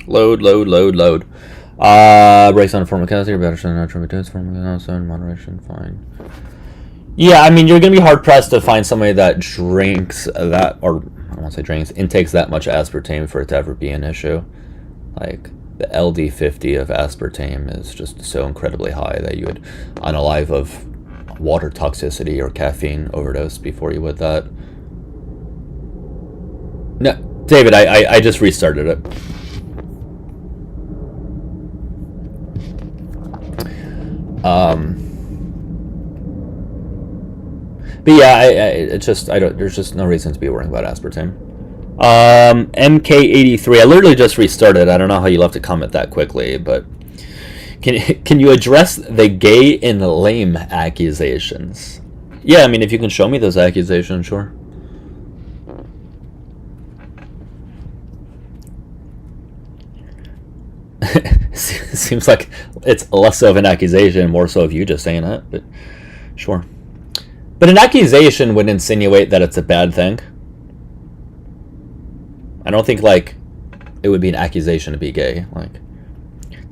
Load. Breaks on a form of chemistry, better than natural materials, form of moderation, fine. Yeah, I mean, you're going to be hard-pressed to find somebody that drinks that, or I don't want to say drinks, intakes that much aspartame for it to ever be an issue. Like, the LD50 of aspartame is just so incredibly high that you would, on a life of water toxicity or caffeine overdose before you would that. No, David, I just restarted it. But yeah, it's just there's just no reason to be worrying about aspartame. MK83. I literally just restarted. I don't know how you left a comment that quickly, but can you address the gay and lame accusations? Yeah, I mean, if you can show me those accusations, sure. Seems like it's less of an accusation, more so of you just saying it, but sure. But an accusation would insinuate that it's a bad thing. I don't think, like, it would be an accusation to be gay. Like,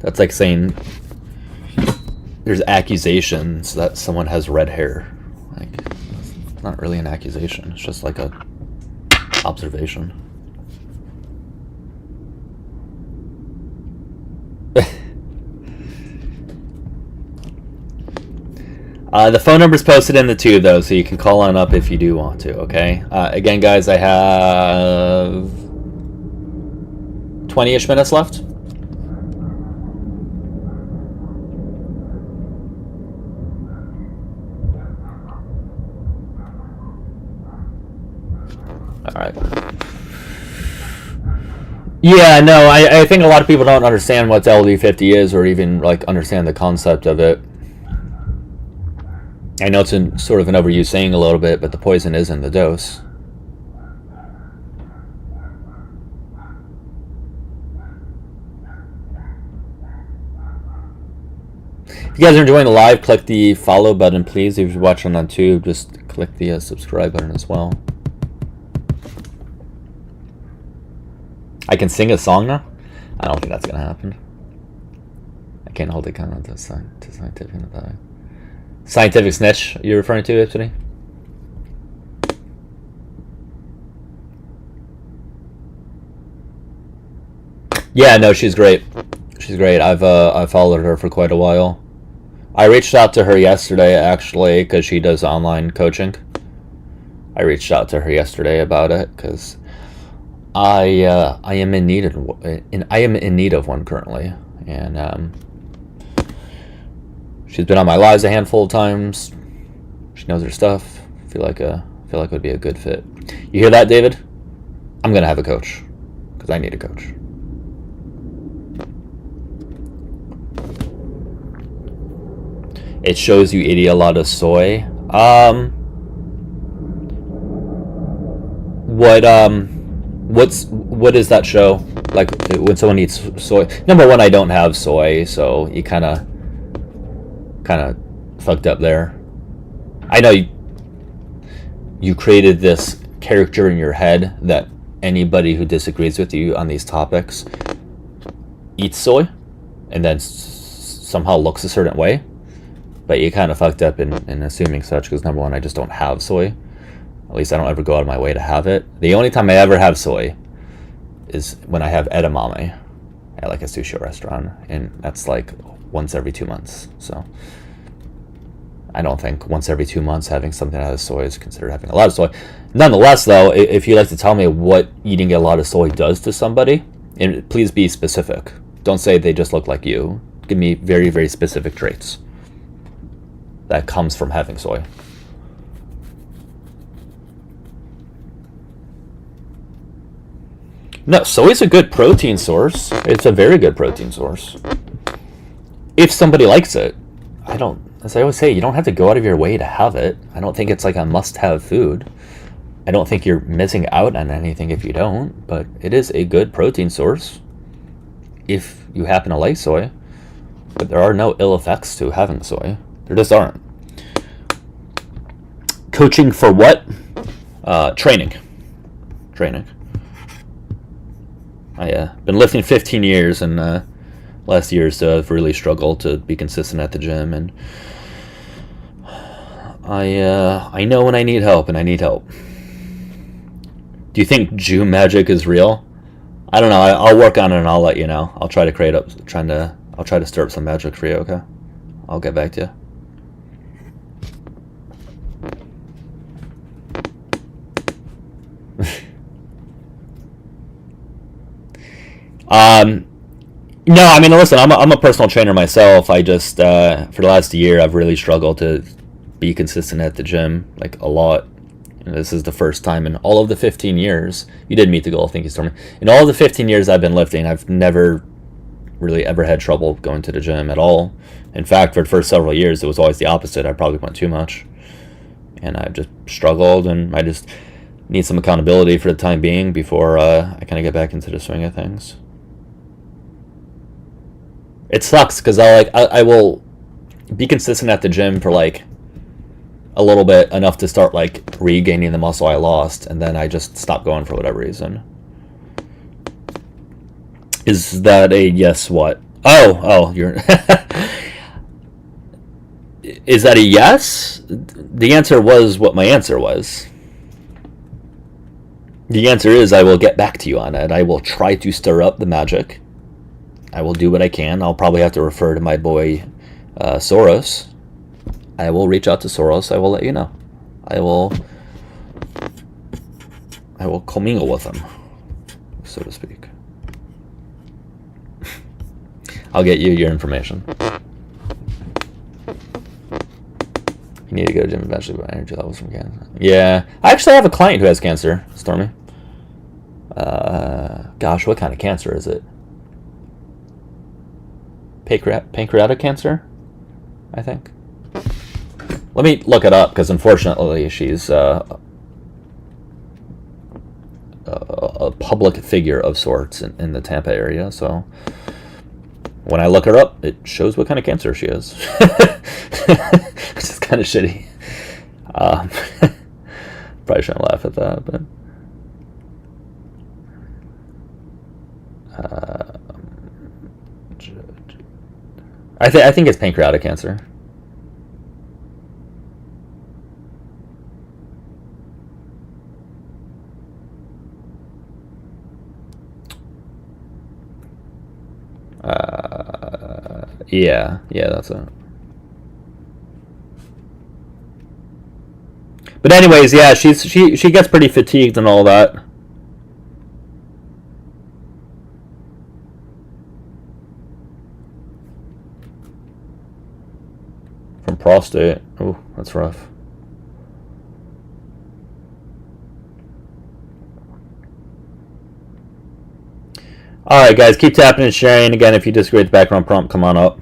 that's like saying there's accusations that someone has red hair. Like, it's not really an accusation. It's just like a observation. The phone number's posted in the tube, though, so you can call on up if you do want to, okay? Again, guys, I have 20-ish minutes left. Alright. Yeah, no, I think a lot of people don't understand what LD50 is or even, like, understand the concept of it. I know it's sort of an overused saying a little bit, but the poison is in the dose. If you guys are enjoying the live, click the follow button, please. If you're watching on YouTube, just click the subscribe button as well. I can sing a song now? I don't think that's going to happen. I can't hold it kind of to scientific in the scientific snitch you're referring to, Ipsony? Yeah, no, she's great. She's great. I've followed her for quite a while. I reached out to her yesterday, actually, because she does online coaching. I reached out to her yesterday about it because I am in need of one currently, and she's been on my lives a handful of times. She knows her stuff. I feel like it would be a good fit. You hear that, David? I'm gonna have a coach because I need a coach. It shows you eat a lot of soy. What is that show? Like when someone eats soy? Number one, I don't have soy, so you kind of fucked up there. I know you created this character in your head that anybody who disagrees with you on these topics eats soy and then somehow looks a certain way. But you kind of fucked up in assuming such because, number one, I just don't have soy. At least I don't ever go out of my way to have it. The only time I ever have soy is when I have edamame at like a sushi restaurant, and that's like once every 2 months. So I don't think once every 2 months having something that has soy is considered having a lot of soy. Nonetheless, though, if you'd like to tell me what eating a lot of soy does to somebody, and please be specific. Don't say they just look like you. Give me very, very specific traits that comes from having soy. No, soy is a good protein source. It's a very good protein source. If somebody likes it. As I always say, you don't have to go out of your way to have it. I don't think it's like a must-have food. I don't think you're missing out on anything if you don't, but it is a good protein source if you happen to like soy. But there are no ill effects to having soy. There just aren't. Coaching for what? Training. been lifting 15 years, and last years I've really struggled to be consistent at the gym, and I know when I need help, and I need help. Do you think Jew magic is real? I don't know. I'll work on it and I'll let you know. I'll try to I'll try to stir up some magic for you. Okay, I'll get back to you. No, I mean, listen, I'm a personal trainer myself. I just for the last year I've really struggled to be consistent at the gym, like a lot. And this is the first time in all of the 15 years. You did meet the goal, thank you, Stormy. In all of the 15 years I've been lifting, I've never really ever had trouble going to the gym at all. In fact, for the first several years, it was always the opposite. I probably went too much, and I've just struggled, and I just need some accountability for the time being before I kind of get back into the swing of things. It sucks because I will be consistent at the gym for like a little bit, enough to start like regaining the muscle I lost, and then I just stop going for whatever reason. Is that a yes? What? Oh, you're. Is that a yes? The answer was what my answer was. The answer is I will get back to you on it. I will try to stir up the magic. I will do what I can. I'll probably have to refer to my boy Soros. I will reach out to Soros. I will let you know. I will commingle with him, so to speak. I'll get you your information. You need to go to the gym eventually, but energy levels from cancer. Yeah, I actually have a client who has cancer, Stormy. Gosh, what kind of cancer is it? Pancreatic cancer, I think. Let me look it up, because unfortunately she's a public figure of sorts in the Tampa area, so when I look her up, it shows what kind of cancer she is. Which is kind of shitty. Probably shouldn't laugh at that, but I think it's pancreatic cancer. Yeah, that's it. But anyways, yeah, she gets pretty fatigued and all that. From prostate. Oh, that's rough. Alright guys, keep tapping and sharing. Again, if you disagree with the background prompt, come on up.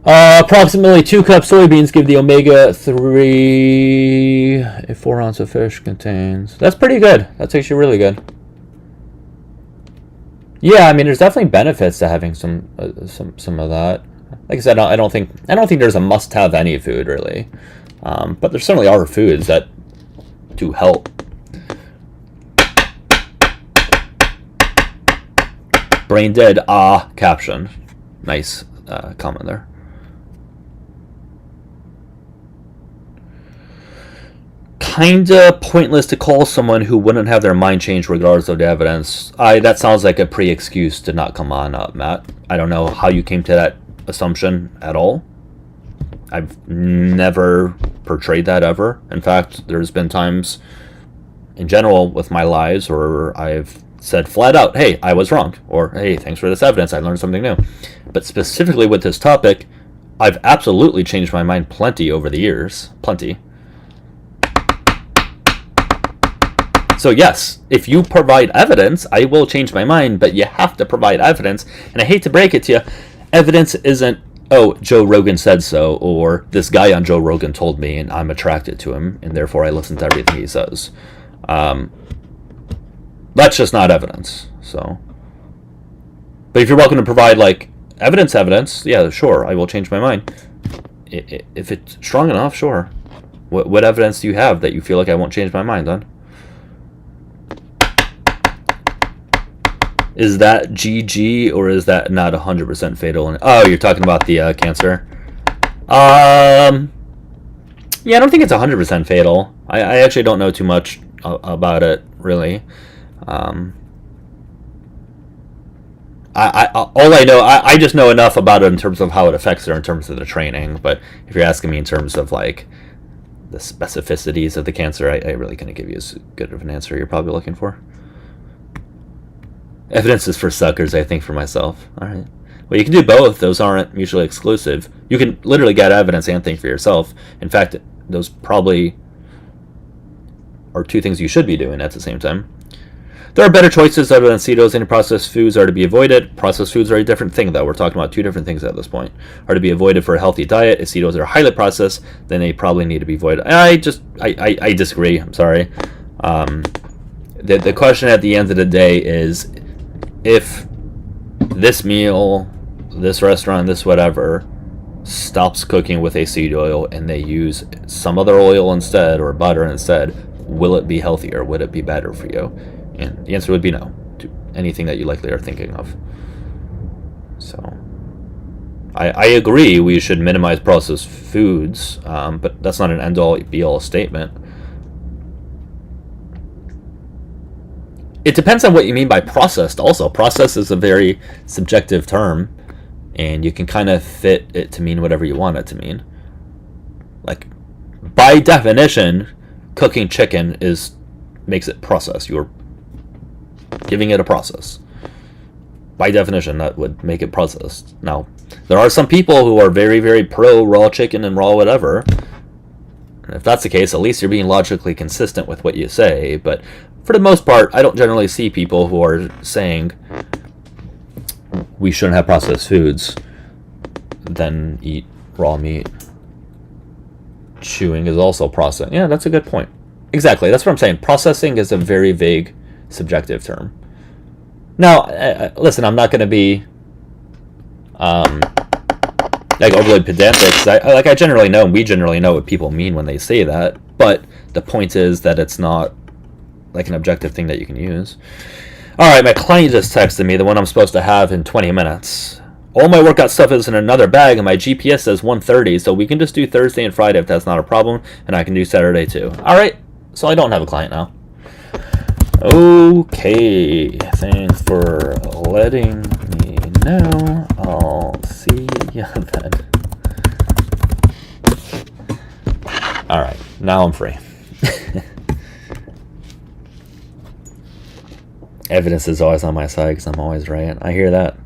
Approximately 2 cups soybeans give the omega-3 a 4 ounce of fish contains. That's pretty good. That's actually really good. Yeah, I mean, there's definitely benefits to having some of that. Like I said, I don't think there's a must-have any food really, but there certainly are foods that do help. Brain dead. Caption. Nice comment there. Kinda pointless to call someone who wouldn't have their mind changed regardless of the evidence. That sounds like a pre-excuse to not come on up, Matt. I don't know how you came to that assumption at all. I've never portrayed that ever. In fact, there's been times in general with my lives where I've said flat out, hey, I was wrong, or hey, thanks for this evidence, I learned something new. But specifically with this topic, I've absolutely changed my mind plenty over the years. Plenty. So yes, if you provide evidence, I will change my mind, but you have to provide evidence. And I hate to break it to you, evidence isn't, oh, Joe Rogan said so, or this guy on Joe Rogan told me and I'm attracted to him, and therefore I listen to everything he says. That's just not evidence. So, but if you're welcome to provide like evidence, yeah, sure, I will change my mind. If it's strong enough, sure. What evidence do you have that you feel like I won't change my mind on? Is that GG or is that not 100% fatal? Oh, you're talking about the cancer. Yeah, I don't think it's 100% fatal. I actually don't know too much about it, really. All I know, I just know enough about it in terms of how it affects her in terms of the training. But if you're asking me in terms of like the specificities of the cancer, I really couldn't give you as good of an answer you're probably looking for. Evidence is for suckers, I think, for myself. All right. Well, you can do both. Those aren't mutually exclusive. You can literally get evidence and think for yourself. In fact, those probably are two things you should be doing at the same time. There are better choices other than acetos, and processed foods are to be avoided. Processed foods are a different thing, though. We're talking about two different things at this point. Are to be avoided for a healthy diet. Acetos are highly processed, then they probably need to be avoided. I disagree. I'm sorry. The question at the end of the day is, if this meal, this restaurant, this whatever, stops cooking with aceto oil and they use some other oil instead or butter instead, will it be healthier? Would it be better for you? And the answer would be no to anything that you likely are thinking of. So I agree we should minimize processed foods, but that's not an end-all be-all statement. It depends on what you mean by processed also. Processed is a very subjective term, and you can kind of fit it to mean whatever you want it to mean. Like, by definition, cooking chicken makes it processed. You're giving it a process. By definition, that would make it processed. Now, there are some people who are very, very pro raw chicken and raw whatever. And if that's the case, at least you're being logically consistent with what you say. But for the most part, I don't generally see people who are saying we shouldn't have processed foods, then eat raw meat. Chewing is also processed. Yeah, that's a good point. Exactly, that's what I'm saying. Processing is a very vague, subjective term. Now, listen, I'm not going to be like overly pedantic. I generally know, we generally know what people mean when they say that. But the point is that it's not like an objective thing that you can use. Alright, my client just texted me, the one I'm supposed to have in 20 minutes. All my workout stuff is in another bag, and my GPS says 1:30, so we can just do Thursday and Friday if that's not a problem, and I can do Saturday too. Alright, so I don't have a client now. Okay, thanks for letting me know. I'll see you then. Alright, now I'm free. Evidence is always on my side because I'm always right. I hear that.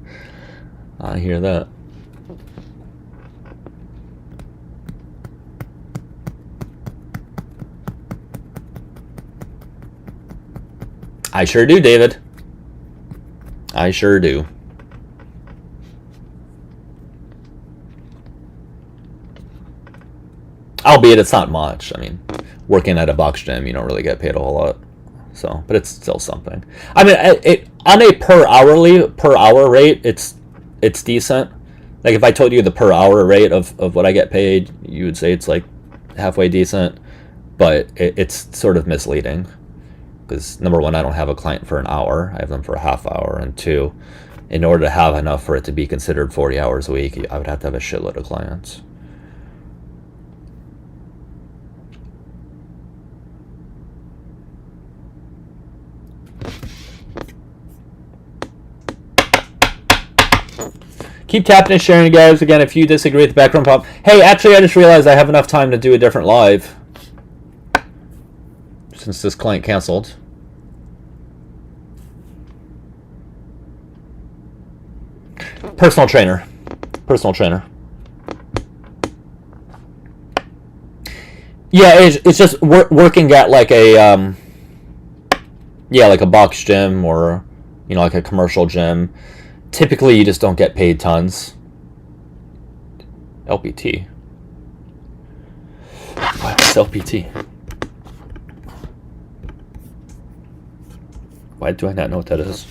I hear that. I sure do, David. I sure do. Albeit it's not much. I mean, working at a box gym, you don't really get paid a whole lot. So, but it's still something. I mean, on a per hour rate, it's decent. Like if I told you the per hour rate of what I get paid, you would say it's like halfway decent. But it's sort of misleading. Because number one, I don't have a client for an hour. I have them for a half hour. And two, in order to have enough for it to be considered 40 hours a week, I would have to have a shitload of clients. Keep tapping and sharing, guys. Again, if you disagree with the background pop. Hey, actually, I just realized I have enough time to do a different live. Since this client canceled. Personal trainer. Personal trainer. Yeah, it's just working at like a like a box gym or like a commercial gym. Typically, you just don't get paid tons. LPT. What's LPT? Why do I not know what that is?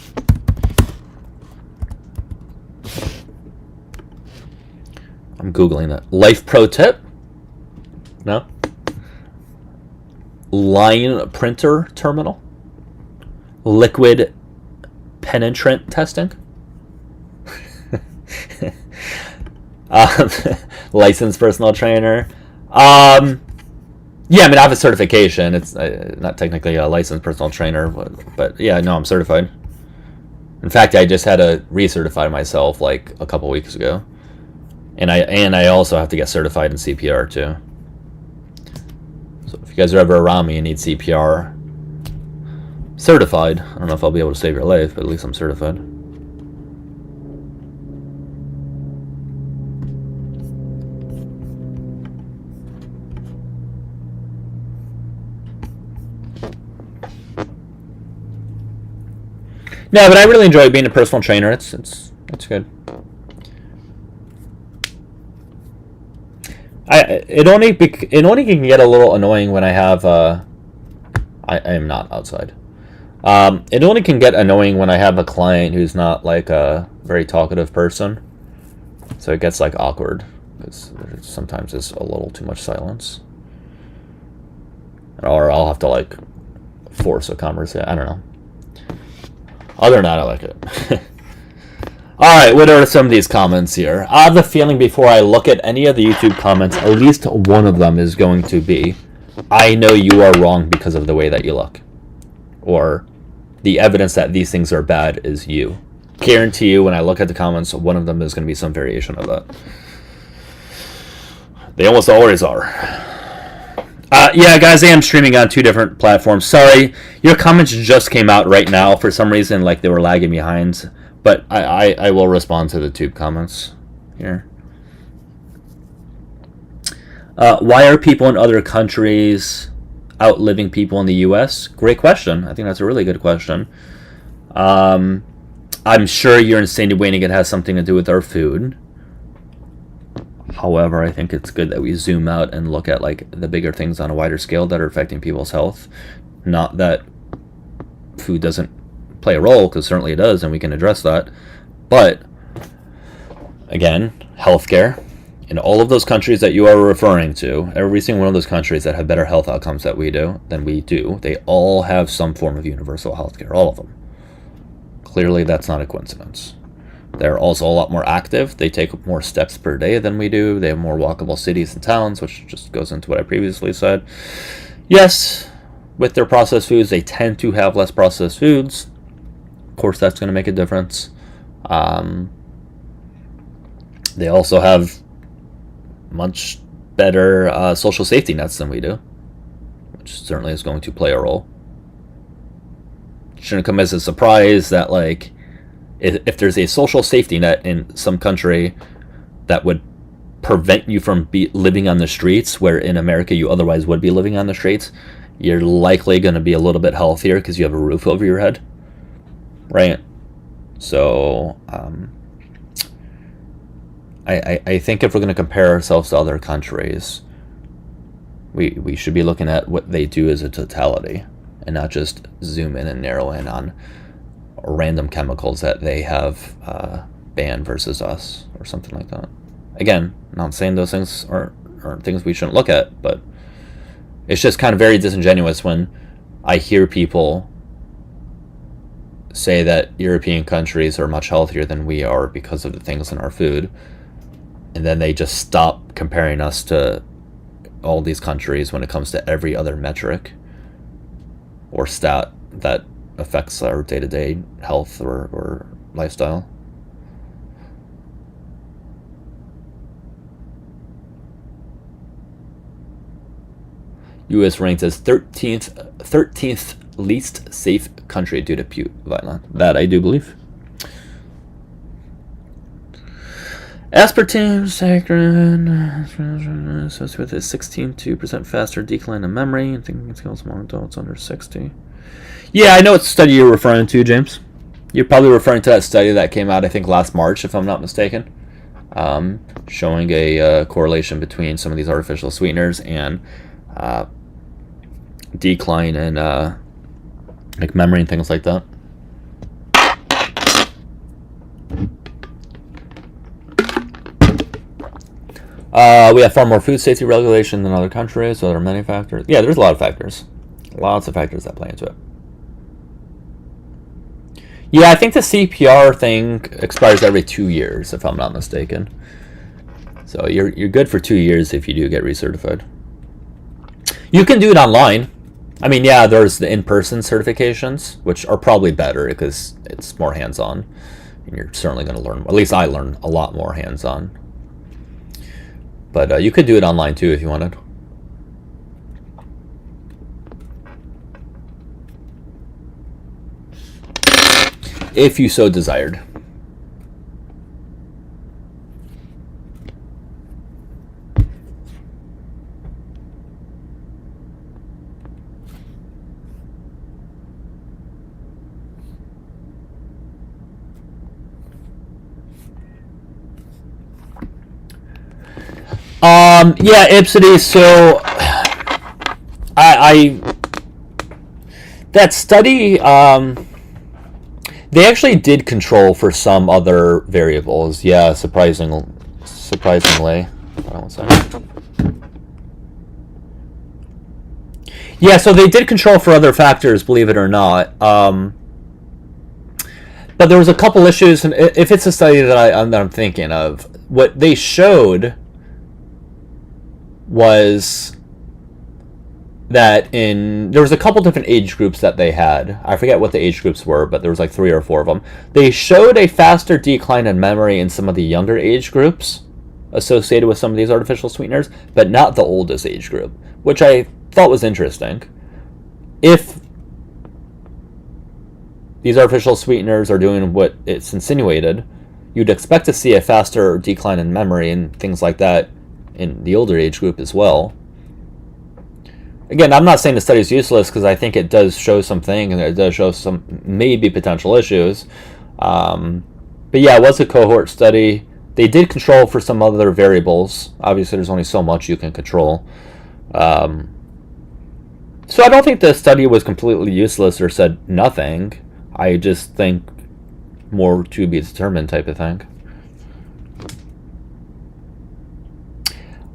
I'm Googling that. Life Pro Tip? No? Line Printer Terminal? Liquid penetrant testing. Licensed personal trainer. Yeah, I mean, I have a certification. It's not technically a licensed personal trainer, but yeah, no, I'm certified. In fact, I just had to recertify myself like a couple weeks ago, and I also have to get certified in CPR too. So if you guys are ever around me and need CPR certified, I don't know if I'll be able to save your life, but at least I'm certified. No, but I really enjoy being a personal trainer. It's good. It only can get a little annoying when I have I am not outside. It only can get annoying when I have a client who's not like a very talkative person. So it gets like awkward because sometimes there's a little too much silence, or I'll have to like force a conversation. I don't know. Other than that, I like it. Alright, what are some of these comments here? I have a feeling before I look at any of the YouTube comments, at least one of them is going to be, I know you are wrong because of the way that you look. Or, the evidence that these things are bad is you. Guarantee you, when I look at the comments, one of them is going to be some variation of that. They almost always are. Yeah, guys, I am streaming on 2 different platforms. Sorry, your comments just came out right now. For some reason, like, they were lagging behind. But I will respond to the tube comments here. Why are people in other countries outliving people in the U.S.? Great question. I think that's a really good question. I'm sure you're insinuating it has something to do with our food. However, I think it's good that we zoom out and look at like the bigger things on a wider scale that are affecting people's health. Not that food doesn't play a role, because certainly it does, and we can address that. But again, healthcare in all of those countries that you are referring to, every single one of those countries that have better health outcomes than we do, they all have some form of universal healthcare. All of them. Clearly, that's not a coincidence. They're also a lot more active. They take more steps per day than we do. They have more walkable cities and towns, which just goes into what I previously said. Yes, with their processed foods, they tend to have less processed foods. Of course, that's going to make a difference. They also have much better social safety nets than we do, which certainly is going to play a role. Shouldn't come as a surprise that, like, if there's a social safety net in some country that would prevent you from living on the streets, where in America you otherwise would be living on the streets, you're likely going to be a little bit healthier because you have a roof over your head, right? So I think if we're going to compare ourselves to other countries, we should be looking at what they do as a totality and not just zoom in and narrow in on random chemicals that they have banned versus us or something like that. Again, not saying those things aren't things we shouldn't look at, but it's just kind of very disingenuous when I hear people say that European countries are much healthier than we are because of the things in our food, and then they just stop comparing us to all these countries when it comes to every other metric or stat that affects our day-to-day health or lifestyle. U.S. ranked as 13th least safe country due to pew violence. That I do believe. Aspartame, saccharin, associated with a 16.2% faster decline in memory and thinking skills among adults under 60. Yeah, I know what study you're referring to, James. You're probably referring to that study that came out, I think, last March, if I'm not mistaken, showing a correlation between some of these artificial sweeteners and decline in like memory and things like that. We have far more food safety regulation than other countries, so there are many factors. Yeah, there's a lot of factors. Lots of factors that play into it. Yeah, I think the CPR thing expires every 2 years, if I'm not mistaken. So you're good for 2 years if you do get recertified. You can do it online. I mean, yeah, there's the in-person certifications, which are probably better because it's more hands-on, and you're certainly going to learn. At least I learned a lot more hands-on. But you could do it online too if you wanted. If you so desired. Yeah, Ipsity. So, that study, they actually did control for some other variables. Yeah, surprisingly. Hold on one second. Yeah, so they did control for other factors, believe it or not. But there was a couple issues, and if it's a study that I'm thinking of, what they showed was that there was a couple different age groups that they had. I forget what the age groups were, but there was like 3 or 4 of them. They showed a faster decline in memory in some of the younger age groups associated with some of these artificial sweeteners, but not the oldest age group, which I thought was interesting. If these artificial sweeteners are doing what it's insinuated, you'd expect to see a faster decline in memory and things like that in the older age group as well. Again, I'm not saying the study is useless because I think it does show something and it does show some maybe potential issues. But yeah, it was a cohort study. They did control for some other variables. Obviously, there's only so much you can control. So I don't think the study was completely useless or said nothing. I just think more to be determined type of thing.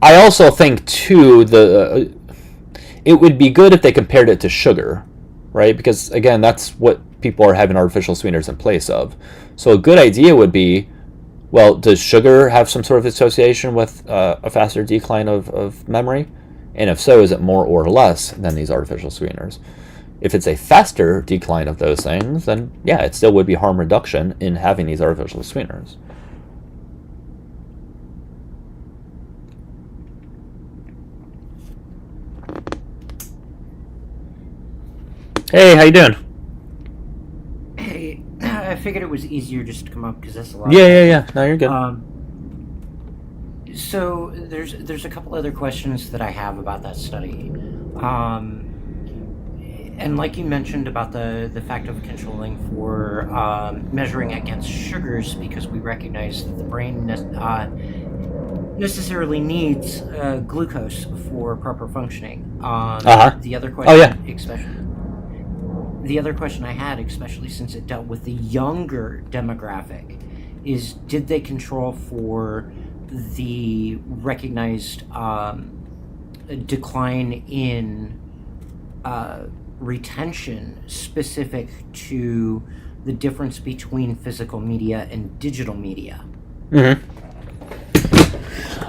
I also think, too, it would be good if they compared it to sugar, right? Because, again, that's what people are having artificial sweeteners in place of. So a good idea would be, well, does sugar have some sort of association with a faster decline of memory? And if so, is it more or less than these artificial sweeteners? If it's a faster decline of those things, then, yeah, it still would be harm reduction in having these artificial sweeteners. Hey, how you doing? Hey, I figured it was easier just to come up because that's a lot. Yeah. No, you're good. So there's a couple other questions that I have about that study, and like you mentioned about the fact of controlling for measuring against sugars because we recognize that the brain necessarily needs glucose for proper functioning. The other question, the other question I had, especially since it dealt with the younger demographic, is did they control for the recognized decline in retention specific to the difference between physical media and digital media? Mm-hmm.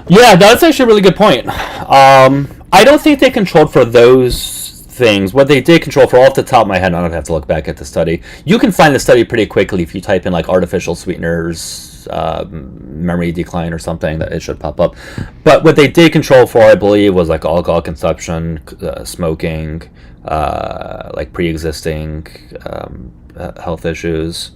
Yeah, that's actually a really good point. I don't think they controlled for those things. What they did control for, off the top of my head, I don't have to look back at the study. You can find the study pretty quickly if you type in like artificial sweeteners, memory decline or something, that it should pop up. But what they did control for, I believe, was like alcohol consumption, smoking, like pre-existing health issues,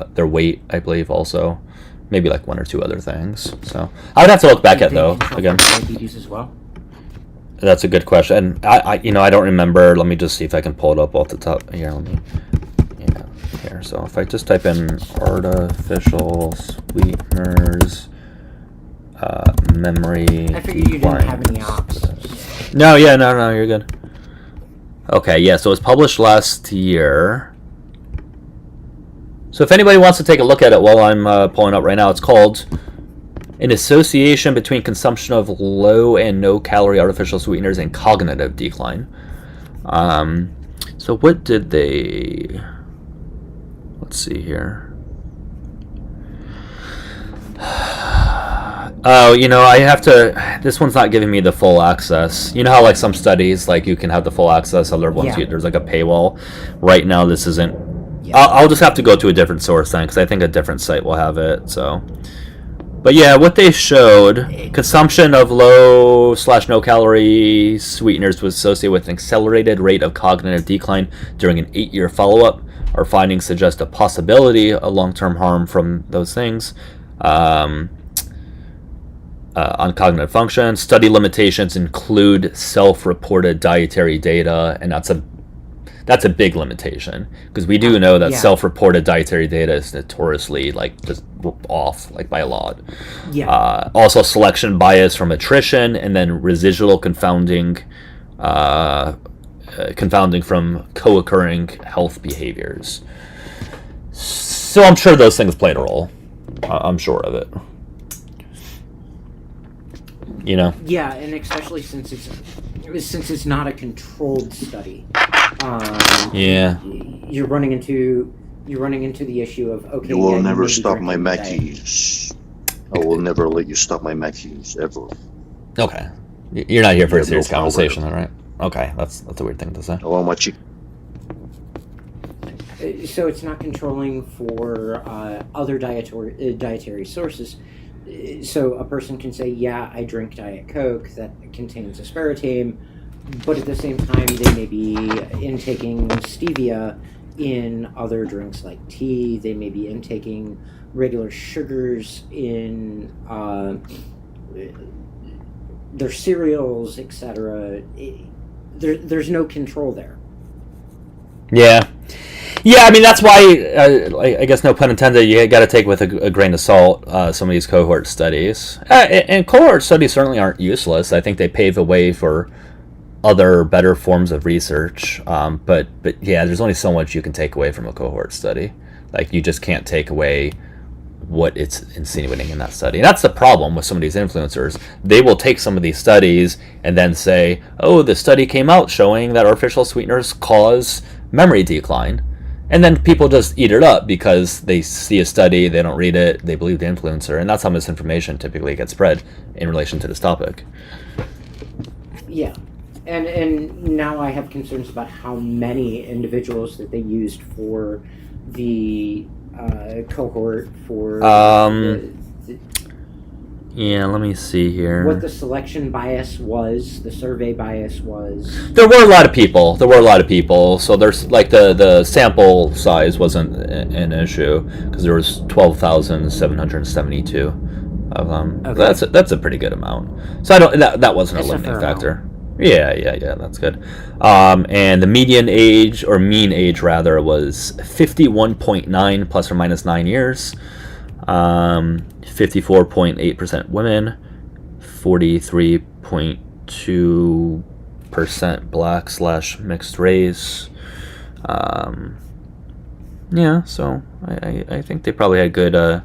their weight, I believe, also. Maybe like 1 or 2 other things. So I would have to look back at though again. Diabetes as well. That's a good question. I don't remember. Let me just see if I can pull it up off the top. Here, here. So if I just type in artificial sweeteners, memory. I figured you didn't have any ops. No, you're good. Okay, yeah. So it was published last year. So if anybody wants to take a look at it while I'm pulling up right now, it's called An Association Between Consumption of Low and No Calorie Artificial Sweeteners and Cognitive Decline. So what did they... let's see here. Oh, I have to. This one's not giving me the full access. You know how like some studies, like you can have the full access. Other ones, there's like a paywall. Right now, this isn't. Yeah. I'll just have to go to a different source then, because I think a different site will have it. So, but yeah, what they showed, consumption of low/no calorie sweeteners was associated with an accelerated rate of cognitive decline during an 8-year follow-up. Our findings suggest a possibility of long-term harm from those things. On cognitive function. Study limitations include self-reported dietary data, and that's a big limitation, because we do know that self-reported dietary data is notoriously like just off, like by a lot. Also selection bias from attrition, and then residual confounding from co-occurring health behaviors. So I'm sure those things played a role. I'm sure of it. Yeah, and especially since it's not a controlled study. You're running into the issue of, okay, you will never stop my Mackies. I will never let you stop my Mackies ever. Okay, you're not here for a serious conversation, then, right? Okay, that's a weird thing to say. I want my chick. So it's not controlling for other dietary sources. So a person can say, yeah, I drink Diet Coke that contains aspartame, but at the same time they may be intaking stevia in other drinks like tea. They may be intaking regular sugars in their cereals, etc. There's no control there. Yeah, I mean, that's why, I guess no pun intended, you got to take with a grain of salt some of these cohort studies. And cohort studies certainly aren't useless. I think they pave the way for other better forms of research. But yeah, there's only so much you can take away from a cohort study. Like, you just can't take away what it's insinuating in that study. And that's the problem with some of these influencers. They will take some of these studies and then say, oh, the study came out showing that artificial sweeteners cause memory decline. And then people just eat it up because they see a study, they don't read it, they believe the influencer, and that's how misinformation typically gets spread in relation to this topic. Yeah, and now I have concerns about how many individuals that they used for the cohort for yeah, let me see here. What the selection bias was, the survey bias was. There were a lot of people. So there's like the sample size wasn't an issue, because there was 12,772 of them. Okay. That's a pretty good amount. So that wasn't a limiting factor. Yeah, that's good. And the median age, or mean age rather, was 51.9 plus or minus 9 years. 54.8% women, 43.2% black/mixed race. Yeah, so I think they probably had good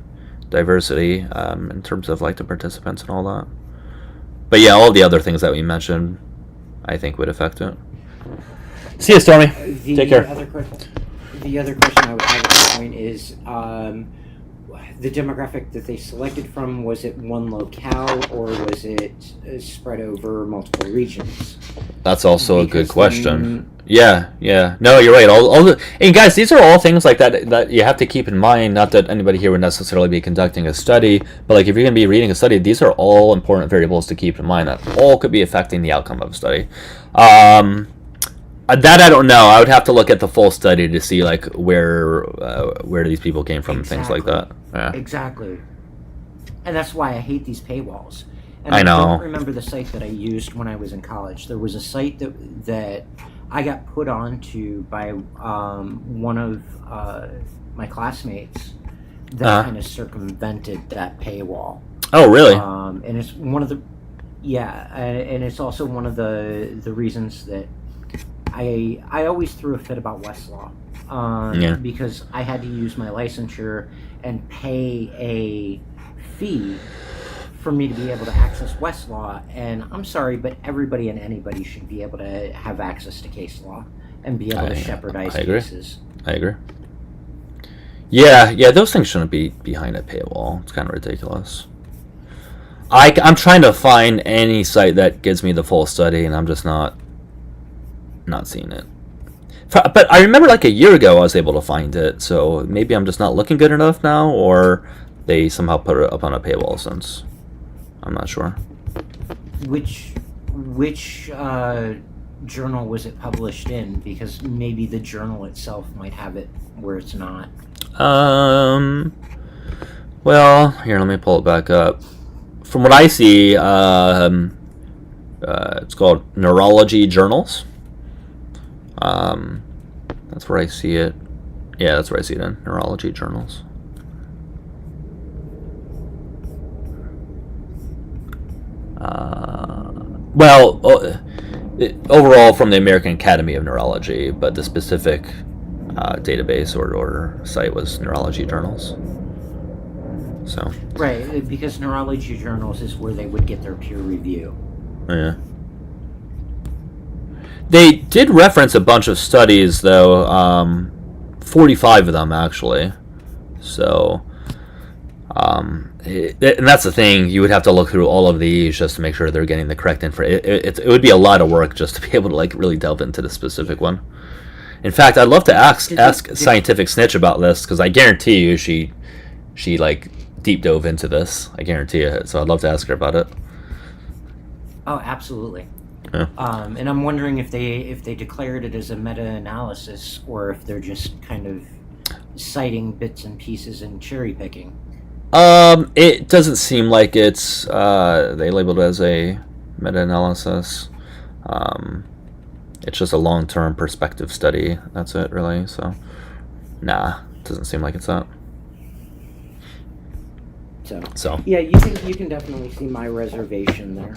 diversity in terms of like the participants and all that. But yeah, all the other things that we mentioned, I think would affect it. See you, Stormy. Take care. The other question I would have at this point is, the demographic that they selected from, was it one locale, or was it spread over multiple regions? That's also a good question. Yeah. No, you're right. And guys, these are all things like that you have to keep in mind. Not that anybody here would necessarily be conducting a study, but like if you're going to be reading a study, these are all important variables to keep in mind that all could be affecting the outcome of a study. That I don't know. I would have to look at the full study to see like where these people came from, and things like that. Yeah. Exactly. And that's why I hate these paywalls. And I know. I don't remember the site that I used when I was in college. There was a site that I got put onto by one of my classmates that kind of circumvented that paywall. Oh, really? And it's one of the and it's also one of the reasons that I always threw a fit about Westlaw, because I had to use my licensure and pay a fee for me to be able to access Westlaw. And I'm sorry, but everybody and anybody should be able to have access to case law and be able to shepherdize cases. I agree. Yeah, those things shouldn't be behind a paywall. It's kind of ridiculous. I'm trying to find any site that gives me the full study, and I'm just not seeing it. But I remember like a year ago I was able to find it, so maybe I'm just not looking good enough now, or they somehow put it up on a paywall since. I'm not sure. Which journal was it published in? Because maybe the journal itself might have it where it's not. Well, here, let me pull it back up. From what I see, it's called Neurology Journals. That's where I see it. Yeah, that's where I see it in Neurology Journals. Overall from the American Academy of Neurology, but the specific database or site was Neurology Journals. So. Right, because Neurology Journals is where they would get their peer review. Yeah. They did reference a bunch of studies, though, 45 of them, actually. So, and that's the thing, you would have to look through all of these just to make sure they're getting the correct info. It would be a lot of work just to be able to, like, really delve into the specific one. In fact, I'd love to ask Scientific Snitch about this, because I guarantee you she, like, deep dove into this. I guarantee it. So I'd love to ask her about it. Oh, absolutely. Yeah. And I'm wondering if they declared it as a meta-analysis, or if they're just kind of citing bits and pieces and cherry picking. It doesn't seem like it's they labeled it as a meta-analysis. It's just a long-term perspective study. That's it, really. So, nah, it doesn't seem like it's that. So yeah, you can definitely see my reservation there.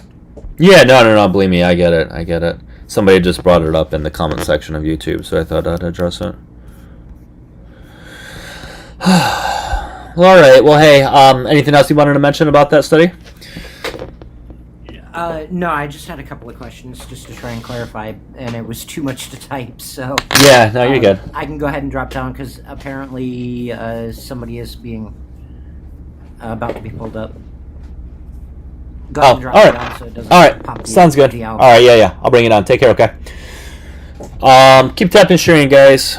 Yeah, no, believe me, I get it. Somebody just brought it up in the comment section of YouTube, so I thought I'd address it. Well, all right. Well, hey, anything else you wanted to mention about that study? No, I just had a couple of questions just to try and clarify, and it was too much to type, so... Yeah, no, you're good. I can go ahead and drop down, because apparently somebody is being... about to be pulled up. Go ahead and drop it down so it doesn't pop the sounds good. the All right, yeah. I'll bring it on. Take care, okay? Keep tapping and sharing, guys.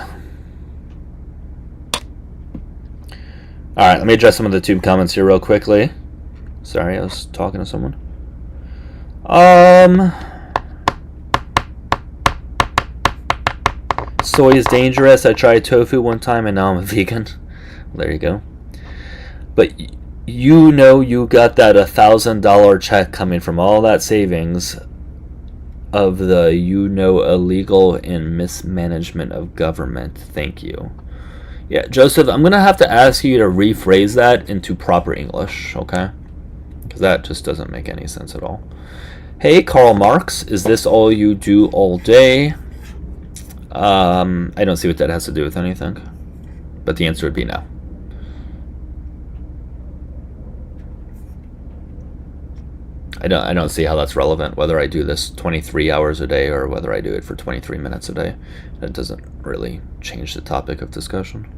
All right, let me address some of the tube comments here real quickly. Sorry, I was talking to someone. Soy is dangerous. I tried tofu one time and now I'm a vegan. There you go. But you know you got that $1,000 check coming from all that savings of the illegal and mismanagement of government. Thank you. Yeah, Joseph, I'm going to have to ask you to rephrase that into proper English, okay? Because that just doesn't make any sense at all. Hey, Karl Marx, is this all you do all day? I don't see what that has to do with anything. But the answer would be no. I don't see how that's relevant, whether I do this 23 hours a day or whether I do it for 23 minutes a day. That doesn't really change the topic of discussion.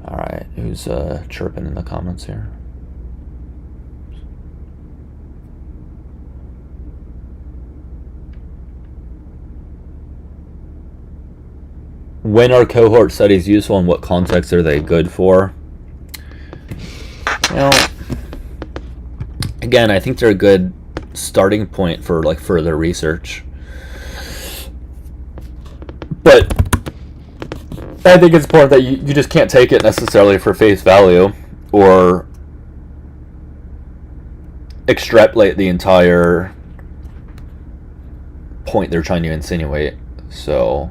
Alright, who's chirping in the comments here? When are cohort studies useful and what context are they good for? Well, again, I think they're a good starting point for like further research. But I think it's important that you just can't take it necessarily for face value or extrapolate the entire point they're trying to insinuate. So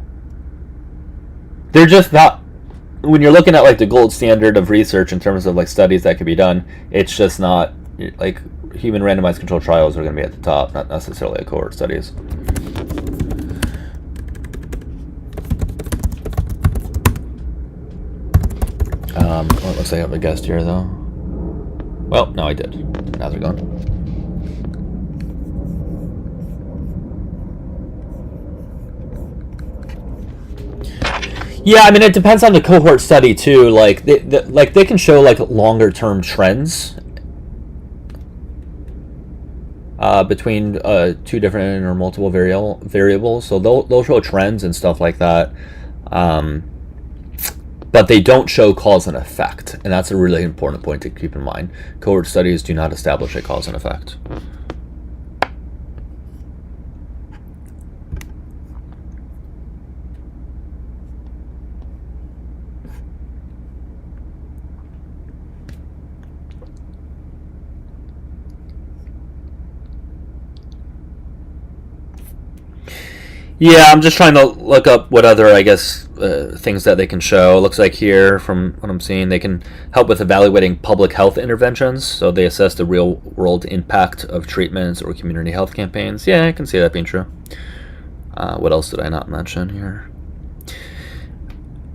they're just not, when you're looking at like the gold standard of research in terms of like studies that could be done, it's just not like human randomized controlled trials are going to be at the top, not necessarily a cohort studies. Well, it looks like I have a guest here though. Well, no, I did. Now they're gone. Yeah, I mean, it depends on the cohort study too. Like, they can show like longer term trends between two different or multiple variables. So they'll show trends and stuff like that, but they don't show cause and effect, and that's a really important point to keep in mind. Cohort studies do not establish a cause and effect. Yeah, I'm just trying to look up what other, I guess, things that they can show. It looks like here, from what I'm seeing, they can help with evaluating public health interventions. So they assess the real-world impact of treatments or community health campaigns. Yeah, I can see that being true. What else did I not mention here?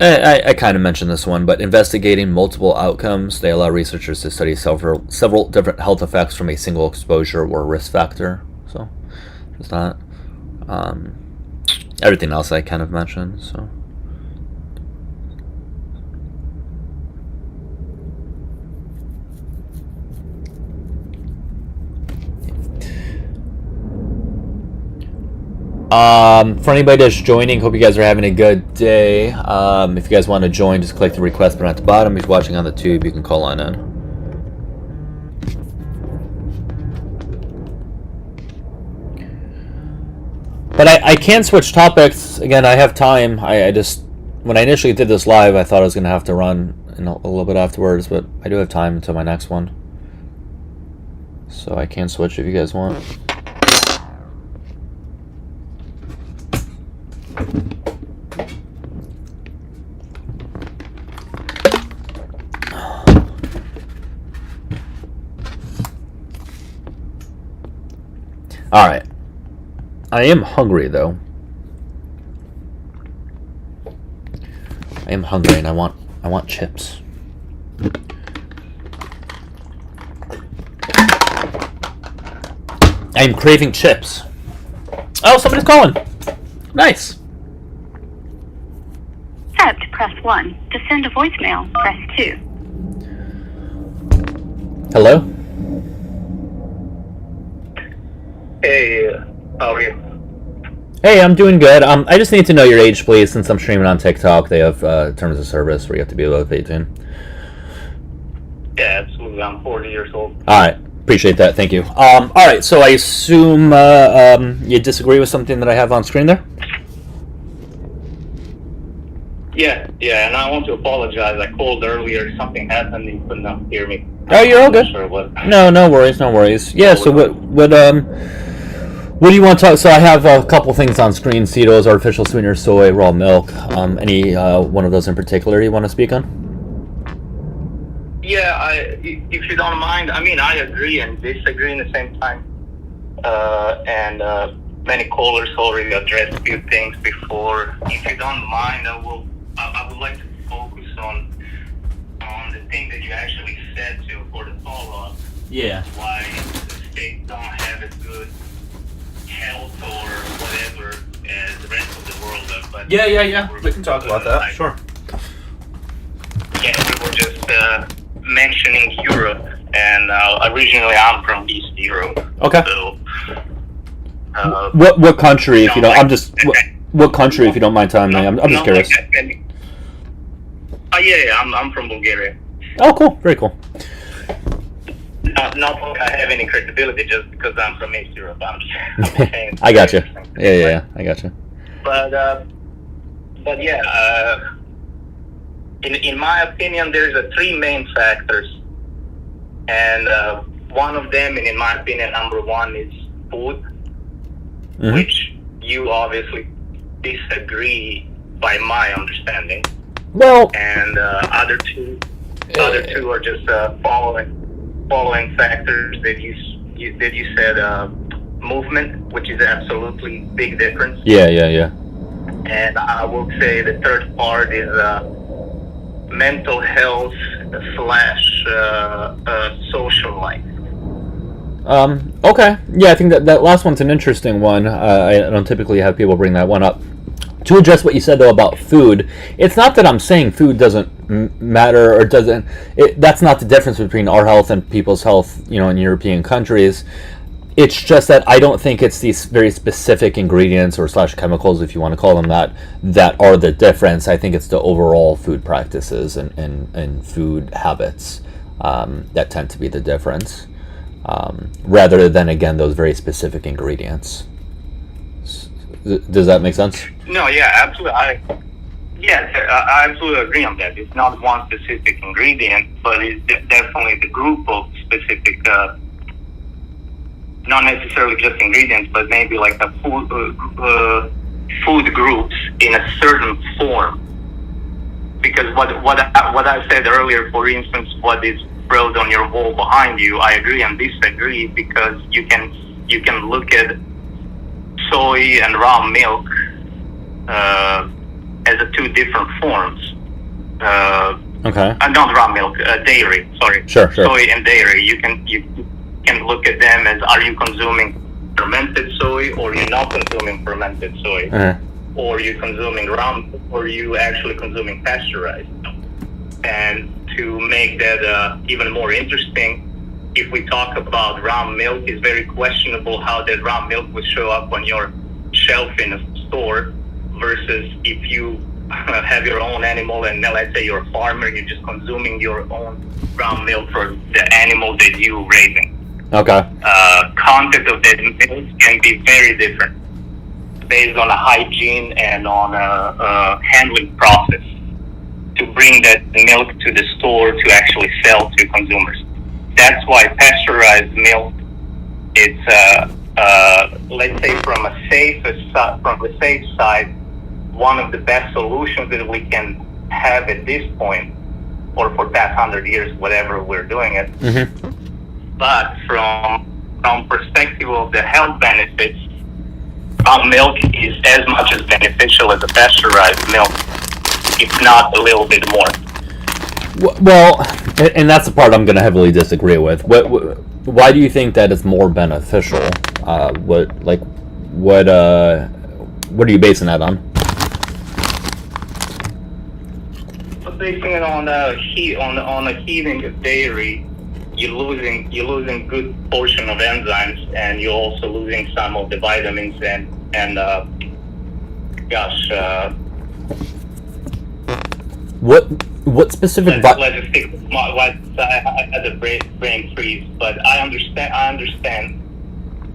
I kind of mentioned this one, but investigating multiple outcomes. They allow researchers to study several different health effects from a single exposure or risk factor. So there's that. Everything else I kind of mentioned, so. For anybody that's joining, hope you guys are having a good day. If you guys want to join, just click the request button at the bottom. If you're watching on the tube, you can call on in. But I can switch topics. Again, I have time. I just, when I initially did this live, I thought I was going to have to run in a little bit afterwards, but I do have time until my next one. So I can switch if you guys want. All right. I am hungry though. I am hungry and I want chips. I am craving chips. Oh, somebody's calling. Nice. To press 1. To send a voicemail, press 2. Hello? Hey, how are you? Hey, I'm doing good. I just need to know your age, please, since I'm streaming on TikTok. They have terms of service where you have to be above 18. Yeah, absolutely. I'm 40 years old. All right. Appreciate that. Thank you. All right. So I assume you disagree with something that I have on screen there? Yeah, and I want to apologize. I called earlier. Something happened. You could not hear me. Oh, you're all good. I'm not sure what. No worries. Yeah. So what do you want to talk? So I have a couple things on screen: Cetos, artificial sweetener, soy, raw milk. Any one of those in particular you want to speak on? Yeah, if you don't mind. I mean, I agree and disagree at the same time. And many callers already addressed a few things before. If you don't mind, I would like to focus on the thing that you actually said to for the follow-up. Yeah. Why the states don't have as good health or whatever as the rest of the world does. But Yeah. We can talk about that. Sure. Yeah, we were just mentioning Europe, and originally I'm from East Europe. Okay. So, what country, if you don't? I'm just what country, if you don't mind telling me? I'm just curious. I'm from Bulgaria. Oh, cool. Very cool. Not that I have any credibility just because I'm from East Europe. I'm saying. I got you. Yeah. I got you. But yeah, in my opinion, there's three main factors, and one of them, and in my opinion, number one is food, which you obviously disagree by my understanding. Well, and other two are just following factors that you said, movement, which is absolutely big difference. Yeah. And I will say the third part is mental health / social life. Okay. Yeah, I think that last one's an interesting one. I don't typically have people bring that one up to address what you said though about food, it's not that I'm saying food doesn't matter or doesn't. That's not the difference between our health and people's health, in European countries. It's just that I don't think it's these very specific ingredients or / chemicals, if you want to call them that are the difference. I think it's the overall food practices and food habits that tend to be the difference, rather than, again, those very specific ingredients. Does that make sense? No, yeah, absolutely. I absolutely agree on that. It's not one specific ingredient, but it's definitely the group of specific, not necessarily just ingredients, but maybe like a food groups in a certain form. Because what I said earlier, for instance, what is wrote on your wall behind you, I agree and disagree, because you can look at soy and raw milk as two different forms. Okay. Not raw milk, dairy. Sorry. Sure. Soy and dairy. You can look at them as, are you consuming fermented soy or you're not consuming fermented soy, or you're consuming raw, or you actually consuming pasteurized. And to make that even more interesting, if we talk about raw milk, it's very questionable how that raw milk would show up on your shelf in a store, versus if you have your own animal and let's say you're a farmer, you're just consuming your own raw milk for the animal that you're raising. Okay. Content of that milk can be very different based on a hygiene and on a handling process to bring that milk to the store to actually sell to consumers. That's why pasteurized milk, it's let's say from a safe side, one of the best solutions that we can have at this point, or for past 100 years, whatever we're doing it. Mm-hmm. But from perspective of the health benefits, raw milk is as much as beneficial as a pasteurized milk, if not a little bit more. Well, and that's the part I'm going to heavily disagree with. Why do you think that it's more beneficial? What are you basing that on? I'm basing it on the heating of dairy. You're losing good portion of enzymes, and you're also losing some of the vitamins and what specific? Let's just stick with I had a brain freeze, but I understand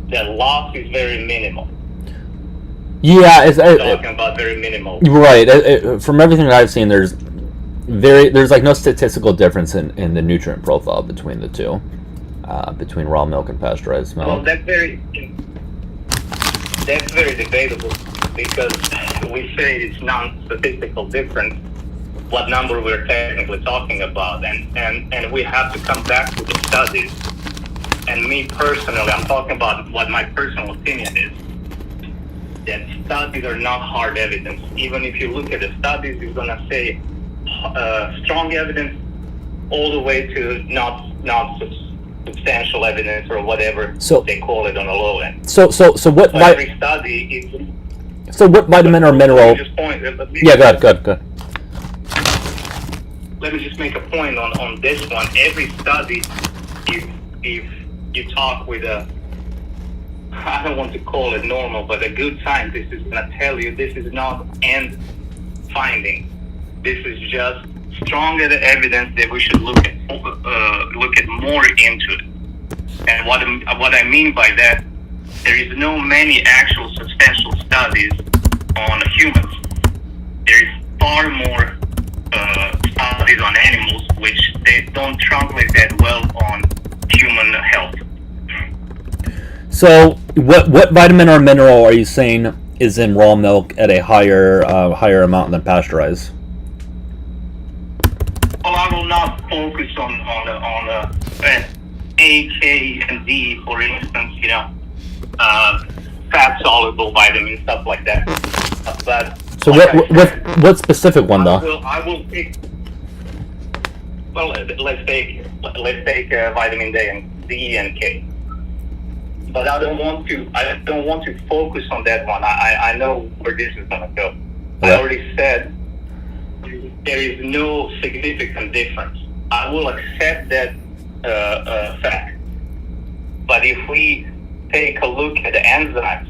that loss is very minimal. Yeah, talking about very minimal. Right. From everything that I've seen, there's like no statistical difference in the nutrient profile between the two, between raw milk and pasteurized milk. Well, that's very debatable, because we say it's non-statistical difference. What number we're technically talking about, and we have to come back to the studies. And me personally, I'm talking about what my personal opinion is. That studies are not hard evidence. Even if you look at the studies, it's gonna say strong evidence all the way to not substantial evidence, or whatever they call it on the low end. So what? Every study is. So what vitamin or mineral? Yeah, go ahead. Let me just make a point on this one. Every study, if you talk with I don't want to call it normal, but a good scientist is going to tell you this is not end finding. This is just stronger evidence that we should look at more into it. And what I mean by that, there is no many actual substantial studies on humans. There is far more studies on animals, which they don't translate that well on human health. So, what vitamin or mineral are you saying is in raw milk at a higher amount than pasteurized? Well, I will not focus on A, K, and D, for instance. Fat soluble vitamins, stuff like that. But so what specific one though? I will pick. Well, let's take vitamin D and K. But I don't want to focus on that one. I know where this is gonna go. I already said there is no significant difference. I will accept that fact. But if we take a look at the enzymes,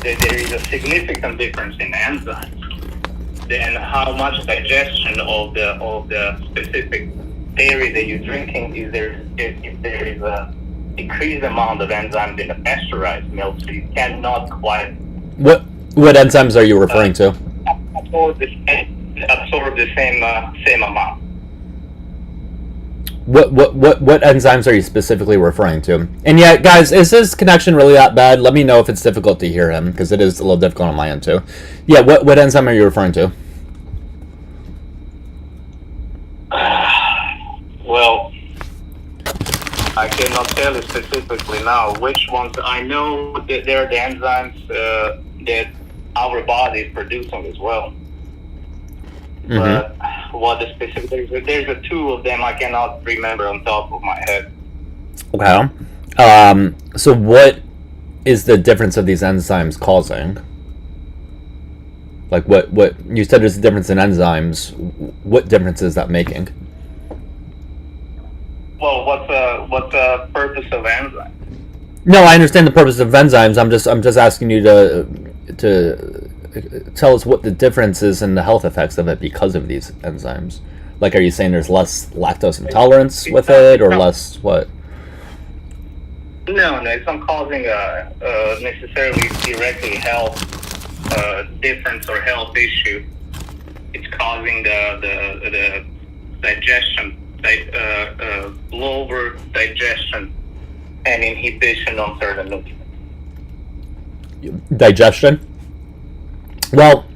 there is a significant difference in enzymes. Then how much digestion of the specific dairy that you're drinking if there is a decreased amount of enzymes in the pasteurized milk, so you cannot quite. What enzymes are you referring to? Absorb the same amount. What enzymes are you specifically referring to? And yeah, guys, is his connection really that bad? Let me know if it's difficult to hear him, because it is a little difficult on my end too. Yeah, what enzyme are you referring to? Well, I cannot tell you specifically now which ones. I know that there are the enzymes that our body is producing as well. Mm-hmm. But what the specific there's a two of them I cannot remember on top of my head. Okay. So what is the difference of these enzymes causing? Like what you said there's a difference in enzymes. What difference is that making? Well, what's the purpose of enzymes? No, I understand the purpose of enzymes. I'm just asking you to tell us what the difference is in the health effects of it because of these enzymes. Like, are you saying there's less lactose intolerance with it, or less what? No, it's not causing necessarily directly health difference or health issue. It's causing the digestion, lower digestion and inhibition on certain nutrients. Digestion? Well,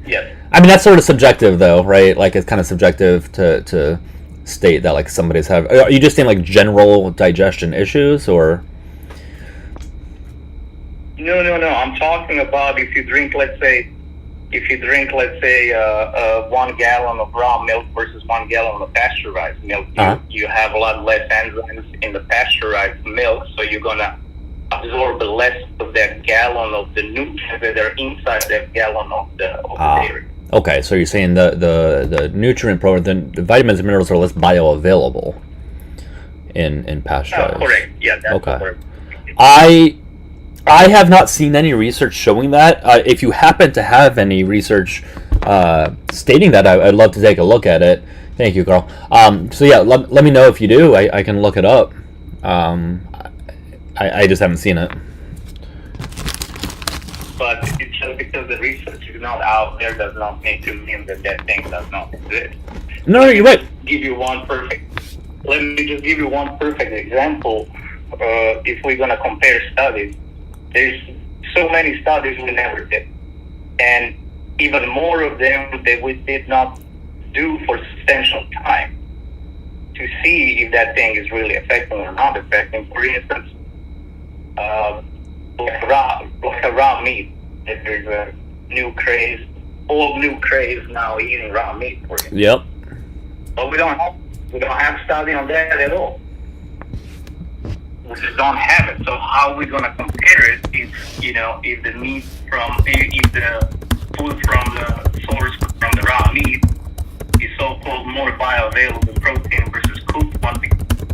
yes. I mean, that's sort of subjective, though, right? Like, it's kind of subjective to state that, like, somebody's have. Are you just saying, like, general digestion issues, or? No. I'm talking about if you drink, let's say, 1 gallon of raw milk versus 1 gallon of pasteurized milk, you have a lot less enzymes in the pasteurized milk, so you're gonna absorb less of that gallon of the nutrients that are inside that gallon of the dairy. Okay, so you're saying the nutrient the vitamins and minerals are less bioavailable in pasteurized. Correct. Yeah, that's okay. correct. I have not seen any research showing that. If you happen to have any research stating that, I'd love to take a look at it. Thank you, Carl. So yeah, let me know if you do. I can look it up. I just haven't seen it. But it's just because the research is not out there does not mean to mean that thing does not exist. No, you're right. Let me just give you one perfect example. If we're going to compare studies, there's so many studies we never did. And even more of them that we did not do for substantial time to see if that thing is really affecting or not affecting. For instance, like a raw meat. There's a new craze now eating raw meat. For instance. Yep. But we don't have study on that at all. We just don't have it. So how are we going to compare it if the meat if the food from the source from the raw meat is so-called more bioavailable protein versus cooked one,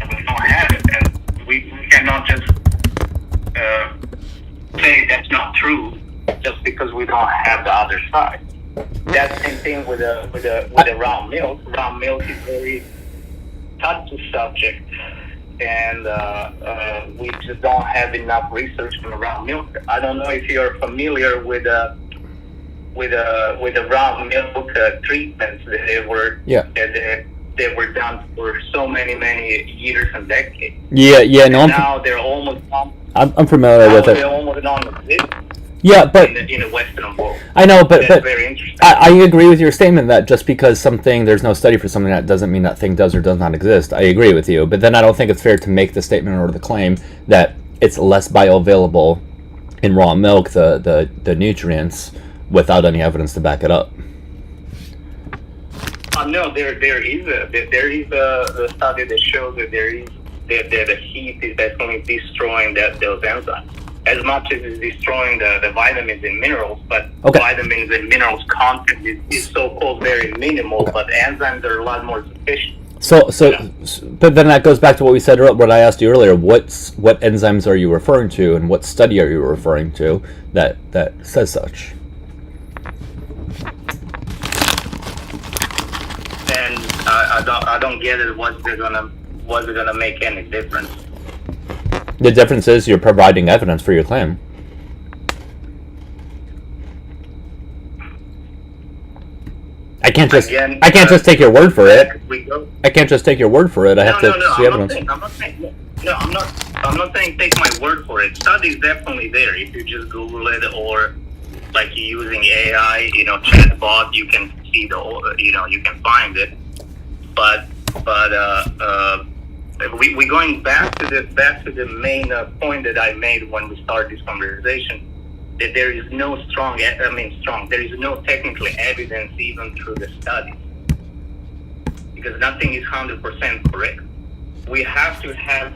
and we don't have it, and we cannot just say that's not true just because we don't have the other side. That same thing with the raw milk. Raw milk is very touchy subject, and we just don't have enough research on raw milk. I don't know if you're familiar with the raw milk treatments that they were done for so many years and decades. Yeah. No, now they're almost. I'm familiar with it. They're almost non-existent. Yeah, but in the Western world. I know, but very interesting. I agree with your statement that just because there's no study for something, that doesn't mean that thing does or does not exist. I agree with you, but then I don't think it's fair to make the statement or the claim that it's less bioavailable in raw milk, the nutrients, without any evidence to back it up. No, there is a study that shows that the heat is definitely destroying those enzymes. as much as it's destroying the vitamins and minerals, but Okay. vitamins and minerals content is so-called very minimal, Okay. but enzymes are a lot more sufficient. But then that goes back to what we said, what I asked you earlier. What enzymes are you referring to, and what study are you referring to that says such? And I don't get it. Was it gonna make any difference? The difference is you're providing evidence for your claim. I can't just take your word for it. I can't just take your word for it. I have to see evidence. I'm not saying take my word for it. Study is definitely there. If you just Google it, or like you're using AI, chatbot, you can see you can find it. But we're going back to the main point that I made when we started this conversation, that there is no there is no technical evidence even through the studies, because nothing is 100% correct. We have to have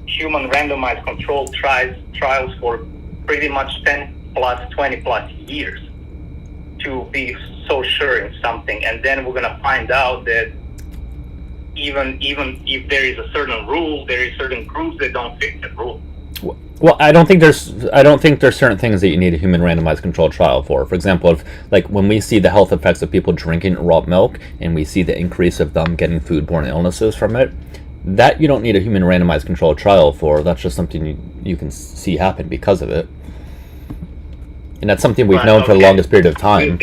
human randomized controlled trials for pretty much 10 plus 20 plus years to be so sure in something, and then we're gonna find out that even if there is a certain rule, there is certain groups that don't fit that rule. Well, I don't think there's certain things that you need a human randomized controlled trial for. For example, when we see the health effects of people drinking raw milk, and we see the increase of them getting foodborne illnesses from it, that you don't need a human randomized controlled trial for. That's just something you can see happen because of it, and that's something we've known for the longest period of time.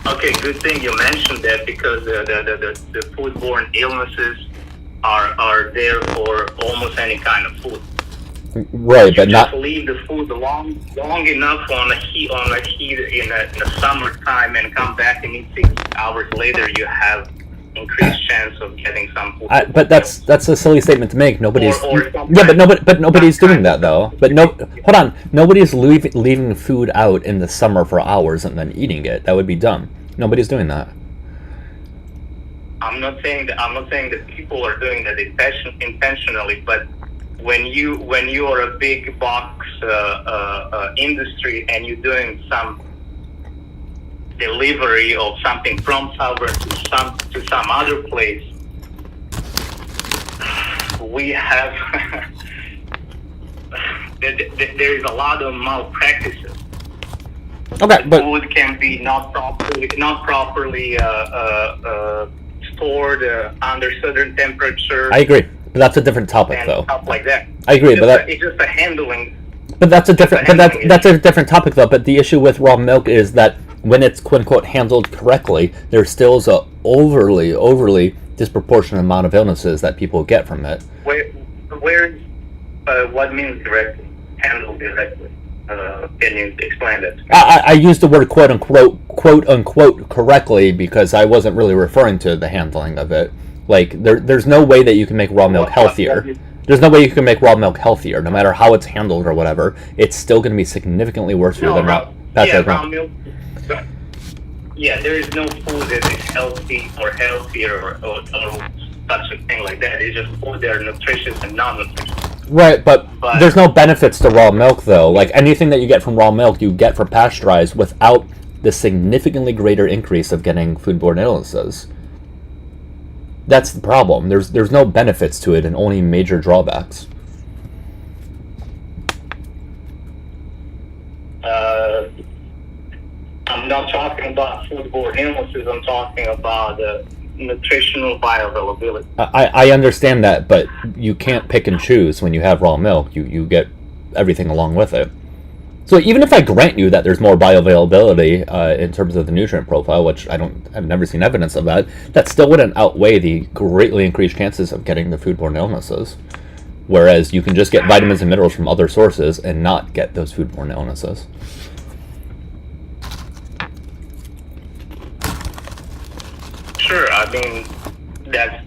Okay, good thing you mentioned that, because the foodborne illnesses are there for almost any kind of food. Right, but not. Just leave the food long enough on the heat in the summertime, and come back and eat 6 hours later, you have increased chance of getting some food. But that's a silly statement to make. Nobody's. But nobody's doing that though. Hold on. Nobody's leaving food out in the summer for hours and then eating it. That would be dumb. Nobody's doing that. I'm not saying that people are doing that intentionally, but when you are a big box industry, and you're doing some delivery of something from Salvador to some other place, we have there is a lot of malpractices. Okay, but food can be not properly stored under certain temperature. I agree, but that's a different topic, and though. Stuff like that. I agree, it's just a handling. But that's a different. That's a different topic, though. But the issue with raw milk is that when it's quote unquote handled correctly, there still is a overly disproportionate amount of illnesses that people get from it. Where what means directly? Handled directly. Can you explain that? I used the word quote unquote correctly because I wasn't really referring to the handling of it. Like there's no way that you can make raw milk healthier. There's no way you can make raw milk healthier, no matter how it's handled or whatever. It's still going to be significantly worse than raw milk. Yeah, there is no food that is healthy or healthier or such a thing like that. It's just food that are nutritious and non-nutritious. Right, but there's no benefits to raw milk, though. Like anything that you get from raw milk, you get for pasteurized without the significantly greater increase of getting foodborne illnesses. That's the problem. There's no benefits to it and only major drawbacks. I'm not talking about foodborne illnesses. I'm talking about nutritional bioavailability. I understand that, but you can't pick and choose when you have raw milk. You get everything along with it. So even if I grant you that there's more bioavailability in terms of the nutrient profile, which I've never seen evidence of that still wouldn't outweigh the greatly increased chances of getting the foodborne illnesses. Whereas you can just get vitamins and minerals from other sources and not get those foodborne illnesses. Sure, I mean that's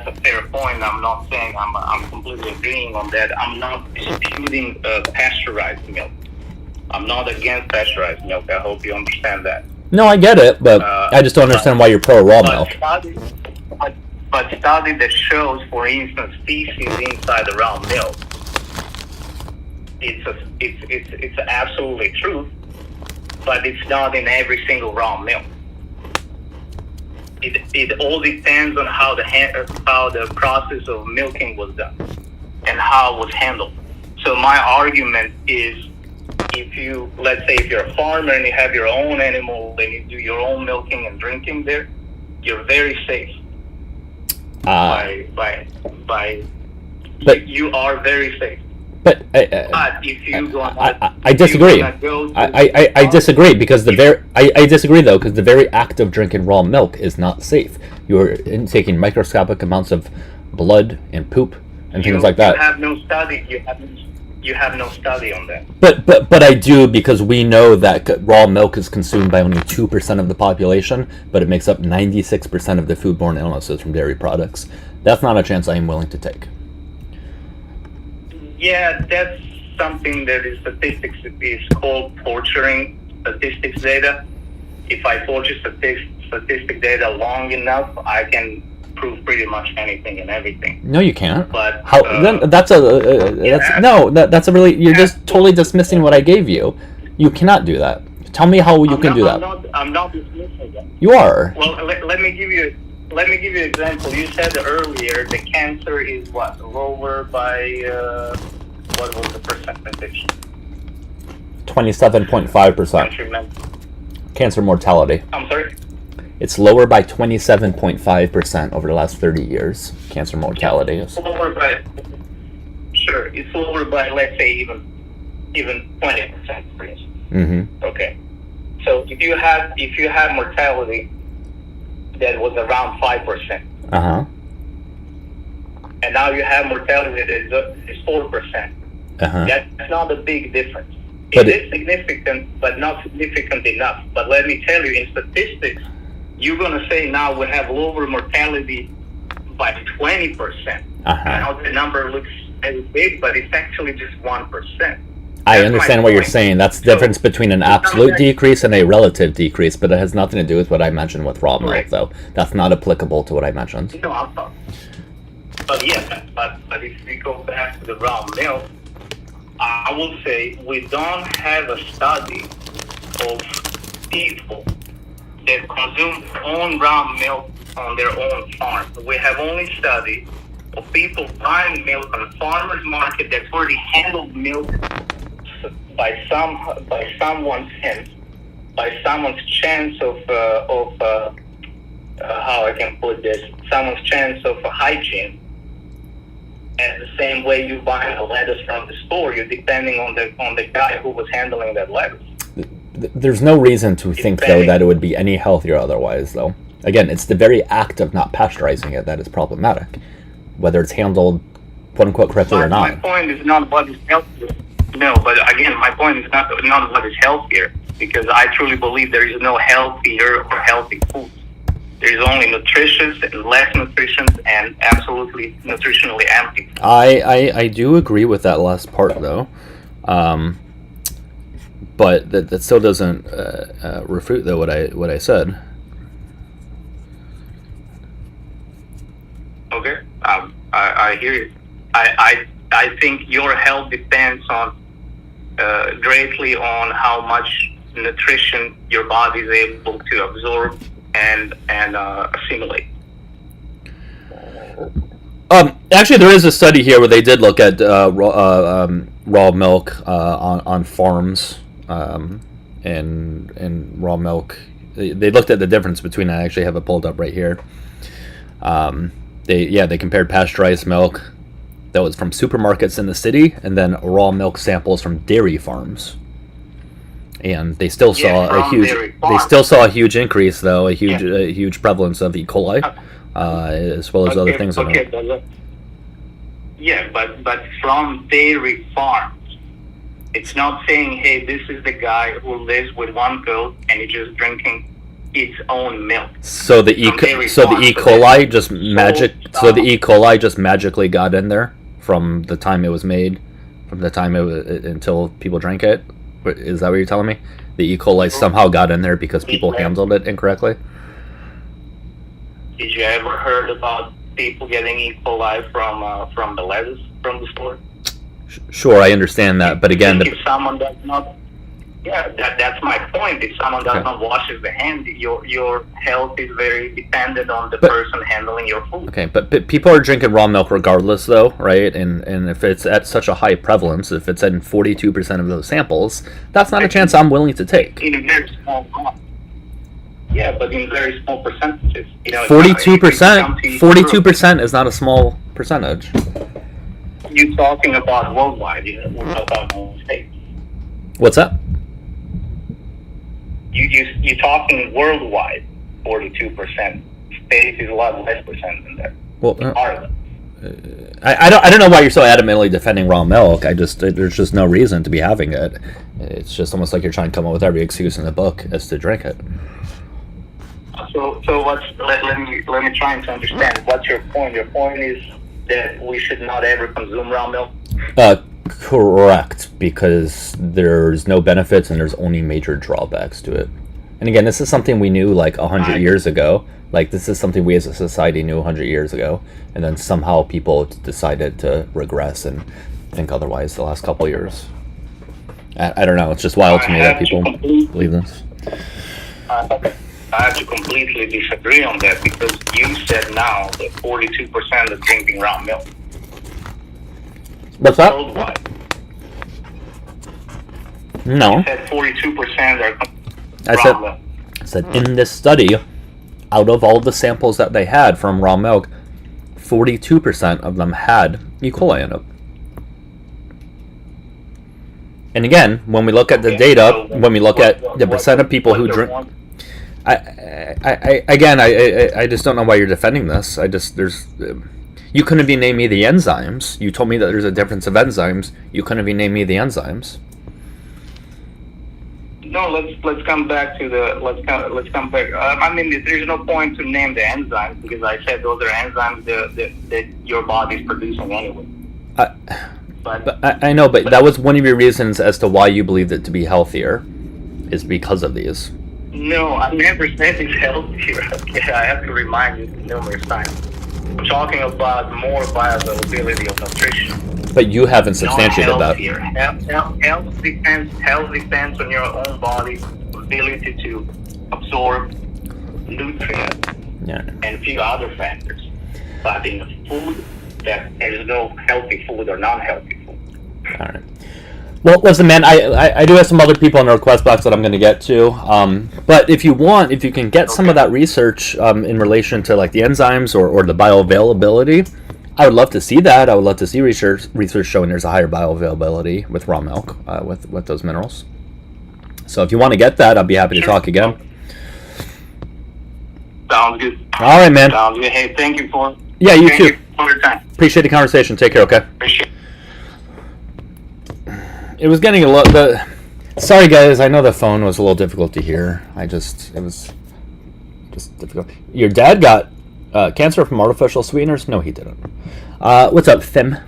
a fair point. I'm not saying I'm completely agreeing on that. I'm not disputing pasteurized milk. I'm not against pasteurized milk. I hope you understand that. No, I get it, but I just don't understand why you're pro raw milk. But study that shows, for instance, feces inside the raw milk it's absolutely true, but it's not in every single raw milk. It all depends on how the process of milking was done and how it was handled. So my argument is, let's say if you're a farmer and you have your own animal and you do your own milking and drinking there, you're very safe. You are very safe. But if you go, I disagree. I disagree because I disagree though, because the very act of drinking raw milk is not safe. You're taking microscopic amounts of blood and poop and things like that. You have no study. You have no study on that. But I do, because we know that raw milk is consumed by only 2% of the population, but it makes up 96% of the foodborne illnesses from dairy products. That's not a chance I am willing to take. Yeah, that's something that is statistics. Is called torturing statistics data. If I torture statistic data long enough, I can prove pretty much anything and everything. No, you can't. But how? Then that's really, you're just totally dismissing what I gave you. You cannot do that. Tell me how you can do that. I'm not dismissing that. You are. Well, let me give you an example. You said earlier the cancer is what, lower by what was the percentage? 27.5%. Cancer mortality. I'm sorry. It's lower by 27.5% over the last 30 years. Cancer mortality is. Lower by, sure, it's lower by, let's say, even 20%, for instance. Mm-hmm. Okay. So if you have mortality that was around 5%, and now you have mortality that is 4%, that's not a big difference. It is significant, but not significant enough. But let me tell you, in statistics, you're going to say now we have lower mortality by 20%. Now the number looks very big, but it's actually just 1%. I understand what you're saying. That's the difference between an absolute decrease and a relative decrease, but it has nothing to do with what I mentioned with raw milk, though. That's not applicable to what I mentioned. No, I'm not. But yeah, but if we go back to the raw milk, I will say we don't have a study of people that consume their own raw milk on their own farm. We have only studied of people buying milk on a farmer's market that's already handled milk by someone's hands, by someone's chance of how I can put this, someone's chance of hygiene. And the same way you buy a lettuce from the store, you're depending on the guy who was handling that lettuce. There's no reason to think, though, that it would be any healthier otherwise, though. Again, it's the very act of not pasteurizing it that is problematic, whether it's handled, quote-unquote, correctly or not. My point is not what is healthier. No, but again, my point is not what is healthier, because I truly believe there is no healthier or healthy food. There is only nutritious and less nutritious and absolutely nutritionally empty. I do agree with that last part, though. But that still doesn't refute, though, what I said. Okay, I hear you. I think your health depends on greatly on how much nutrition your body is able to absorb and assimilate. Actually, there is a study here where they did look at raw milk on farms, and raw milk. They looked at the difference between. I actually have it pulled up right here. They compared pasteurized milk that was from supermarkets in the city, and then raw milk samples from dairy farms. And they still saw a huge increase, though, a huge prevalence of E. coli, as well as other things. Yeah, but from dairy farms, it's not saying, hey, this is the guy who lives with one goat and he's just drinking its own milk. So the E. coli just magically got in there from the time it was made, until people drank it. Is that what you're telling me? The E. coli somehow got in there because people handled it incorrectly? Did you ever heard about people getting E. coli from the lettuce from the store? Sure, I understand that, but again, if someone does not, that's my point. If someone does not wash their hand, your health is very dependent on the person handling your food. Okay, but people are drinking raw milk regardless, though, right? And if it's at such a high prevalence, if it's in 42% of those samples, that's not a chance I'm willing to take. In a very small amount. Yeah, but in very small percentages. 42%. 42% is not a small percentage. You're talking about worldwide. We're not talking about states. What's that? You're talking worldwide. 42%. States is a lot less percent than that. Well, I don't know why you're so adamantly defending raw milk. There's just no reason to be having it. It's just almost like you're trying to come up with every excuse in the book as to drink it. So let me try to understand. What's your point? Your point is that we should not ever consume raw milk? Correct, because there's no benefits and there's only major drawbacks to it. And again, this is something we knew like 100 years ago. Like, this is something we as a society knew 100 years ago, and then somehow people decided to regress and think otherwise the last couple of years. I don't know, it's just wild to me that people believe this. I have to completely disagree on that, because you said now that 42% are drinking raw milk. What's that? Worldwide. No. You said 42% are raw milk. I said in this study, out of all the samples that they had from raw milk, 42% of them had E. coli in it. And again, when we look at the data, when we look at the percent of people who drink... I just don't know why you're defending this. You couldn't even name me the enzymes. You told me that there's a difference of enzymes. You couldn't even name me the enzymes. No, let's come back to the let's come back. I mean, there's no point to name the enzymes, because I said those are enzymes that your body's producing anyway. I know, but that was one of your reasons as to why you believed it to be healthier, is because of these. No, I never said it's healthier. Okay, I have to remind you numerous times. I'm talking about more bioavailability of nutrition. But you haven't substantiated that. Health depends on your own body's ability to absorb nutrients and a few other factors. But in food, there is no healthy food or non-healthy food. All right. Well, listen, man, I do have some other people in the request box that I'm going to get to. But if you can get some of that research in relation to like the enzymes or the bioavailability, I would love to see that. I would love to see research showing there's a higher bioavailability with raw milk with those minerals. So if you want to get that, I'd be happy to talk again. Sounds good. All right, man. Sounds good. Hey, thank you for you too. Thank you for your time. Appreciate the conversation. Take care. Okay. Appreciate it. It was getting a little. Sorry, guys. I know the phone was a little difficult to hear. It was just difficult. Your dad got cancer from artificial sweeteners? No, he didn't. What's up, Thim? Well,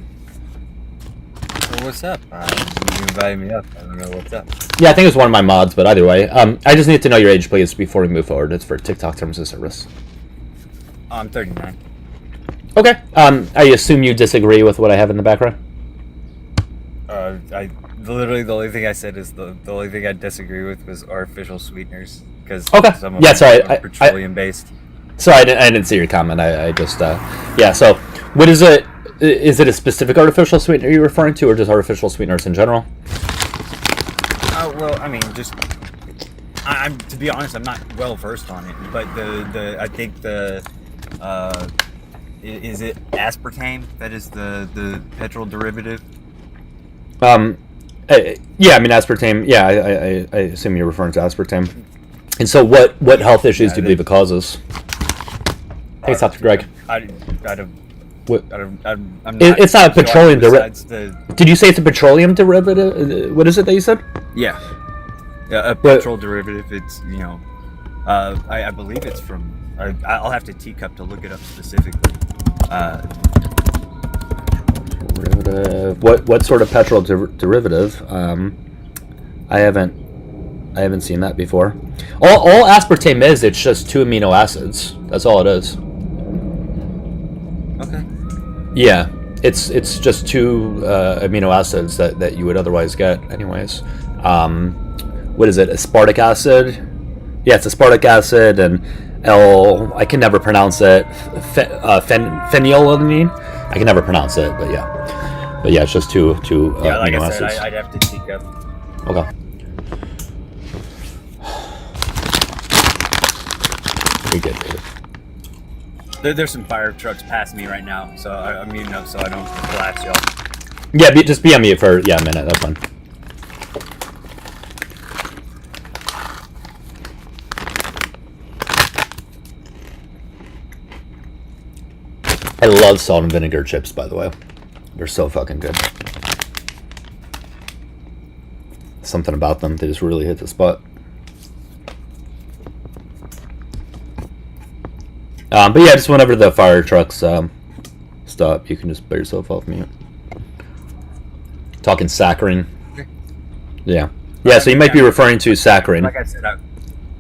what's up? You invited me up. I don't know what's up. Yeah, I think it was one of my mods, but either way, I just need to know your age, please, before we move forward. It's for TikTok terms of service. I'm 39. Okay. I assume you disagree with what I have in the background. Literally the only thing I said is the only thing I disagree with was artificial sweeteners, because some of them are petroleum based. Sorry, I didn't see your comment. I just yeah. So, what is it? Is it a specific artificial sweetener you're referring to, or just artificial sweeteners in general? Well, I mean, just I'm to be honest, I'm not well versed on it, but I think is it aspartame that is the petrol derivative? Yeah, I mean aspartame. Yeah, I assume you're referring to aspartame. And so, what health issues do you believe it causes? Thanks, Dr. Greg. It's not a petroleum derivative. Did you say it's a petroleum derivative? What is it that you said? Yeah, a petrol derivative. It's I believe it's from. I'll have to teacup to look it up specifically. What sort of petrol derivative? I haven't seen that before. All aspartame is, it's just 2 amino acids. That's all it is. Okay. Yeah. It's just two amino acids that you would otherwise get anyways. What is it? Aspartic acid? Yeah, it's aspartic acid and I can never pronounce it. Phenylalanine? I can never pronounce it, but yeah. But yeah, it's just two like amino I said, acids. I'd have to teak up. Okay. We good, David. There's some fire trucks past me right now, so I'm muting up so I don't blast y'all. Yeah, just be on mute for a minute. That's fine. I love salt and vinegar chips, by the way. They're so fucking good. Something about them, they just really hit the spot. But yeah, just whenever the fire trucks stop, you can just put yourself off mute. Talking saccharin. Yeah. Yeah, so you might be referring to saccharin. Like I said,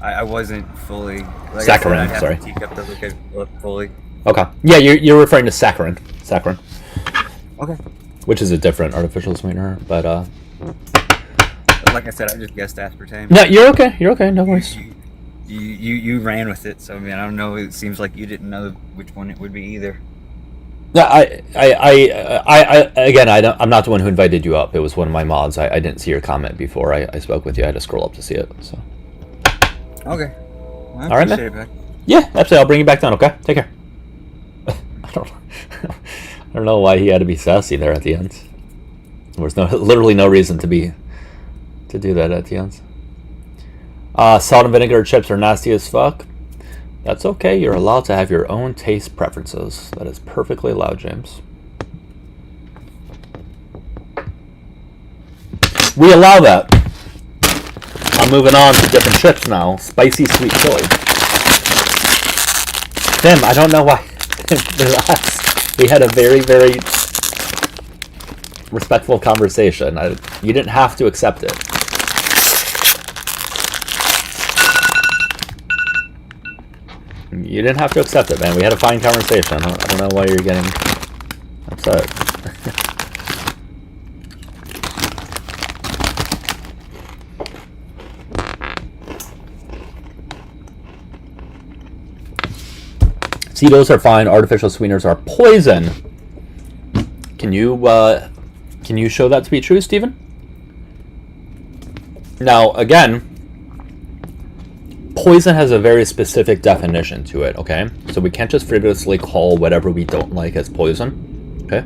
I wasn't fully... Like saccharin, I said, I'd have sorry. to teak up to look at it fully. Okay. Yeah, you're referring to saccharin. Saccharin. Okay. Which is a different artificial sweetener, but like I said, I just guessed aspartame. no, you're okay. You're okay. No worries. You ran with it, so I mean, I don't know. It seems like you didn't know which one it would be either. No, I'm not the one who invited you up. It was one of my mods. I didn't see your comment before I spoke with you. I had to scroll up to see it. So. Okay. Well, All right, man. it, Yeah, absolutely. I'll bring you back down. Okay. Take care. I don't know why he had to be sassy there at the end. There was literally no reason to do that at the end. Salt and vinegar chips are nasty as fuck. That's okay. You're allowed to have your own taste preferences. That is perfectly allowed, James. We allow that. I'm moving on to different chips now. Spicy sweet chili. Tim, I don't know why. Relax. We had a very, very respectful conversation. You didn't have to accept it. You didn't have to accept it, man. We had a fine conversation. I don't know why you're getting upset. Cetos are fine. Artificial sweeteners are poison. Can you show that to be true, Stephen? Now, again, poison has a very specific definition to it, okay? So we can't just frivolously call whatever we don't like as poison, okay?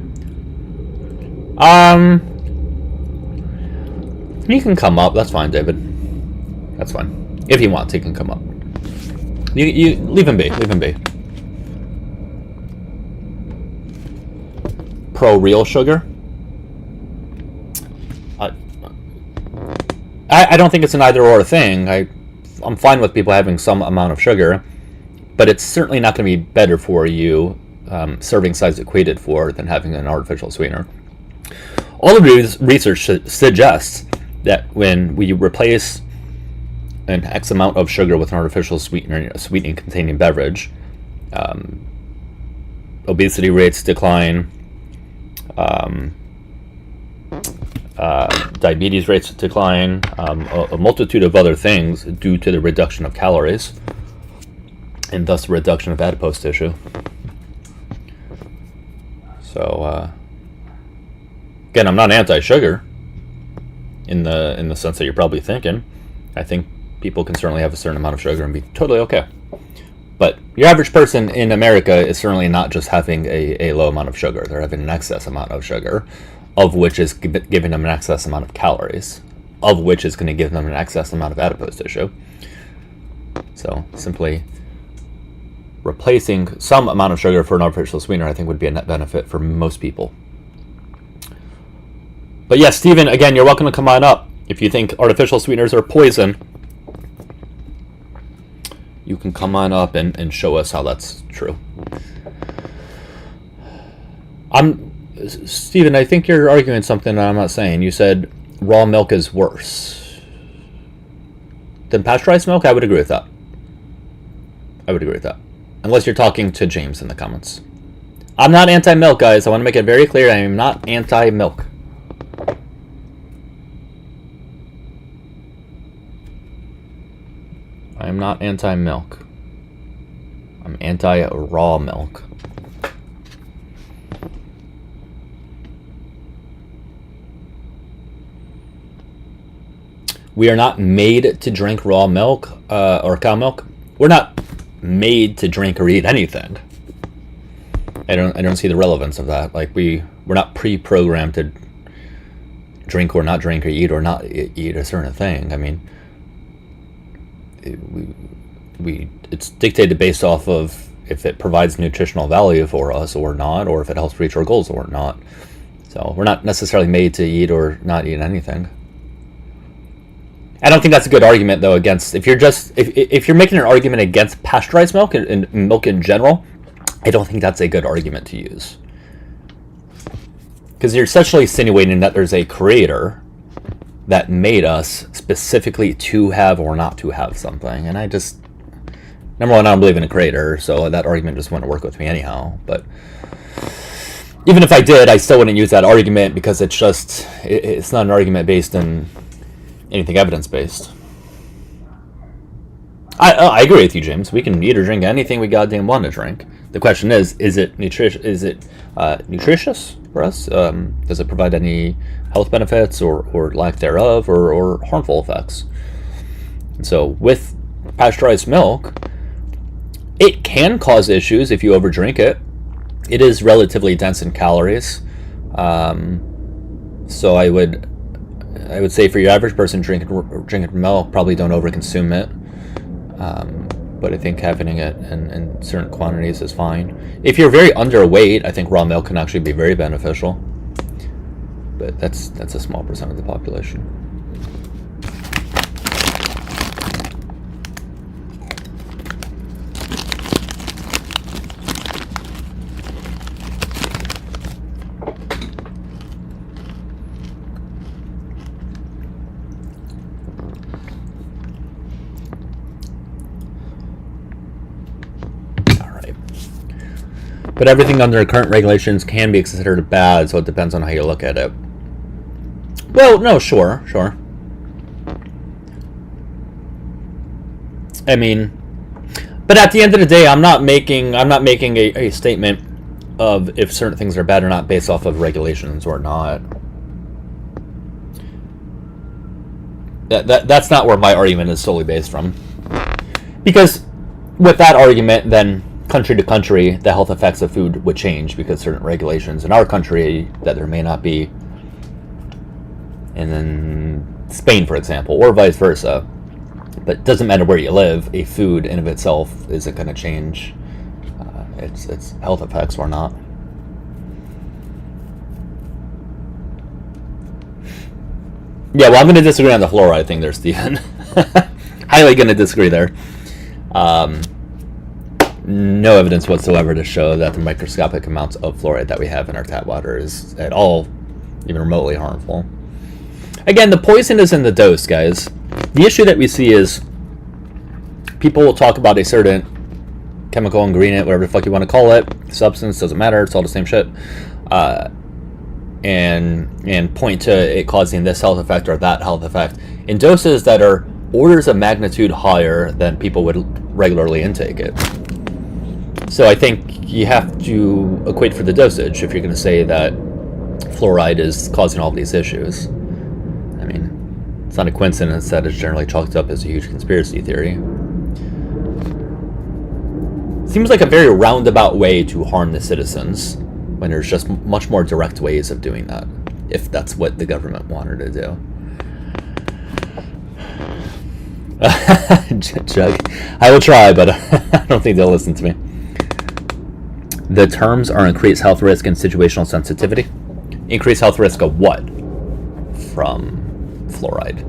He can come up. That's fine, David. That's fine. If he wants, he can come up. You leave him be. Leave him be. Pro real sugar? I don't think it's an either or thing. I'm fine with people having some amount of sugar, but it's certainly not going to be better for you, serving size equated for, than having an artificial sweetener. All of this research suggests that when we replace an X amount of sugar with an artificial sweetener, a sweetening containing beverage, obesity rates decline, diabetes rates decline, a multitude of other things due to the reduction of calories and thus the reduction of adipose tissue. So again, I'm not anti-sugar in the sense that you're probably thinking. I think people can certainly have a certain amount of sugar and be totally okay. But your average person in America is certainly not just having a low amount of sugar. They're having an excess amount of sugar, of which is giving them an excess amount of calories, of which is going to give them an excess amount of adipose tissue. So simply replacing some amount of sugar for an artificial sweetener, I think, would be a net benefit for most people. But yes, Stephen, again, you're welcome to come on up. If you think artificial sweeteners are poison, you can come on up and show us how that's true. Stephen, I think you're arguing something I'm not saying. You said raw milk is worse than pasteurized milk. I would agree with that. I would agree with that. Unless you're talking to James in the comments. I'm not anti-milk, guys. I want to make it very clear. I am not anti-milk. I am not anti-milk. I'm anti-raw milk. We are not made to drink raw milk or cow milk. We're not made to drink or eat anything. I don't see the relevance of that. Like we're not pre-programmed to drink or not drink or eat eat a certain thing. I mean, it's dictated based off of if it provides nutritional value for us or not, or if it helps reach our goals or not. So we're not necessarily made to eat or not eat anything. I don't think that's a good argument though against if you're making an argument against pasteurized milk and milk in general. I don't think that's a good argument to use, because you're essentially insinuating that there's a creator that made us specifically to have or not to have something, and I just, number one, I don't believe in a creator, so that argument just wouldn't work with me anyhow. But even if I did, I still wouldn't use that argument, because it's not an argument based in anything evidence-based. I agree with you, James. We can eat or drink anything we goddamn want to drink. The question is it nutritious? Is it nutritious for us? Does it provide any health benefits or lack thereof, or harmful effects? And so with pasteurized milk, it can cause issues if you overdrink it. It is relatively dense in calories. So I would say for your average person drinking milk, probably don't overconsume it. But I think having it in certain quantities is fine. If you're very underweight, I think raw milk can actually be very beneficial. But that's a small percent of the population. But everything under current regulations can be considered bad, so it depends on how you look at it. Well, no, sure. I mean, but at the end of the day, I'm not making a statement of if certain things are bad or not based off of regulations or not. That's not where my argument is solely based from. Because with that argument, then country to country, the health effects of food would change, because certain regulations in our country that there may not be in Spain, for example, or vice versa. But it doesn't matter where you live, a food in of itself isn't going to change its health effects or not. Yeah, well, I'm going to disagree on the fluoride thing there, Stephen. Highly going to disagree there. No evidence whatsoever to show that the microscopic amounts of fluoride that we have in our tap water is at all even remotely harmful. Again, the poison is in the dose, guys. The issue that we see is people will talk about a certain chemical ingredient, whatever the fuck you want to call it, substance, doesn't matter, it's all the same shit, and point to it causing this health effect or that health effect in doses that are orders of magnitude higher than people would regularly intake it. So I think you have to equate for the dosage if you're going to say that fluoride is causing all these issues. I mean, it's not a coincidence that it's generally chalked up as a huge conspiracy theory. Seems like a very roundabout way to harm the citizens, when there's just much more direct ways of doing that, if that's what the government wanted to do. Jug. I will try, but I don't think they'll listen to me. The terms are increased health risk and situational sensitivity. Increased health risk of what? From fluoride.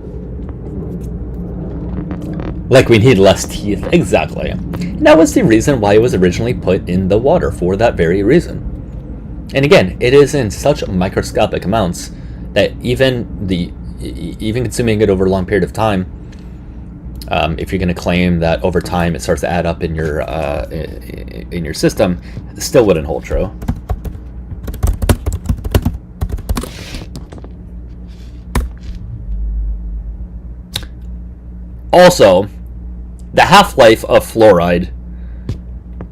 Like we need less teeth. Exactly. And that was the reason why it was originally put in the water, for that very reason. And again, it is in such microscopic amounts that even consuming it over a long period of time, if you're going to claim that over time it starts to add up in your system, it still wouldn't hold true. Also, the half-life of fluoride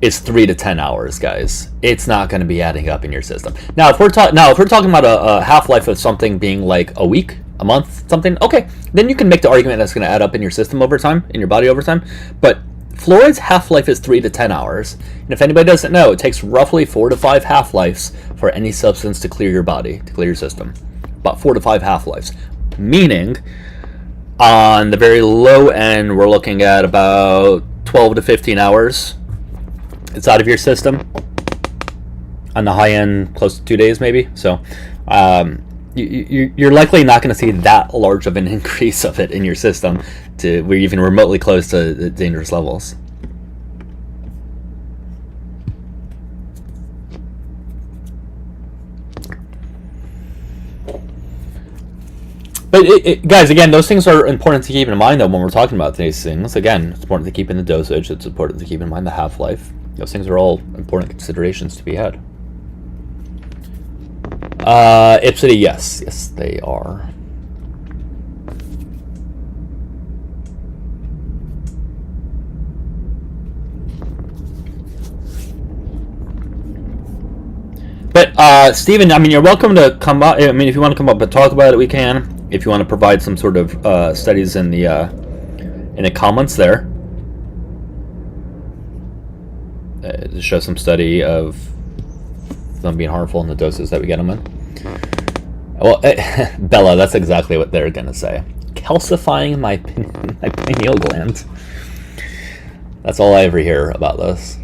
is 3 to 10 hours, guys. It's not going to be adding up in your system. Now, if we're talking about a half-life of something being like a week, a month, something, okay, then you can make the argument that's going to add up in your system over time, in your body over time. But fluoride's half-life is 3 to 10 hours. And if anybody doesn't know, it takes roughly 4 to 5 half-lives for any substance to clear your body, to clear your system. About 4 to 5 half-lives. Meaning, on the very low end, we're looking at about 12 to 15 hours. It's out of your system. On the high end, close to 2 days maybe. So you're likely not going to see that large of an increase of it in your system to where you're even remotely close to the dangerous levels. But guys, again, those things are important to keep in mind though when we're talking about these things. Again, it's important to keep in the dosage. It's important to keep in mind the half-life. Those things are all important considerations to be had. Ipsity, yes. Yes, they are. But, Steven, I mean, you're welcome to come up. I mean, if you want to come up and talk about it, we can. If you want to provide some sort of studies in the comments there. To show some study of them being harmful in the doses that we get them in. Well, Bella, that's exactly what they're going to say. Calcifying my pineal gland. That's all I ever hear about this.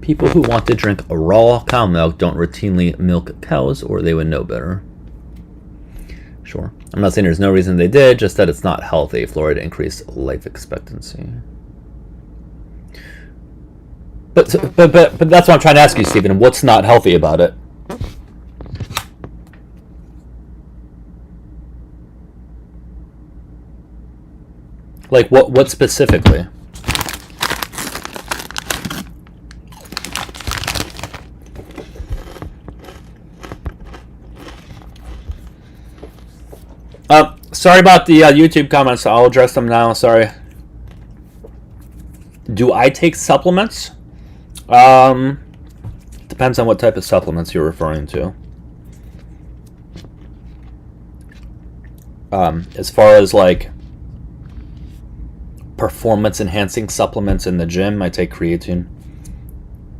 People who want to drink raw cow milk don't routinely milk cows, or they would know better. Sure. I'm not saying there's no reason they did, just that it's not healthy. Fluoride increased life expectancy. But that's what I'm trying to ask you, Stephen. What's not healthy about it? Like what specifically? Sorry about the YouTube comments. I'll address them now. Sorry. Do I take supplements? Depends on what type of supplements you're referring to. As far as like performance enhancing supplements in the gym, I take creatine.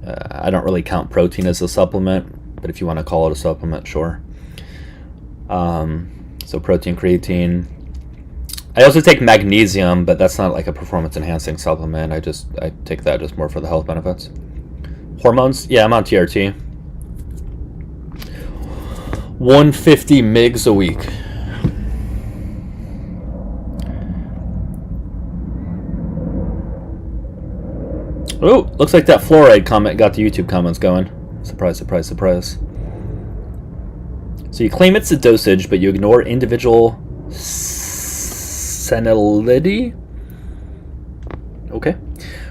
I don't really count protein as a supplement, but if you want to call it a supplement, sure. So protein, creatine. I also take magnesium, but that's not like a performance enhancing supplement. I take that just more for the health benefits. Hormones? Yeah, I'm on TRT. 150 mgs a week. Oh, looks like that fluoride comment got the YouTube comments going. Surprise, surprise, surprise. So you claim it's a dosage, but you ignore individual senility? Okay.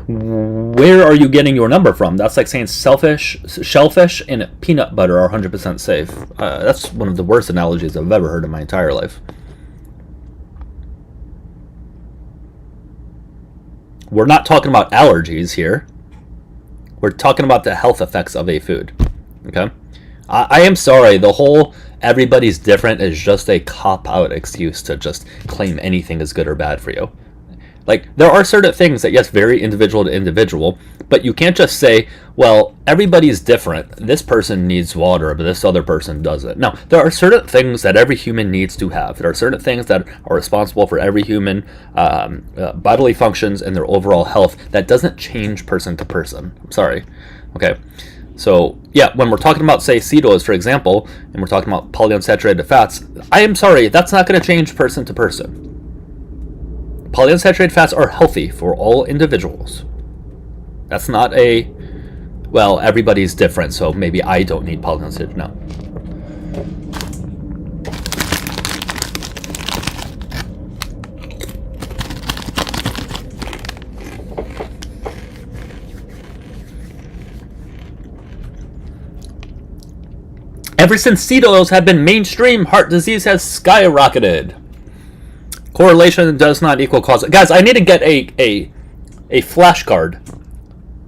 Where are you getting your number from? That's like saying shellfish and peanut butter are 100% safe. That's one of the worst analogies I've ever heard in my entire life. We're not talking about allergies here. We're talking about the health effects of a food. Okay? I am sorry, the whole everybody's different is just a cop-out excuse to just claim anything is good or bad for you. Like, there are certain things that, yes, very individual to individual, but you can't just say, well, everybody's different. This person needs water, but this other person doesn't. No, there are certain things that every human needs to have. There are certain things that are responsible for every human bodily functions and their overall health that doesn't change person to person. I'm sorry. Okay. So, yeah, when we're talking about, say, CETOs, for example, and we're talking about polyunsaturated fats, I am sorry, that's not going to change person to person. Polyunsaturated fats are healthy for all individuals. That's not a, well, everybody's different, so maybe I don't need polyunsaturated. No. Ever since seed oils have been mainstream, heart disease has skyrocketed. Correlation does not equal causation. Guys, I need to get a flashcard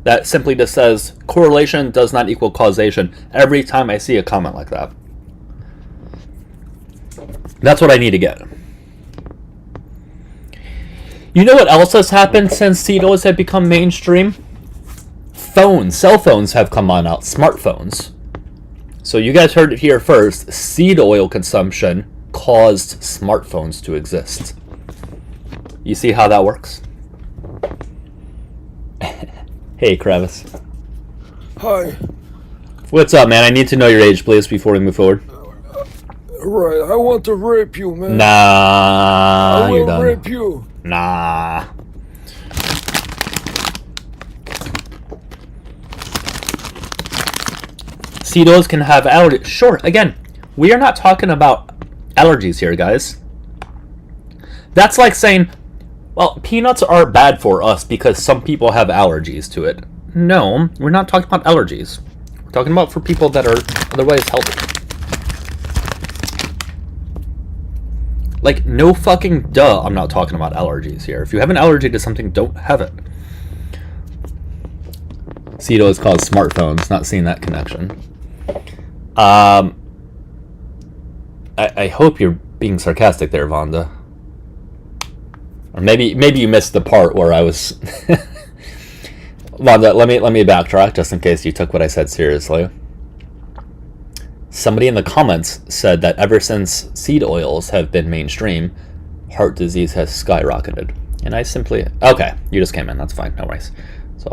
that simply just says correlation does not equal causation every time I see a comment like that. That's what I need to get. You know what else has happened since seed oils have become mainstream? Cell phones have come on out, smartphones. So you guys heard it here first. Seed oil consumption caused smartphones to exist. You see how that works? Hey, Kravis. Hi. What's up, man? I need to know your age, please, before we move forward. Right, I want to rape you, man. Nah, you're done. I will rape you. Nah. Seed oils can have allergies. Sure, again, we are not talking about allergies here, guys. That's like saying, well, peanuts are bad for us because some people have allergies to it. No, we're not talking about allergies. We're talking about for people that are otherwise healthy. Like, no fucking duh, I'm not talking about allergies here. If you have an allergy to something, don't have it. Seed oils cause smartphones, not seeing that connection. I hope you're being sarcastic there, Vonda. Or maybe you missed the part where I was... Vonda, let me backtrack, just in case you took what I said seriously. Somebody in the comments said that ever since seed oils have been mainstream, heart disease has skyrocketed. And I simply... Okay, you just came in, that's fine, no worries. So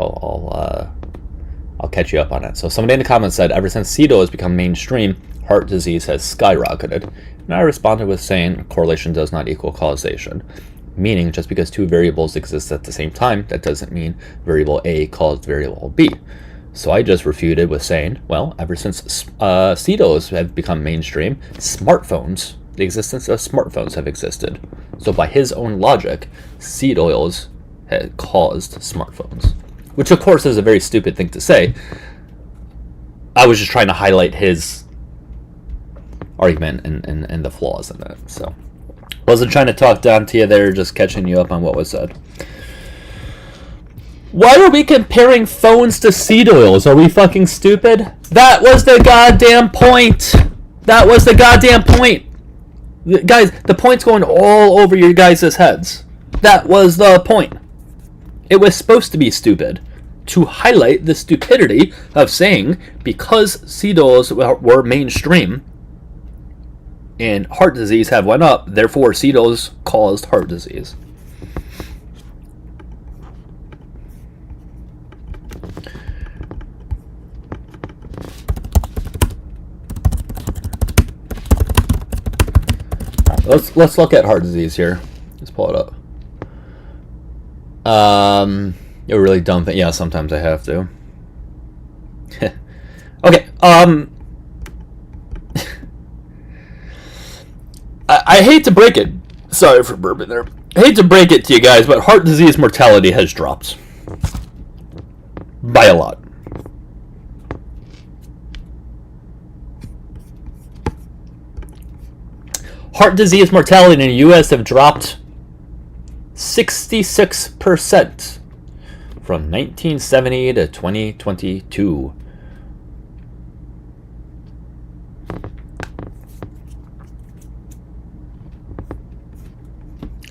I'll catch you up on it. So somebody in the comments said, ever since seed oil has become mainstream, heart disease has skyrocketed. And I responded with saying, correlation does not equal causation. Meaning, just because two variables exist at the same time, that doesn't mean variable A caused variable B. So I just refuted with saying, well, ever since seed oils have become mainstream, smartphones, the existence of smartphones have existed. So by his own logic, seed oils had caused smartphones. Which, of course, is a very stupid thing to say. I was just trying to highlight his argument and the flaws in it. So, wasn't trying to talk down to you there, just catching you up on what was said. Why are we comparing phones to seed oils? Are we fucking stupid? That was the goddamn point! That was the goddamn point! Guys, the point's going all over your guys' heads. That was the point. It was supposed to be stupid. To highlight the stupidity of saying, because seed oils were mainstream, and heart disease have went up, therefore seed oils caused heart disease. Let's look at heart disease here. Let's pull it up. You're really dumb thing. Yeah, sometimes I have to. Okay. I hate to break it. Sorry for burping there. I hate to break it to you guys, but heart disease mortality has dropped by a lot. Heart disease mortality in the U.S. have dropped 66% from 1970 to 2022.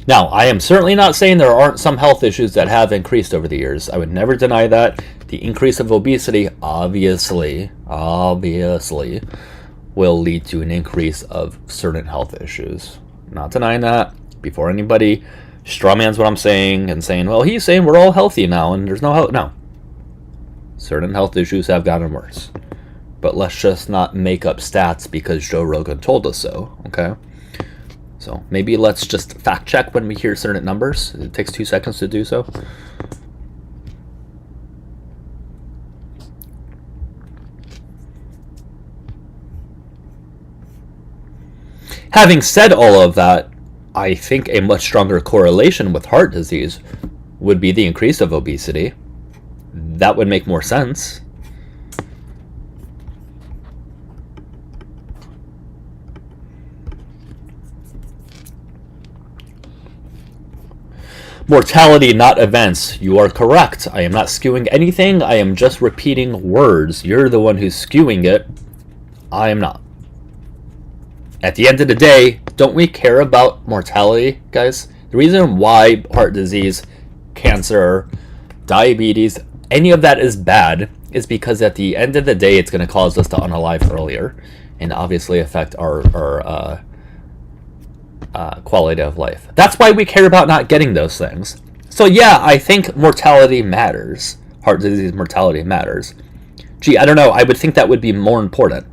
Now, I am certainly not saying there aren't some health issues that have increased over the years. I would never deny that. The increase of obesity, obviously, will lead to an increase of certain health issues. Not denying that. Before anybody strawmans what I'm saying and saying, well, he's saying we're all healthy now and there's no health. No. Certain health issues have gotten worse. But let's just not make up stats because Joe Rogan told us so, okay? So maybe let's just fact check when we hear certain numbers. It takes 2 seconds to do so. Having said all of that, I think a much stronger correlation with heart disease would be the increase of obesity. That would make more sense. Mortality, not events. You are correct. I am not skewing anything. I am just repeating words. You're the one who's skewing it. I am not. At the end of the day, don't we care about mortality, guys? The reason why heart disease, cancer, diabetes, any of that is bad is because at the end of the day, it's going to cause us to unalive earlier and obviously affect our quality of life. That's why we care about not getting those things. So yeah, I think mortality matters. Heart disease mortality matters. Gee, I don't know. I would think that would be more important.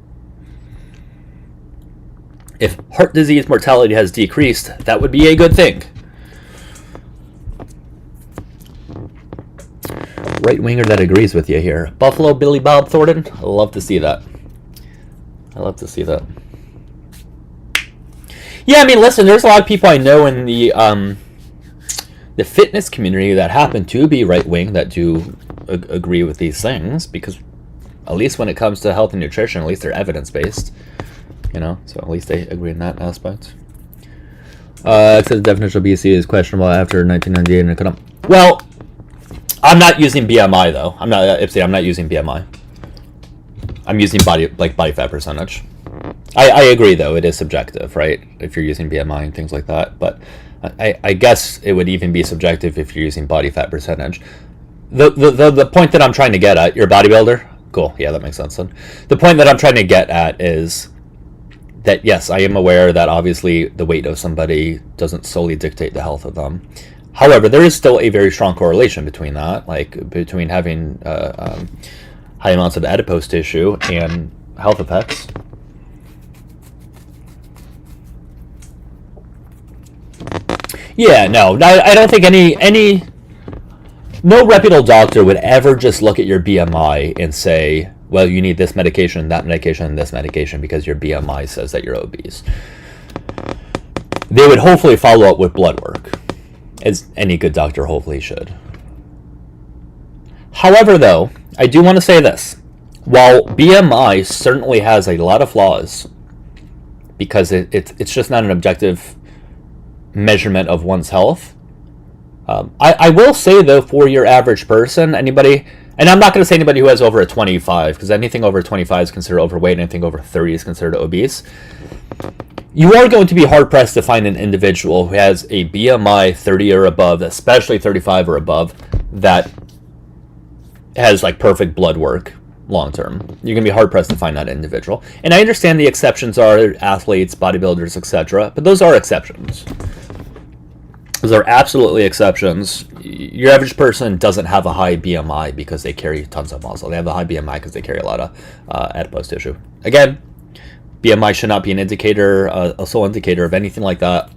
If heart disease mortality has decreased, that would be a good thing. Right-winger that agrees with you here. Buffalo Billy Bob Thornton. I love to see that. I love to see that. Yeah, I mean, listen, there's a lot of people I know in the fitness community that happen to be right-wing that do agree with these things, because at least when it comes to health and nutrition, at least they're evidence-based, you know, so at least they agree in that aspect. Except the definition of obesity is questionable after 1998 and it could. Well, I'm not using BMI though. I'm not using BMI. I'm using body fat percentage. I agree though, it is subjective, right? If you're using BMI and things like that, but I guess it would even be subjective if you're using body fat percentage. The point that I'm trying to get at, you're a bodybuilder? Cool, yeah, that makes sense then. The point that I'm trying to get at is that yes, I am aware that obviously the weight of somebody doesn't solely dictate the health of them. However, there is still a very strong correlation between that, like between having high amounts of adipose tissue and health effects. Yeah, no, I don't think no reputable doctor would ever just look at your BMI and say, well, you need this medication, that medication, and this medication because your BMI says that you're obese. They would hopefully follow up with blood work, as any good doctor hopefully should. However, though, I do want to say this. While BMI certainly has a lot of flaws, because it's just not an objective measurement of one's health, I will say, though, for your average person, anybody, and I'm not going to say anybody who has over a 25, because anything over 25 is considered overweight, anything over 30 is considered obese. You are going to be hard-pressed to find an individual who has a BMI 30 or above, especially 35 or above, that has like perfect blood work long-term. You're going to be hard-pressed to find that individual. And I understand the exceptions are athletes, bodybuilders, etc., but those are exceptions. Those are absolutely exceptions. Your average person doesn't have a high BMI because they carry tons of muscle. They have a high BMI because they carry a lot of adipose tissue. Again, BMI should not be an indicator, a sole indicator of anything like that.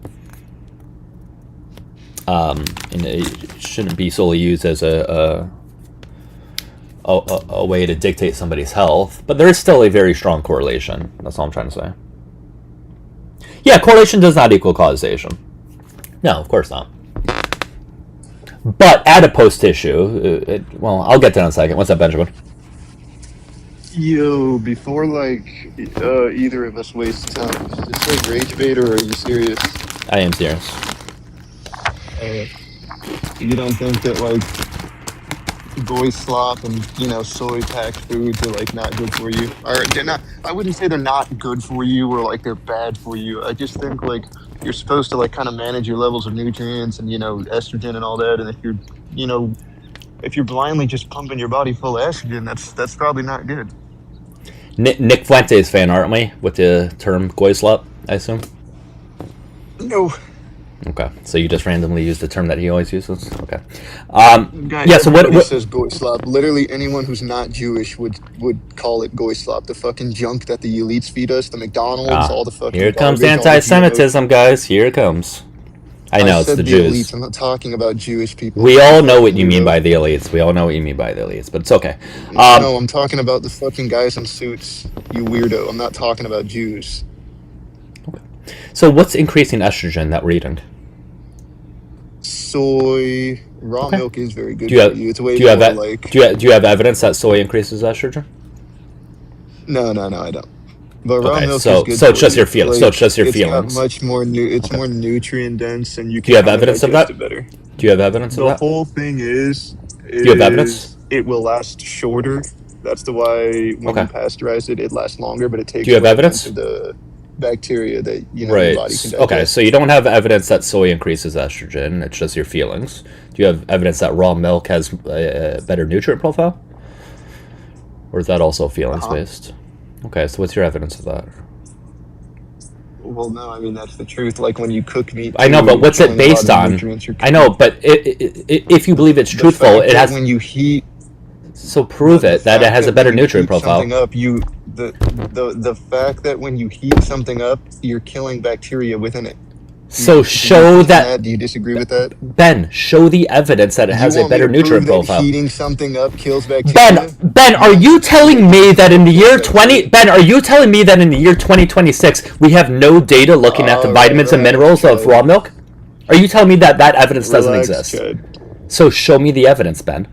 And it shouldn't be solely used as a way to dictate somebody's health. But there is still a very strong correlation. That's all I'm trying to say. Yeah, correlation does not equal causation. No, of course not. But adipose tissue, well, I'll get to that in a second. What's up, Benjamin? Yo, before either of us waste time, is this like rage bait or are you serious? I am serious. You don't think that like boy slop and soy packed foods are like not good for you? Or they're not. I wouldn't say they're not good for you or like they're bad for you. I just think like you're supposed to like kind of manage your levels of nutrients and estrogen and all that. And if you're blindly just pumping your body full of estrogen, that's probably not good. Nick Fuentes fan, aren't we? With the term goy slop, I assume. No. Okay, so you just randomly use the term that he always uses. Okay. Yeah. So what says goy slop? Literally anyone who's not Jewish would call it goy slop. The fucking junk that the elites feed us, the McDonald's, all the fucking. Here comes anti-Semitism, guys. Here it comes. I know it's the Jews. Elites. I'm not talking about Jewish people. We all know what you mean by the elites. We all know what you mean by the elites, but it's okay. No, I'm talking about the fucking guys in suits. You weirdo. I'm not talking about Jews. Okay. So what's increasing estrogen that we're eating? Soy, raw milk is very good for you. It's way do you have evidence that soy increases estrogen? No, I don't. But raw milk so is good it's for just you. your feelings. Like, So it's just your it's feelings. got much more it's more nutrient dense, and you Do can you have kind of evidence of digest that? it better. Do you have evidence of The that? whole thing Do you have evidence? it will last shorter. That's the why when Okay. you pasteurize it, it lasts longer, but it Do takes you have away a evidence? bunch of the bacteria that your Right. body can digest. Okay, so you don't have evidence that soy increases estrogen. It's just your feelings. Do you have evidence that raw milk has a better nutrient profile? Or is that also feelings based? Okay, so what's your evidence of that? Well, no, I mean that's the truth. Like when you cook meat, I know, too, but you're what's it killing a lot based of on? nutrients you're I know, killing. but if you believe it's The truthful, fact it that has. when you heat, So prove the it that it fact has a that better when you nutrient heat profile. something up, the fact that when you heat something up, you're killing bacteria within it. So Do show you question that. Do you disagree with that? Ben, show the evidence that it You has a want me better to nutrient prove that profile. heating something up kills bacteria? Ben, are want me you to prove telling me heating that in the something year kills 20 bacteria? Ben, are you telling me that in the year 2026 we have no data looking at the All vitamins and right, minerals of Chad. raw milk? Are you telling me that evidence doesn't Relax, exist? Chad. So show me the evidence, Ben.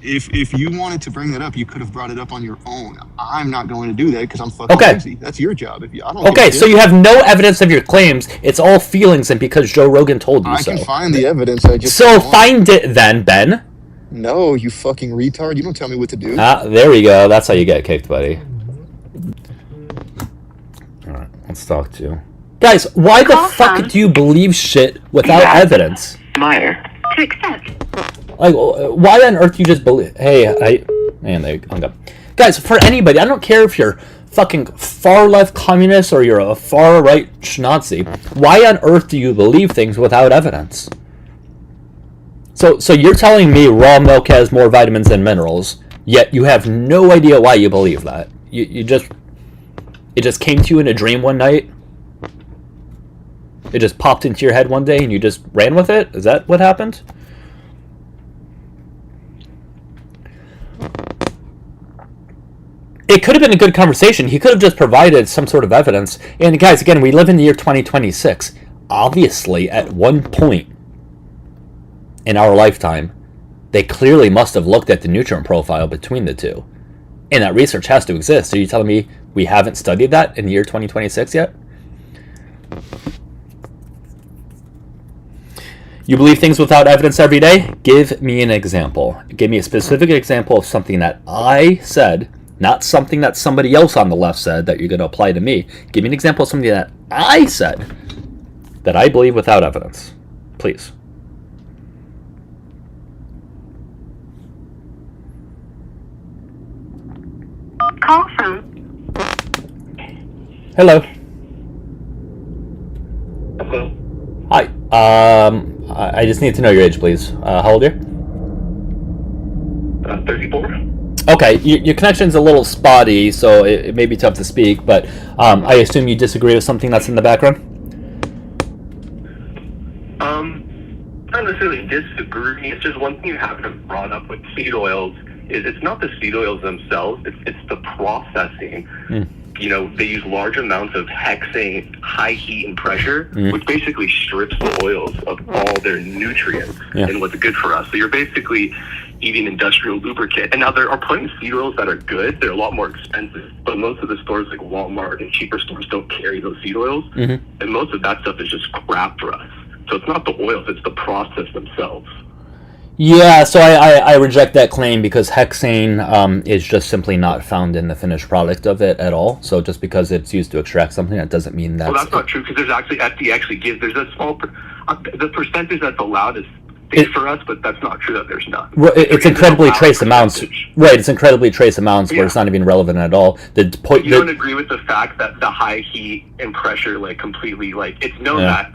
If you wanted to bring that up, you could have brought it up on your own. I'm not going to do that because I'm fucking Okay. lazy. That's your job. I don't give a Okay, shit. so you have no evidence of your claims. It's all feelings and because Joe Rogan told you I so. can find the evidence. I just So don't want it. find it then, Ben. No, you fucking retard. You don't tell me what to do. There we go. That's how you get kicked, buddy. Alright, let's talk to you. Guys, why the fuck do you believe shit without evidence? Meyer. To accept. Like, why on earth you just believe? Man, they hung up. Guys, for anybody, I don't care if you're fucking far left communist or you're a far right schnazi. Why on earth do you believe things without evidence? So you're telling me raw milk has more vitamins and minerals, yet you have no idea why you believe that. It just came to you in a dream one night. It just popped into your head one day and you just ran with it? Is that what happened? It could have been a good conversation. He could have just provided some sort of evidence. And guys, again, we live in the year 2026. Obviously, at one point in our lifetime, they clearly must have looked at the nutrient profile between the two. And that research has to exist. Are you telling me we haven't studied that in the year 2026 yet? You believe things without evidence every day? Give me an example. Give me a specific example of something that I said, not something that somebody else on the left said that you're going to apply to me. Give me an example of something that I said that I believe without evidence. Please. Call from. Hello. Hello. Hi. I just need to know your age, please. How old are you? 34. Okay, your connection's a little spotty, so it may be tough to speak, but I assume you disagree with something that's in the background? Not necessarily disagree. It's just one thing you haven't brought up with seed oils is it's not the seed oils themselves, it's the processing. You know, they use large amounts of hexane, high heat and pressure, which basically strips the oils of all their nutrients and what's good for us. So you're basically eating industrial lubricant. And now there are plenty of seed oils that are good. They're a lot more expensive, but most of the stores like Walmart and cheaper stores don't carry those seed oils. And most of that stuff is just crap for us. So it's not the oils, it's the process themselves. Yeah, so I reject that claim because hexane is just simply not found in the finished product of it at all. So just because it's used to extract something, that doesn't mean that's... Well, that's not true because there's actually, FDA actually gives, there's a small, the percentage that's allowed is big for us, but that's not true that there's none. It's incredibly trace amounts. Right, it's incredibly trace amounts where it's not even relevant at all. You don't agree with the fact that the high heat and pressure, like completely, like it's known that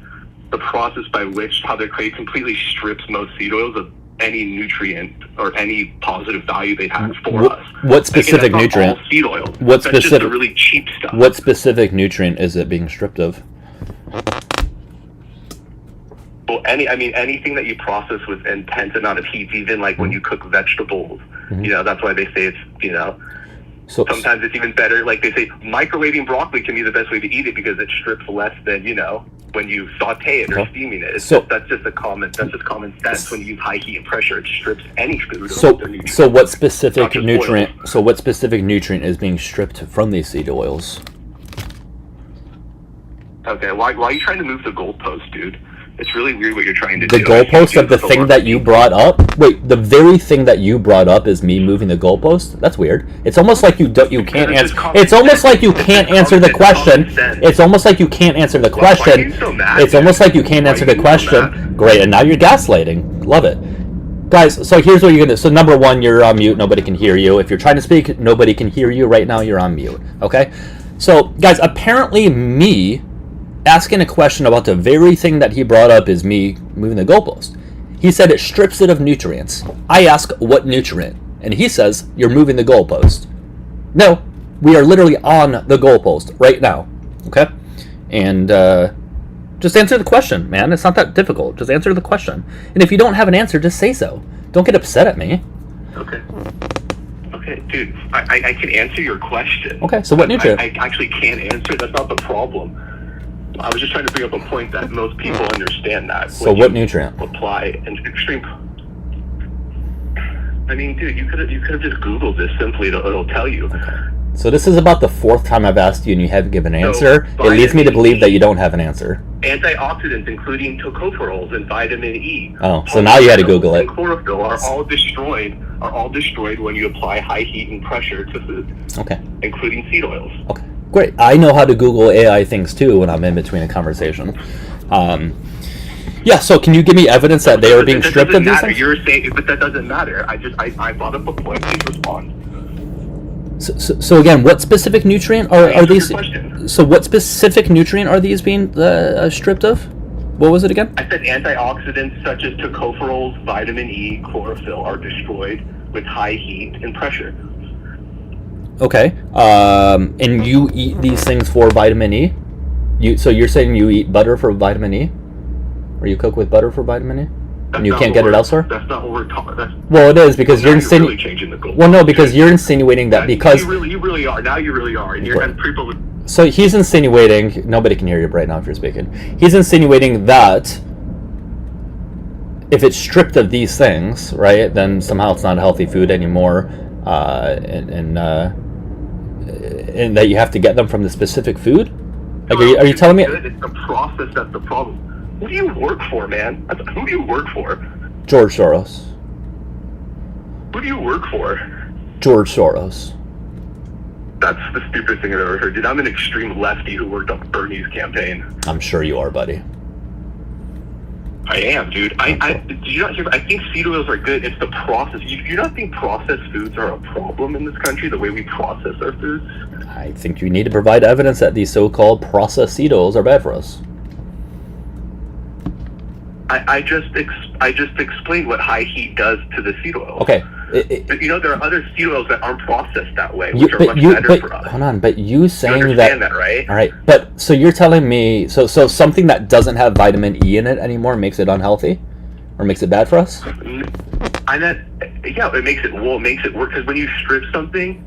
the process by which how they're created completely strips most seed oils of any nutrient or any positive value they have for us. What specific nutrient? All seed oil. That's just the really cheap stuff. What specific nutrient is it being stripped of? Well, anything that you process with intense amount of heat, even like when you cook vegetables, you know, that's why they say it's, you know, so sometimes it's even better. Like they say, microwaving broccoli can be the best way to eat it because it strips less than, you know, when you saute it or steaming it. That's just common sense. When you use high heat and pressure, it strips any food. So what specific nutrient? So what specific nutrient is being stripped from these seed oils? Okay, why are you trying to move the goalpost, dude? It's really weird what you're trying to do. The goalpost of the thing that you brought up? Wait, the very thing that you brought up is me moving the goalpost? That's weird. It's almost like you can't answer. It's almost like you can't answer the question. It's almost like you can't answer the question. It's almost like you can't answer the question. Great, and now you're gaslighting. Love it. Guys, so here's what you're gonna do. So number one, you're on mute. Nobody can hear you. If you're trying to speak, nobody can hear you. Right now, you're on mute. Okay? So, guys, apparently me asking a question about the very thing that he brought up is me moving the goalpost. He said it strips it of nutrients. I ask, what nutrient? And he says, you're moving the goalpost. No, we are literally on the goalpost right now. Okay? And just answer the question, man. It's not that difficult. Just answer the question. And if you don't have an answer, just say so. Don't get upset at me. Okay. Okay, dude, I can answer your question. Okay, so what nutrient? I actually can answer. That's not the problem. I was just trying to bring up a point that most people understand that. So what nutrient? Apply an extreme. I mean, dude, you could have just Googled this simply. It'll tell you. So this is about the fourth time I've asked you and you haven't given an answer. It leads me to believe that you don't have an answer. Antioxidants, including tocopherols and vitamin E. Oh, so now you had to Google it. And chlorophyll are all destroyed when you apply high heat and pressure to food. Okay. Including seed oils. Okay. Great. I know how to Google AI things too when I'm in between a conversation. Yeah, so can you give me evidence that they are being stripped of these things? You're saying, but that doesn't matter. I brought up a point. Please respond. So again, what specific nutrient are these? So what specific nutrient are these being stripped of? What was it again? I said antioxidants such as tocopherols, vitamin E, chlorophyll are destroyed with high heat and pressure. Okay. And you eat these things for vitamin E? So you're saying you eat butter for vitamin E? Or you cook with butter for vitamin E? And you can't get it elsewhere? That's not what we're talking. Well, it is because you're insinuating. Really changing the goal. Well, no, because you're insinuating that because you really are. Now you really are, and you're and people. So he's insinuating. Nobody can hear you right now if you're speaking. He's insinuating that if it's stripped of these things, right, then somehow it's not a healthy food anymore, and that you have to get them from the specific food. Like, are you telling me? It's the process that's the problem. Who do you work for, man? Who do you work for? George Soros. Who do you work for? George Soros. That's the stupidest thing I've ever heard. Dude, I'm an extreme lefty who worked on Bernie's campaign. I'm sure you are, buddy. I am, dude. Did you not hear? I think seed oils are good. It's the process. Do you not think processed foods are a problem in this country, the way we process our foods? I think you need to provide evidence that these so-called processed seed oils are bad for us. I just explained what high heat does to the seed oil. Okay. But there are other seed oils that aren't processed that way, which are much better for us. Hold on, but you saying you understand that, right? All right, but so you're telling me so something that doesn't have vitamin E in it anymore makes it unhealthy, or makes it bad for us? It makes it work because when you strip something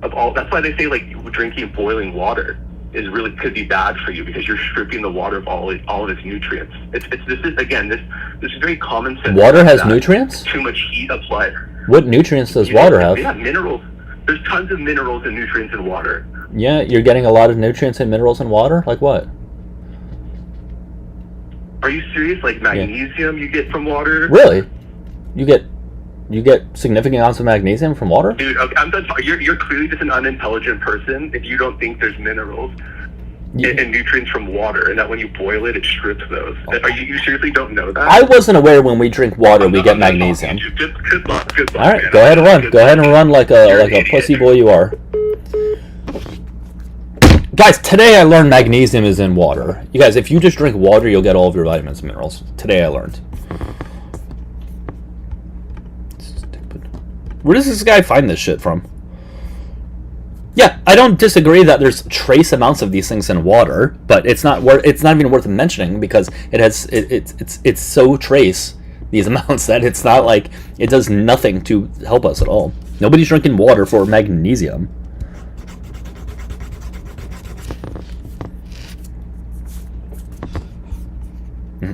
of all, that's why they say like drinking boiling water could be bad for you because you're stripping the water of all of its nutrients. This is very common sense. Water has nutrients? Too much heat applied. What nutrients does water have? Yeah, minerals. There's tons of minerals and nutrients in water. Yeah, you're getting a lot of nutrients and minerals in water? Like what? Are you serious? Like magnesium you get from water? Really? You get significant amounts of magnesium from water? Dude, okay, I'm done. You're clearly just an unintelligent person if you don't think there's minerals and nutrients from water, and that when you boil it, it strips those. You seriously don't know that? I wasn't aware when we drink water we get magnesium. Good luck. All right, man. Go ahead and run. Go ahead and run like a pussy boy you are. Guys, today I learned magnesium is in water. You guys, if you just drink water, you'll get all of your vitamins and minerals. Today I learned. Where does this guy find this shit from? Yeah, I don't disagree that there's trace amounts of these things in water, but it's not even worth mentioning because it's so trace these amounts that it's not like it does nothing to help us at all. Nobody's drinking water for magnesium.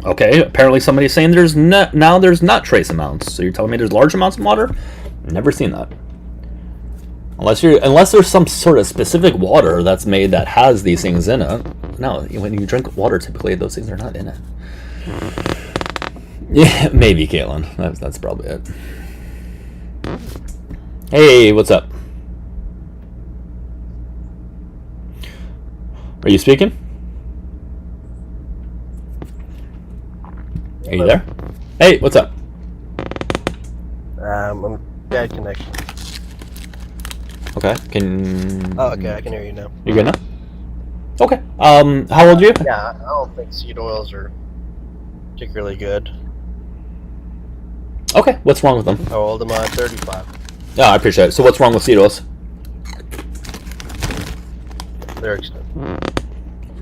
Okay, apparently somebody's saying there's not trace amounts. So you're telling me there's large amounts of water? Never seen that. Unless there's some sort of specific water that's made that has these things in it. No, when you drink water, typically those things are not in it. Yeah, maybe, Caitlin. That's probably it. Hey, what's up? Are you speaking? Are you there? Hey, what's up? I'm bad connection. Okay, can... Oh, okay, I can hear you now. You good now? Okay. How old are you? Yeah, I don't think seed oils are particularly good. Okay, what's wrong with them? How old am I? 35. Oh, I appreciate it. So what's wrong with seed oils? They're expensive.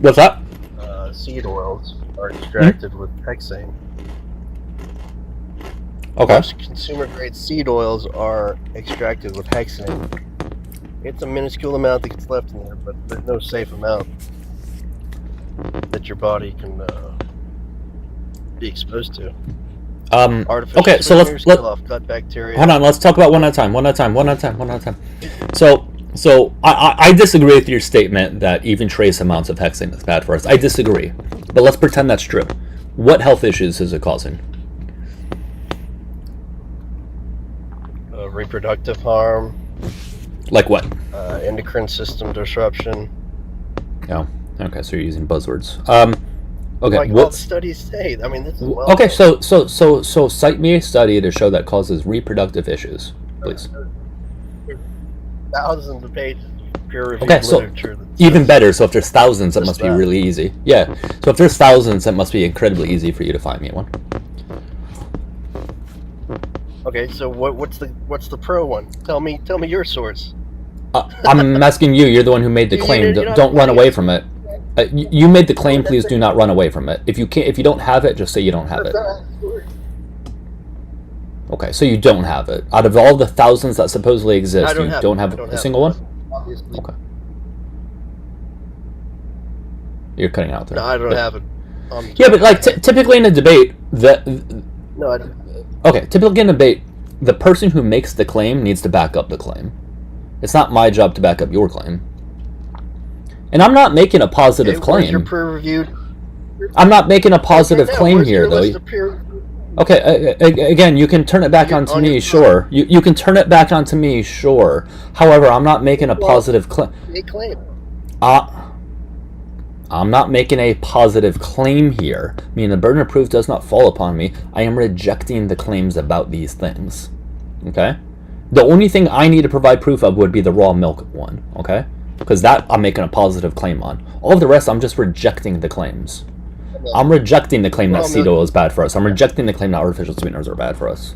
What's that? Seed oils are extracted with hexane. Okay. Most consumer-grade seed oils are extracted with hexane. It's a minuscule amount that gets left in there, but there's no safe amount that your body can be exposed to. Artificial okay, so let's kill off gut bacteria. Hold on, let's talk about one at a time. So I disagree with your statement that even trace amounts of hexane is bad for us. I disagree, but let's pretend that's true. What health issues is it causing? Reproductive harm. Like what? Endocrine system disruption. Oh, okay. So you're using buzzwords. Okay. Like all the studies say. I mean, this is well okay. So cite me a study to show that causes reproductive issues, please. Thousands of pages of peer-reviewed literature. Even better. So if there's thousands, that must be really easy. Yeah. So if there's thousands, that must be incredibly easy for you to find me one. Okay, so what's the pro one? Tell me your source. I'm asking you. You're the one who made the claim. Don't run away from it. You made the claim. Please do not run away from it. If you can't, if you don't have it, just say you don't have it. Okay, so you don't have it. Out of all the thousands that supposedly exist, you don't have a single one? Obviously. Okay. You're cutting out there. No, I don't have it. Yeah, but like typically in a debate, No, I don't. Okay, typically in a debate, the person who makes the claim needs to back up the claim. It's not my job to back up your claim. And I'm not making a positive claim. Your peer-reviewed? I'm not making a positive claim here, though. Okay, again, you can turn it back onto me, sure. You can turn it back onto me, sure. However, I'm not making a positive claim. I'm not making a positive claim here. Meaning the burden of proof does not fall upon me. I am rejecting the claims about these things. Okay? The only thing I need to provide proof of would be the raw milk one. Okay? Because that I'm making a positive claim on. All of the rest, I'm just rejecting the claims. I'm rejecting the claim that seed oil is bad for us. I'm rejecting the claim that artificial sweeteners are bad for us.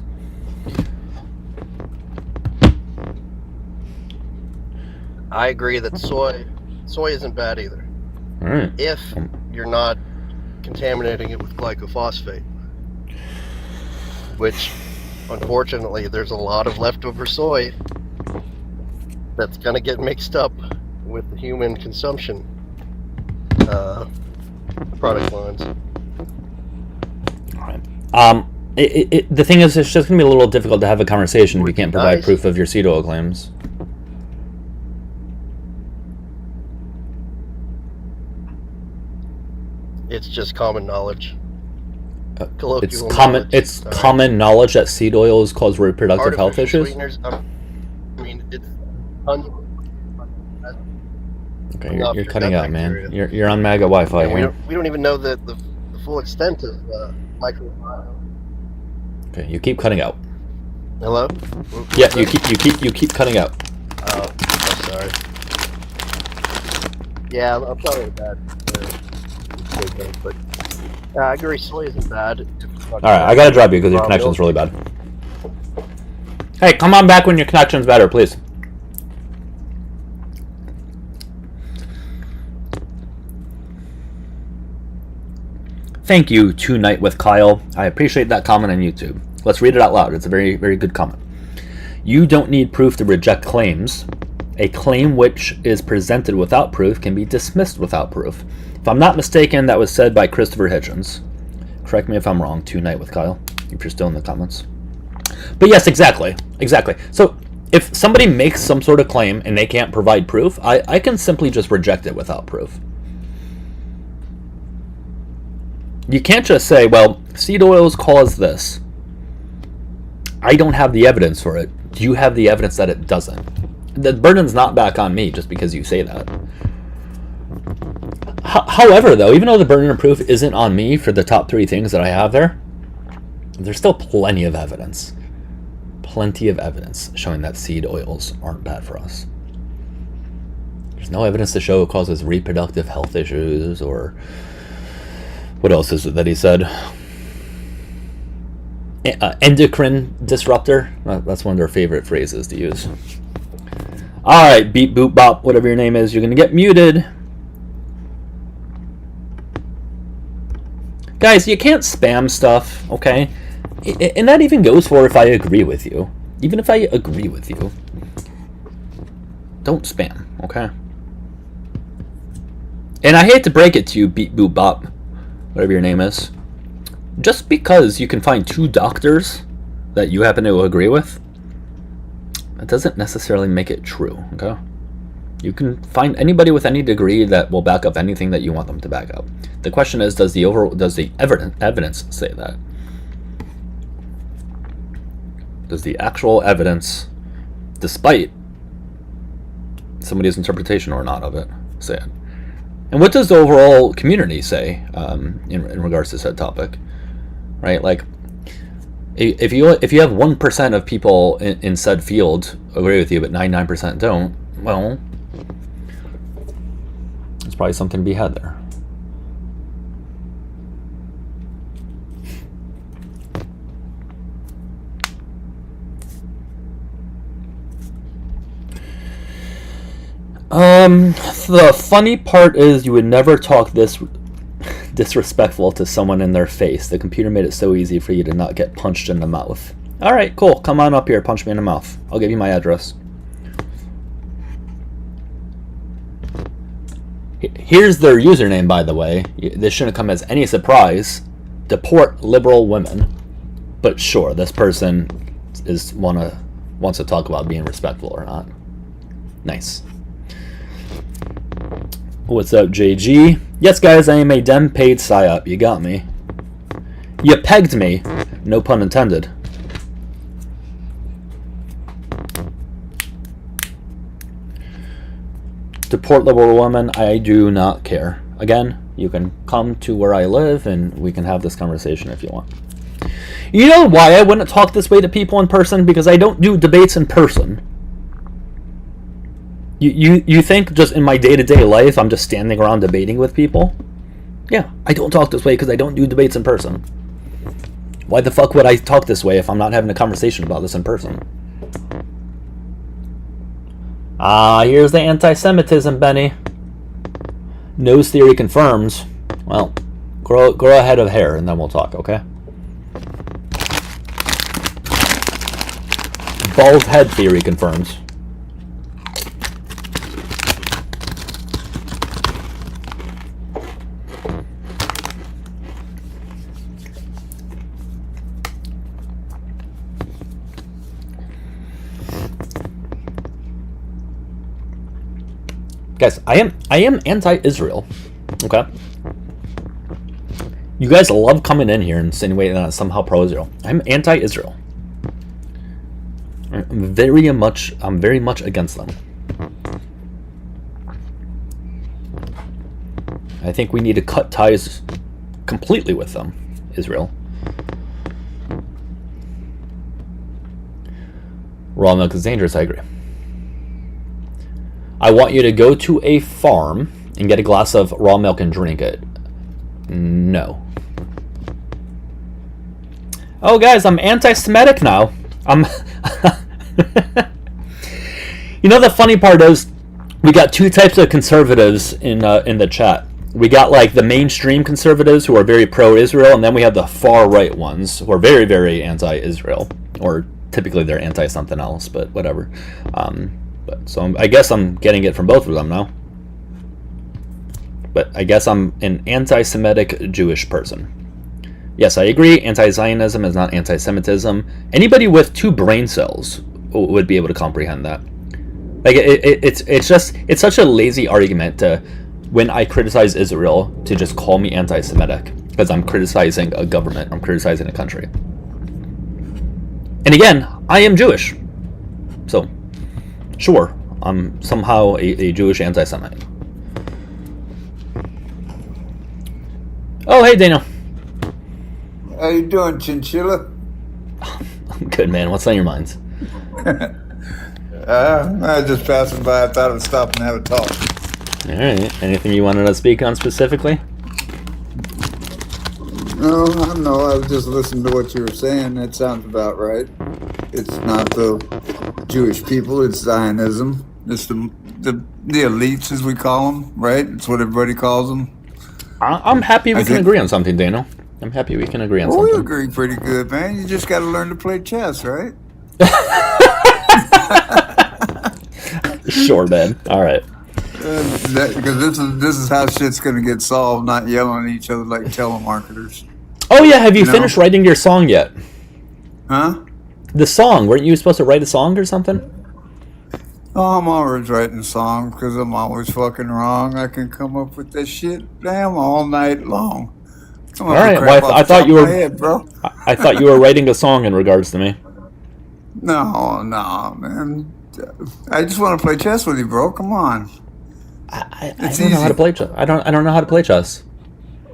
I agree that soy isn't bad either. Right. If you're not contaminating it with glyphosate, which unfortunately there's a lot of leftover soy that's going to get mixed up with the human consumption product lines. All right. The thing is, it's just going to be a little difficult to have a conversation if you can't provide proof of your seed oil claims. It's just common knowledge. It's common knowledge that seed oils cause reproductive health issues. I mean, it's okay, you're cutting out, man. You're on MAGA Wi-Fi here. We don't even know the full extent of microbiome. Okay, you keep cutting out. Hello? Yeah, you keep cutting out. Oh, I'm sorry. Yeah, I'm probably bad. But I agree, soy isn't bad. All right, I gotta drop you because your connection's really bad. Hey, come on back when your connection's better, please. Thank you, Tonight with Kyle. I appreciate that comment on YouTube. Let's read it out loud. It's a very, very good comment. You don't need proof to reject claims. A claim which is presented without proof can be dismissed without proof. If I'm not mistaken, that was said by Christopher Hitchens. Correct me if I'm wrong, Tonight with Kyle, if you're still in the comments. But yes, exactly. So if somebody makes some sort of claim and they can't provide proof, I can simply just reject it without proof. You can't just say, well, seed oils cause this. I don't have the evidence for it. Do you have the evidence that it doesn't? The burden's not back on me just because you say that. However, though, even though the burden of proof isn't on me for the top 3 things that I have there, there's still plenty of evidence. Plenty of evidence showing that seed oils aren't bad for us. There's no evidence to show it causes reproductive health issues or... What else is it that he said? Endocrine disruptor. That's one of their favorite phrases to use. Alright, beep boop bop, whatever your name is, you're going to get muted. Guys, you can't spam stuff, okay? And that even goes for if I agree with you. Even if I agree with you, don't spam, okay? And I hate to break it to you, beep boop bop, whatever your name is. Just because you can find 2 doctors that you happen to agree with, that doesn't necessarily make it true, okay? You can find anybody with any degree that will back up anything that you want them to back up. The question is, does the evidence say that? Does the actual evidence, despite somebody's interpretation or not of it, say it? And what does the overall community say in regards to said topic? Right, like if you have 1% of people in said field agree with you, but 99% don't, well, there's probably something to be had there. The funny part is you would never talk this disrespectful to someone in their face. The computer made it so easy for you to not get punched in the mouth. Alright, cool. Come on up here. Punch me in the mouth. I'll give you my address. Here's their username, by the way. This shouldn't come as any surprise. Deport liberal women. But sure, this person wants to talk about being respectful or not. Nice. What's up, JG? Yes, guys, I am a dem paid psyop. You got me. You pegged me. No pun intended. Deport liberal women. I do not care. Again, you can come to where I live and we can have this conversation if you want. You know why I wouldn't talk this way to people in person? Because I don't do debates in person. You think just in my day-to-day life I'm just standing around debating with people? Yeah, I don't talk this way because I don't do debates in person. Why the fuck would I talk this way if I'm not having a conversation about this in person? Here's the anti-Semitism, Benny. Nose theory confirms. Well, grow a head of hair and then we'll talk, okay? Bald head theory confirms. Guys, I am anti-Israel. Okay? You guys love coming in here and insinuating that I'm somehow pro-Israel. I'm anti-Israel. I'm very much against them. I think we need to cut ties completely with them, Israel. Raw milk is dangerous, I agree. I want you to go to a farm and get a glass of raw milk and drink it. No. Oh, guys, I'm anti-Semitic now. You know, the funny part is we got 2 types of conservatives in the chat. We got like the mainstream conservatives who are very pro-Israel, and then we have the far right ones who are very, very anti-Israel, or typically they're anti-something else, but whatever. So I guess I'm getting it from both of them now. But I guess I'm an anti-Semitic Jewish person. Yes, I agree. Anti-Zionism is not anti-Semitism. Anybody with 2 brain cells would be able to comprehend that. Like it's such a lazy argument to, when I criticize Israel, to just call me anti-Semitic. because I'm criticizing a government. I'm criticizing a country. And again, I am Jewish. So, sure, I'm somehow a Jewish anti-Semite. Oh, hey, Daniel. How you doing, Chinchilla? I'm good, man. What's on your minds? I was just passing by. I thought I'd stop and have a talk. All right. Anything you wanted to speak on specifically? No, I was just listening to what you were saying. That sounds about right. It's not the Jewish people, it's Zionism. It's the elites, as we call them, right? It's what everybody calls them. I'm happy we can agree on something, Daniel. I'm happy we can agree on something. We agree pretty good, man. You just got to learn to play chess, right? Sure, man. All right. Because this is how shit's gonna get solved, not yelling at each other like telemarketers. Oh yeah, have you finished writing your song yet? Huh? The song, weren't you supposed to write a song or something? Oh, I'm always writing songs because I'm always fucking wrong. I can come up with that shit, damn, all night long. All right, well, I thought you were. I thought you were writing a song in regards to me. No, man. I just want to play chess with you, bro. Come on. I don't know how to play chess. I don't know how to play chess.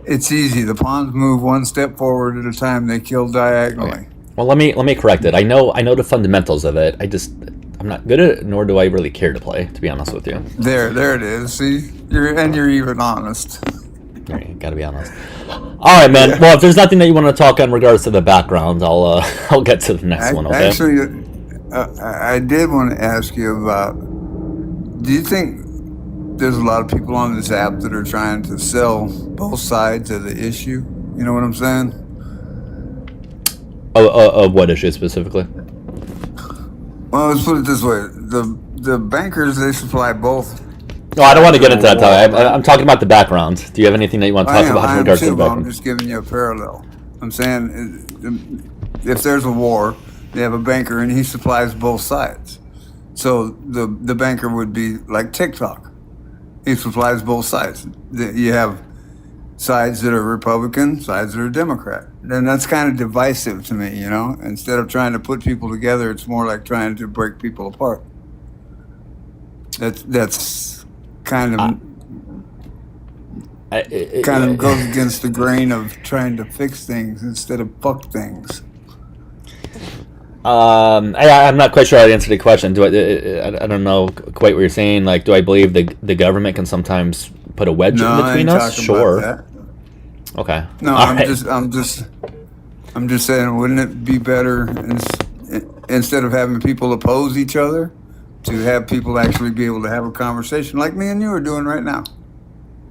It's easy. The pawns move one step forward at a time. They kill diagonally. Okay. Well, let me correct it. I know the fundamentals of it. I'm not good at it, nor do I really care to play, to be honest with you. There it is. See, you're even honest. Right, gotta be honest. All right, man. Yeah. Well, if there's nothing that you want to talk in regards to the background, I'll get to the next one. Okay. Actually, I did want to ask you about. Do you think there's a lot of people on this app that are trying to sell both sides of the issue? You know what I'm saying? Of what issue specifically? Well, let's put it this way: the bankers, they supply both. No, I don't want to get into that. I'm talking about the background. Do you have anything that you want to talk about in regards to the background? I'm just giving you a parallel. I'm saying if there's a war, they have a banker and he supplies both sides. So the banker would be like TikTok. He supplies both sides. You have sides that are Republican, sides that are Democrat. And that's kind of divisive to me, you know? Instead of trying to put people together, it's more like trying to break people apart. That's kind of goes against the grain of trying to fix things instead of fuck things. I'm not quite sure how to answer the question. I don't know quite what you're saying. Like, do I believe the government can sometimes put a wedge in between us? Sure. Okay. No, I'm just saying, wouldn't it be better instead of having people oppose each other, to have people actually be able to have a conversation like me and you are doing right now?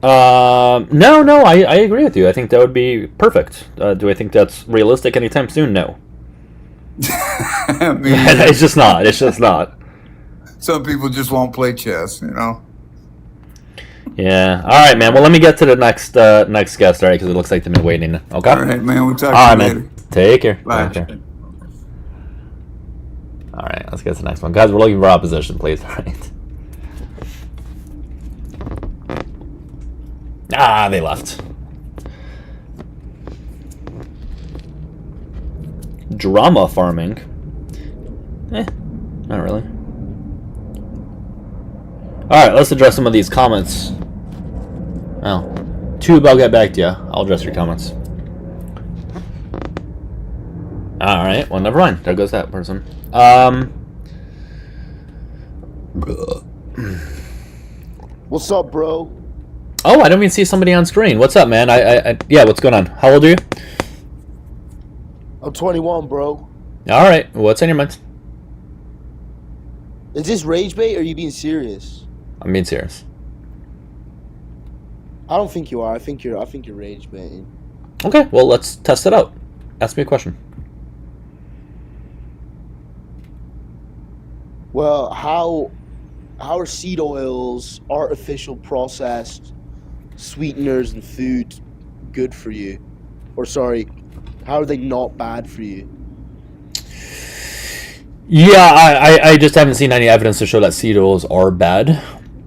No, I agree with you. I think that would be perfect. Do I think that's realistic anytime soon? No. It's just not. Some people just won't play chess, you know. Yeah. All right, man. Well, let me get to the next guest, all right? Because it looks like they've been waiting. Okay. All right, man. We'll talk to you later. Man. Take care. Bye. Take care. All right. Let's get to the next one, guys. We're looking for opposition, please. All right. They left. Drama farming. Not really. Alright, let's address some of these comments. Well, Tube, I'll get back to you. I'll address your comments. Alright, well, never mind. There goes that person. What's up, bro? Oh, I don't even see somebody on screen. What's up, man? Yeah, what's going on? How old are you? I'm 21, bro. Alright, what's on your mind? Is this rage bait or are you being serious? I'm being serious. I don't think you are. I think you're rage baiting. Okay, well, let's test it out. Ask me a question. Well, how are seed oils, artificial processed sweeteners and food good for you? Or sorry, how are they not bad for you? Yeah, I just haven't seen any evidence to show that seed oils are bad.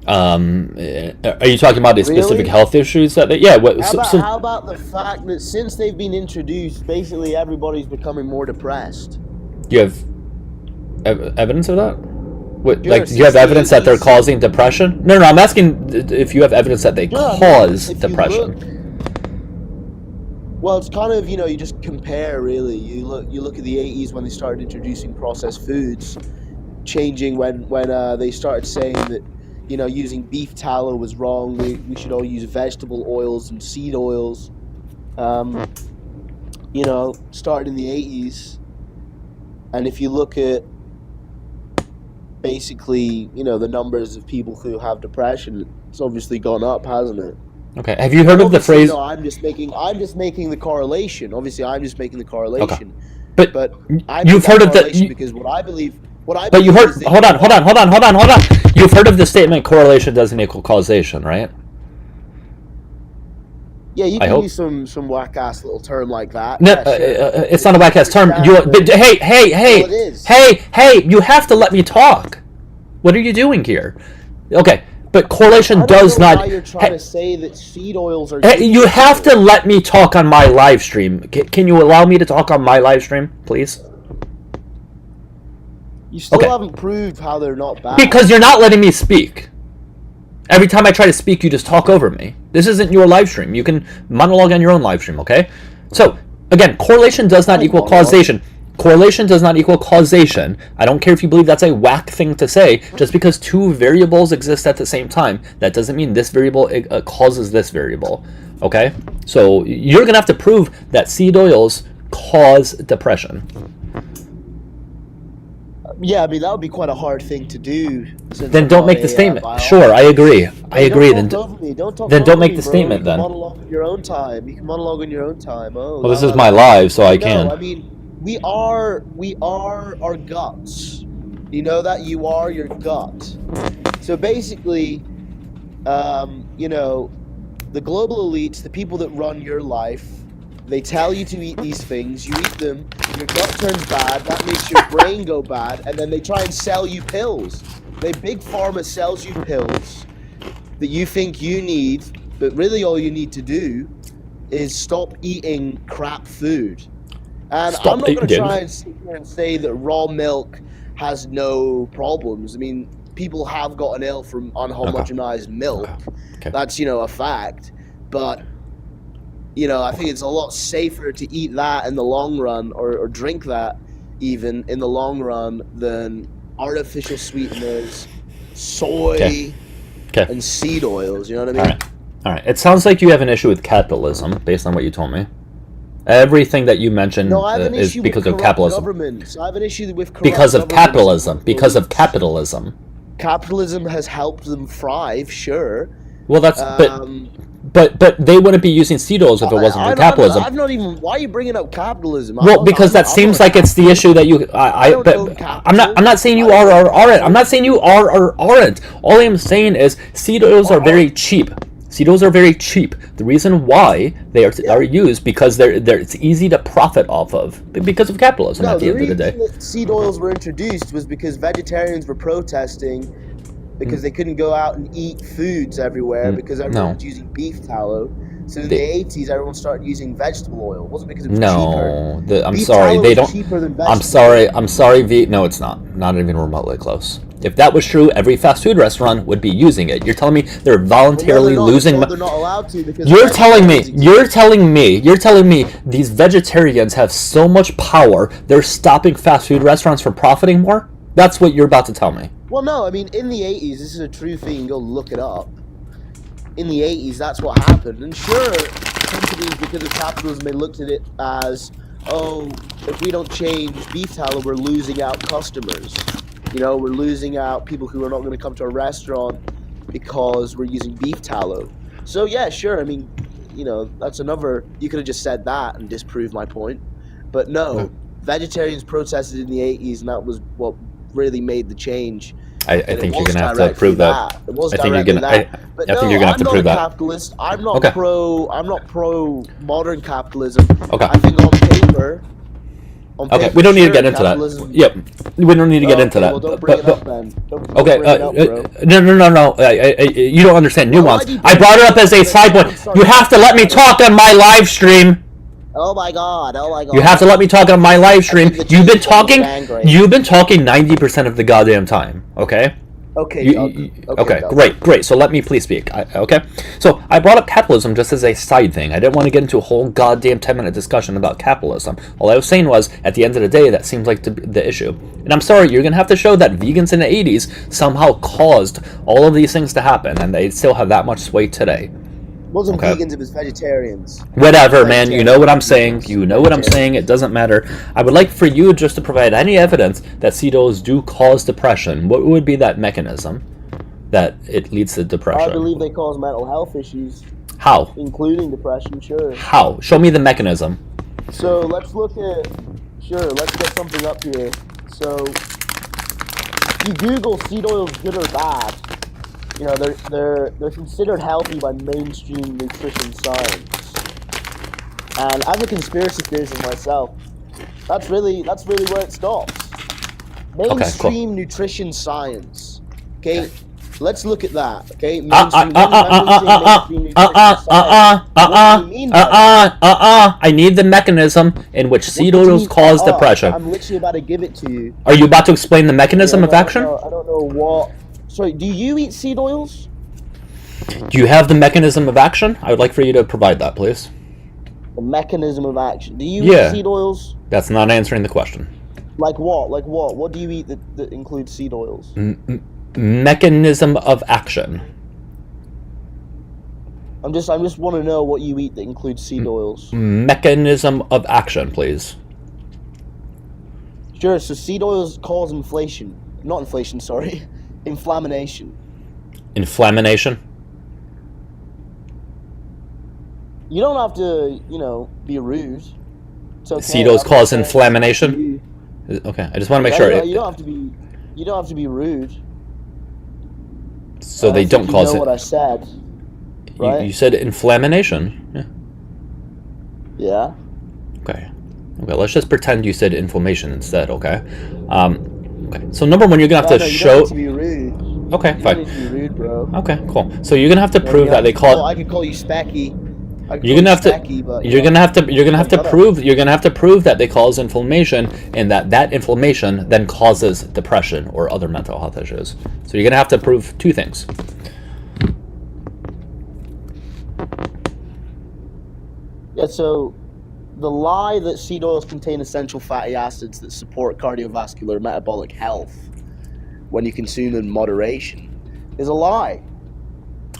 Are you talking about the specific health issues that they? Yeah. How about the fact that since they've been introduced, basically everybody's becoming more depressed? Do you have evidence of that? What, Sure, like, do you have evidence that they're causing depression? No, I'm asking if you have evidence that they cause depression. Well, it's kind of, you just compare, really. You look at the 80s when they started introducing processed foods, changing when they started saying that, using beef tallow was wrong. We should all use vegetable oils and seed oils. Started in the 80s. And if you look at basically, the numbers of people who have depression, it's obviously gone up, hasn't it? Okay. Have you heard of the phrase? No, I'm just making the correlation. Obviously, I'm just making the correlation. Okay. But you've heard of because what I believe. But you heard. Hold on. You've heard of the statement correlation doesn't equal causation, right? Yeah, you can use some whack ass little term like that. No, yeah, sure. It's not a whack ass term. Hey! You have to let me talk. What are you doing here? Okay. But correlation does not. Why you're trying to say that seed oils are? You have to let me talk on my live stream. Can you allow me to talk on my live stream, please? You still haven't proved how they're not bad. Because you're not letting me speak. Every time I try to speak, you just talk over me. This isn't your live stream. You can monologue on your own live stream, okay? So, again, correlation does not equal causation. Correlation does not equal causation. I don't care if you believe that's a whack thing to say. Just because two variables exist at the same time, that doesn't mean this variable causes this variable. Okay? So you're going to have to prove that seed oils cause depression. Yeah, I mean, that would be quite a hard thing to do. Then don't make the statement. Sure, I agree. Then don't make the statement then. You can monologue on your own time. You can monologue on your own time. Oh, well, this is my live, so I can. I mean, we are our guts. You know that? You are your gut. So basically, the global elites, the people that run your life, they tell you to eat these things, you eat them, your gut turns bad, that makes your brain go bad, and then they try and sell you pills. Big Pharma sells you pills that you think you need, but really all you need to do is stop eating crap food. And I'm not going to try and sit here and say that raw milk has no problems. I mean, people have gotten ill from unhomogenized milk. Okay. That's, a fact. But, I think it's a lot safer to eat that in the long run, or drink that even in the long run, than artificial sweeteners, soy, and seed oils. You know what I mean? All right. It sounds like you have an issue with capitalism, based on what you told me. Everything that you mentioned is because of capitalism. Governments. I have an issue with corrupt because of capitalism. Because of capitalism. Capitalism has helped them thrive, sure. Well, that's but they wouldn't be using seed oils if it wasn't for capitalism. I've not even. Why are you bringing up capitalism? Well, because that seems like it's the issue that you. I'm not saying you are or aren't. I'm not saying you are or aren't. All I'm saying is seed oils are very cheap. Seed oils are very cheap. The reason why they are used because it's easy to profit off of because of capitalism. At the end of the day, the reason that seed oils were introduced was because vegetarians were protesting because they couldn't go out and eat foods everywhere because everyone was using beef tallow. So in the 80s, everyone started using vegetable oil. It wasn't because it was cheaper. I'm sorry, they don't. I'm sorry, no, it's not. Not even remotely close. If that was true, every fast food restaurant would be using it. You're telling me they're voluntarily losing. They're not allowed to because you're telling me these vegetarians have so much power. They're stopping fast food restaurants from profiting more. That's what you're about to tell me. Well, no, I mean in the 80s, this is a true thing. You can go look it up. In the 80s, that's what happened. And sure, companies, because of capitalism, they looked at it as, oh, if we don't change beef tallow, we're losing out customers. We're losing out people who are not going to come to a restaurant because we're using beef tallow. So, yeah, sure. I mean, that's another... You could have just said that and disproved my point. But no, vegetarians protested in the 80s, and that was what really made the change. I think you're going to have to prove that. It was directly that. But no, I'm not a capitalist. I'm not pro modern capitalism. Okay. I think on paper, Okay, we don't need to get into that. Yep, we don't need to get into that. Well, don't bring it up then. Don't Okay, bring it up, bro. no. You don't understand nuance. I brought it up as a side point. You have to let me talk on my live stream. Oh my god! You have to let me talk on my live stream. You've been talking 90% of the goddamn time. Okay. Okay. Okay. Great. So let me please speak. Okay. So I brought up capitalism just as a side thing. I didn't want to get into a whole goddamn 10-minute discussion about capitalism. All I was saying was, at the end of the day, that seems like the issue. And I'm sorry, you're gonna have to show that vegans in the 80s somehow caused all of these things to happen, and they still have that much sway today. It wasn't vegans, it was vegetarians. Whatever, man. You know what I'm saying. It doesn't matter. I would like for you just to provide any evidence that seed oils do cause depression. What would be that mechanism that it leads to depression? I believe they cause mental health issues. How? Including depression, sure. How? Show me the mechanism. So let's look at... Sure, let's get something up here. So, if you Google seed oils good or bad, you know, they're considered healthy by mainstream nutrition science. And as a conspiracy theorist myself, that's really where it stops. Mainstream nutrition science. Okay, let's look at that. Okay, I need the mechanism in which seed oils cause depression. I'm literally about to give it to you. Are you about to explain the mechanism of action? I don't know what. Sorry, do you eat seed oils? Do you have the mechanism of action? I would like for you to provide that, please. The mechanism of action. Do you eat seed oils? That's not answering the question. Like what? Like what? What do you eat that includes seed oils? Mechanism of action. I just want to know what you eat that includes seed oils. Mechanism of action, please. Sure. So seed oils cause inflation. Not inflation. Sorry. Inflammation. Inflammation? You don't have to, be rude. It's okay. Seed oils cause inflammation? Okay, I just want to make sure. You don't have to be. You don't have to be rude. So they don't cause it. You know what I said, right? You said inflammation. Yeah. Yeah. Okay. Let's just pretend you said inflammation instead. Okay. Okay. So number one, you're gonna have to show. You don't have to be rude. Okay, fine. You don't have to be rude, bro. Okay, cool. So you're gonna have to prove that they cause. I could call you Specky. You're gonna have to prove that they cause inflammation, and that inflammation then causes depression or other mental health issues. So you're gonna have to prove two things. Yeah. So the lie that seed oils contain essential fatty acids that support cardiovascular metabolic health when you consume in moderation is a lie.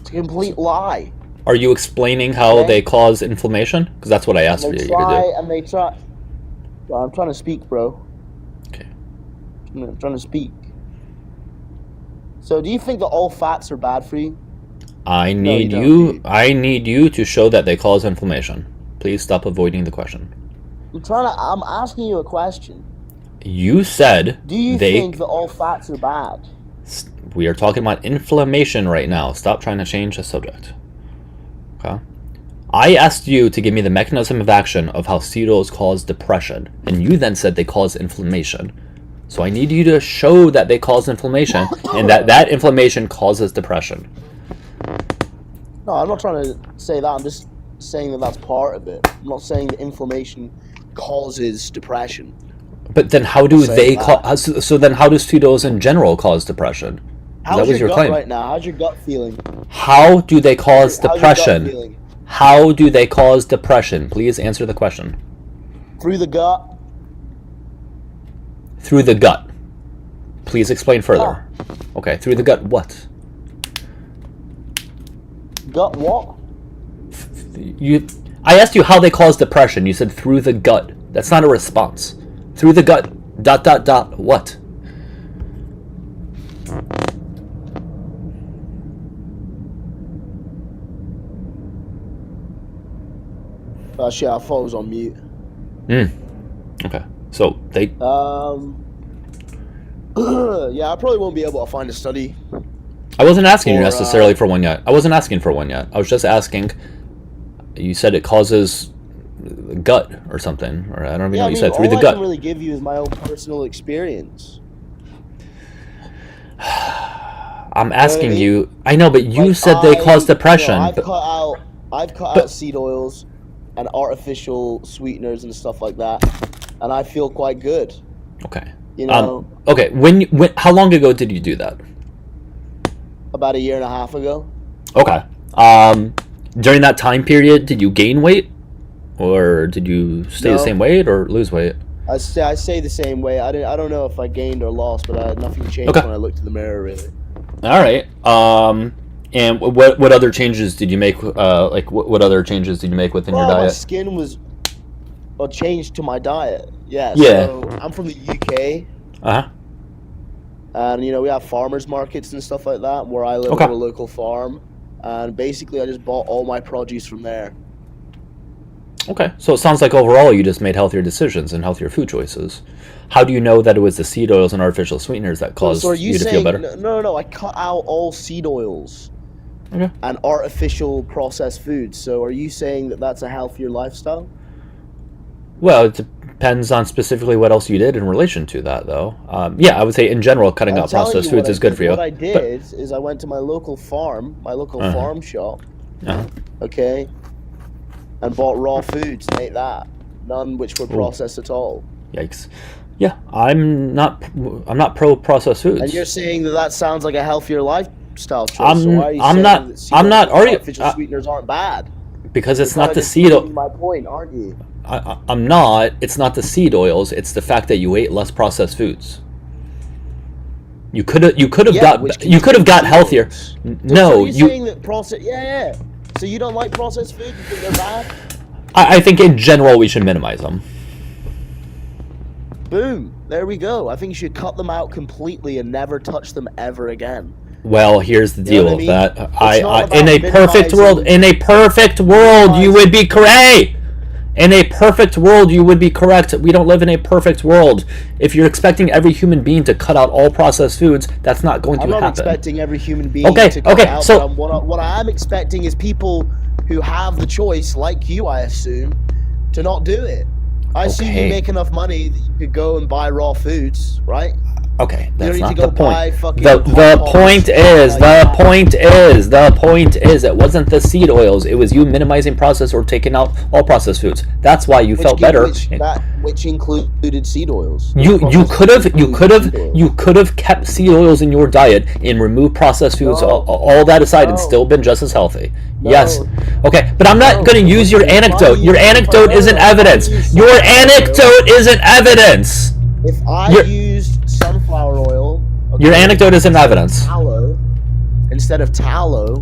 It's a complete lie. Are you explaining how they cause inflammation? Because that's what I asked for you to do. They try. Well, I'm trying to speak, bro. Okay. I'm trying to speak. So, do you think that all fats are bad for you? I need you to show that they cause inflammation. Please stop avoiding the question. I'm asking you a question. You said. Do you think that all fats are bad? We are talking about inflammation right now. Stop trying to change the subject. Okay. I asked you to give me the mechanism of action of how seed oils cause depression, and you then said they cause inflammation. So I need you to show that they cause inflammation, and that inflammation causes depression. No, I'm not trying to say that. I'm just saying that that's part of it. I'm not saying that inflammation causes depression. But then how do they cause... So then how do seed oils in general cause depression? How's your gut right now? How's your gut feeling? How do they cause depression? How do they cause depression? Please answer the question. Through the gut. Through the gut. Please explain further. Okay, through the gut what? Gut what? I asked you how they cause depression. You said through the gut. That's not a response. Through the gut. ... What? Shit, I thought it was on mute. Okay. So they... yeah, I probably won't be able to find a study. I wasn't asking you necessarily for one yet. I wasn't asking for one yet. I was just asking... You said it causes gut or something, or I don't even know what you said, all through the I gut. can really give you is my own personal experience. I'm asking you. I know, but you said they cause depression. I've cut out seed oils and artificial sweeteners and stuff like that, and I feel quite good. Okay. You know. Okay. How long ago did you do that? About a year and a half ago. Okay. During that time period, did you gain weight, or did you stay the same weight, or lose weight? I stay the same way. I don't know if I gained or lost, but nothing changed when I looked in the mirror, really. All right. And what other changes did you make? What other changes did you make within your diet? My skin was changed to my diet. Yeah. Yeah. So I'm from the UK. Uh-huh. And we have farmers markets and stuff like that where I live at a local farm, and basically I just bought all my produce from there. Okay, so it sounds like overall you just made healthier decisions and healthier food choices. How do you know that it was the seed oils and artificial sweeteners that caused you to feel better? No, I cut out all seed oils and artificial processed foods. So are you saying that that's a healthier lifestyle? Well, it depends on specifically what else you did in relation to that, though. Yeah, I would say in general, cutting out processed foods is good for you. What I did is I went to my local farm, farm shop, okay, and bought raw foods and ate that. None which were processed at all. Yikes. Yeah, I'm not pro processed foods. And you're saying that sounds like a healthier lifestyle choice. So why are you artificial sweeteners aren't bad? Because it's not the seed oil. My point, aren't you? I'm not. It's not the seed oils. It's the fact that you ate less processed foods. You could have got healthier. No, you're saying that process. Yeah. So you don't like processed food? You think they're bad? I think in general we should minimize them. Boom. There we go. I think you should cut them out completely and never touch them ever again. Well, here's the deal with that. In a perfect world, you would be correct. In a perfect world, you would be correct. We don't live in a perfect world. If you're expecting every human being to cut out all processed foods, that's not going to happen. I'm not expecting every human being to cut out. So what I am expecting is people who have the choice, like you, I assume, to not do it. I assume you make enough money that you could go and buy raw foods, right? Okay, that's not the point. The point is, it wasn't the seed oils. It was you minimizing processed or taking out all processed foods. That's why you felt better. Which included seed oils. You could have kept seed oils in your diet and removed processed foods, all that aside, and still been just as healthy. Yes. Okay, but I'm not going to use your anecdote. Your anecdote isn't evidence. Your anecdote isn't evidence. If I used sunflower oil, your anecdote isn't evidence. Tallow instead of tallow.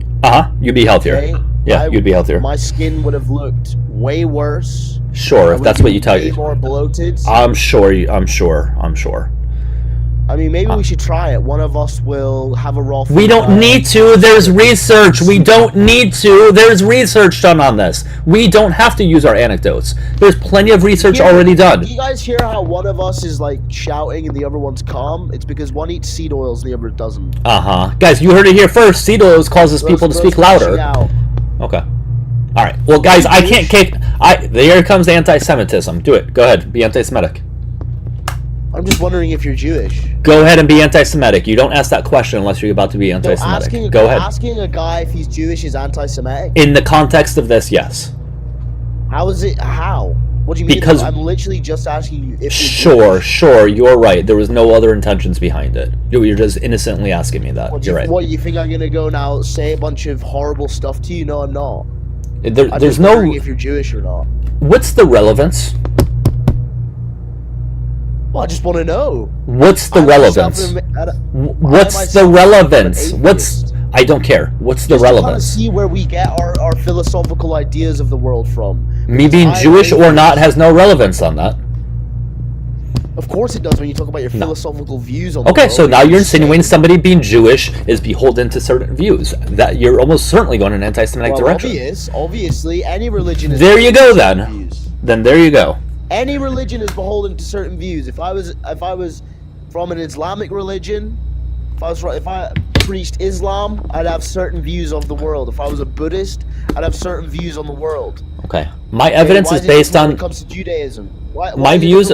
You'd be healthier. Okay? Yeah, you'd be healthier. My skin would have looked way worse. Sure, if that's what you tell you. More bloated. I'm sure. I mean, maybe we should try it. One of us will have a raw food. We don't need to. There's research. We don't need to. There's research done on this. We don't have to use our anecdotes. There's plenty of research already done. You guys hear how one of us is like shouting and the other one's calm? It's because one eats seed oils and the other doesn't. Guys, you heard it here first. Seed oils causes people to speak louder. Okay. All right. Well, guys, I can't kick. Here comes the anti-Semitism. Do it. Go ahead. Be anti-Semitic. I'm just wondering if you're Jewish. Go ahead and be anti-Semitic. You don't ask that question unless you're about to be anti-Semitic. Go ahead. Asking a guy if he's Jewish is anti-Semitic? In the context of this, yes. How is it? How? What do you mean? Because I'm literally just asking you if you're Jewish. Sure, you're right. There was no other intentions behind it. You're just innocently asking me that. You're right. What, you think I'm going to go now say a bunch of horrible stuff to you? No, I'm not. There's no... if you're Jewish or not. What's the relevance? Well, I just want to know. What's the relevance? What's the relevance? I don't care. What's the relevance? To see where we get our philosophical ideas of the world from. Me being Jewish or not has no relevance on that. Of course it does when you talk about your philosophical views on the world. Okay, so now you're insinuating somebody being Jewish is beholden to certain views. That you're almost certainly going in an anti-Semitic direction. Obviously, any religion is there you go then. Then there you go. Any religion is beholden to certain views. If I was from an Islamic religion, if I preached Islam, I'd have certain views of the world. If I was a Buddhist, I'd have certain views on the world. Okay. My evidence is based on... when it comes to Judaism? My views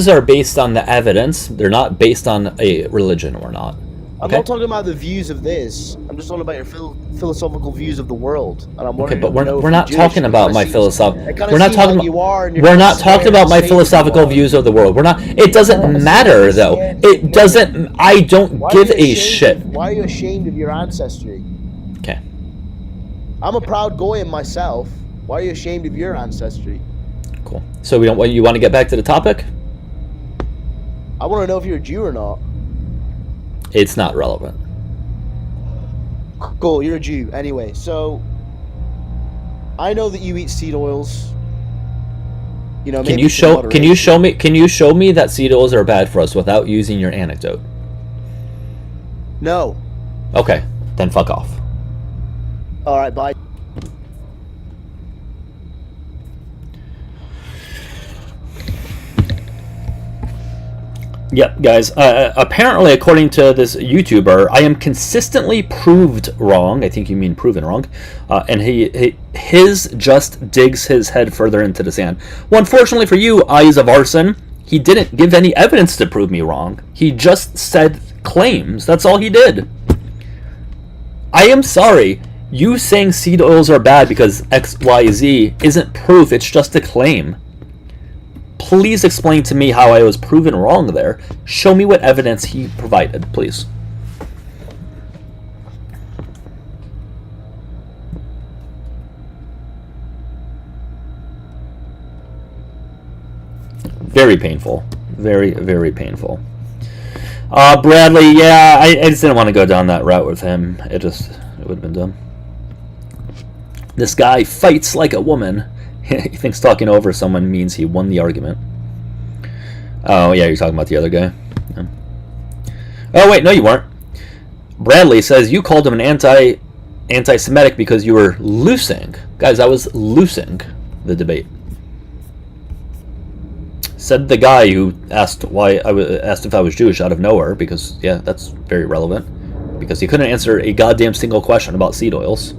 are based on the evidence. They're not based on a religion or not. I'm not talking about the views of this. I'm just talking about your philosophical views of the world. And I'm okay, but we're not talking about my philosophical. We're not talking about my philosophical views of the world. We're not. It doesn't matter though. It doesn't. I don't give a shit. Why are you ashamed of your ancestry? Okay. I'm a proud Goyim myself. Why are you ashamed of your ancestry? Cool. So we don't. You want to get back to the topic? I want to know if you're a Jew or not. It's not relevant. Cool, you're a Jew. Anyway, so I know that you eat seed oils. You know, can you show me that seed oils are bad for us without using your anecdote? No. Okay, then fuck off. All right, bye. Yep, guys. Apparently, according to this YouTuber, I am consistently proved wrong. I think you mean proven wrong. And his just digs his head further into the sand. Well, unfortunately for you, Eyes of Arson, he didn't give any evidence to prove me wrong. He just said claims. That's all he did. I am sorry. You saying seed oils are bad because XYZ isn't proof. It's just a claim. Please explain to me how I was proven wrong there. Show me what evidence he provided, please. Very painful. Very, very painful. Bradley, yeah, I just didn't want to go down that route with him. It would have been dumb. This guy fights like a woman. He thinks talking over someone means he won the argument. Oh, yeah, you're talking about the other guy. Yeah. Oh, wait, no, you weren't. Bradley says you called him an anti-Semitic because you were loosing. Guys, I was loosing the debate. Said the guy who asked asked if I was Jewish out of nowhere, because, yeah, that's very relevant. Because he couldn't answer a goddamn single question about seed oils.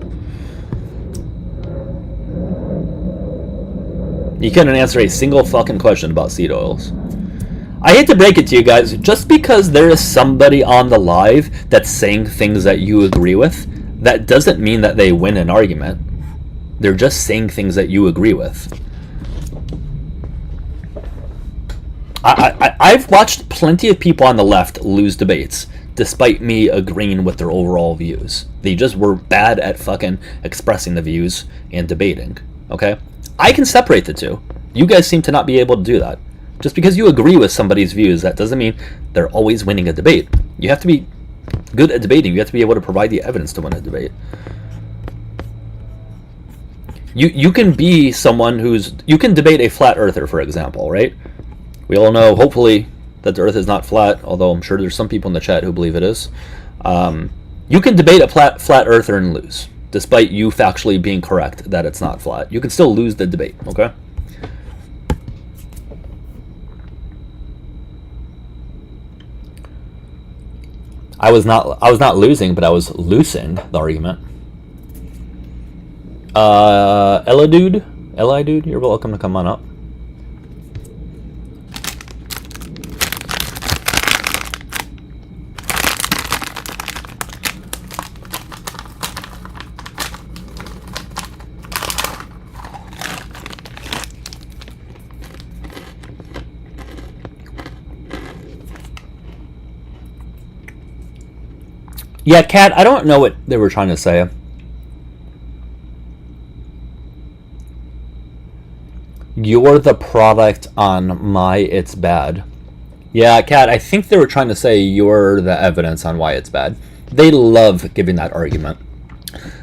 You couldn't answer a single fucking question about seed oils. I hate to break it to you guys, just because there is somebody on the live that's saying things that you agree with, that doesn't mean that they win an argument. They're just saying things that you agree with. I've watched plenty of people on the left lose debates, despite me agreeing with their overall views. They just were bad at fucking expressing the views and debating, okay? I can separate the two. You guys seem to not be able to do that. Just because you agree with somebody's views, that doesn't mean they're always winning a debate. You have to be good at debating. You have to be able to provide the evidence to win a debate. You can be someone you can debate a flat earther, for example, right? We all know, hopefully, that the earth is not flat, although I'm sure there's some people in the chat who believe it is. You can debate a flat earther and lose, despite you factually being correct that it's not flat. You can still lose the debate, okay? I was not losing, but I was loosing the argument. Elidude, you're welcome to come on up. Yeah, Kat, I don't know what they were trying to say. You're the product on my it's bad. Yeah, Kat, I think they were trying to say you're the evidence on why it's bad. They love giving that argument.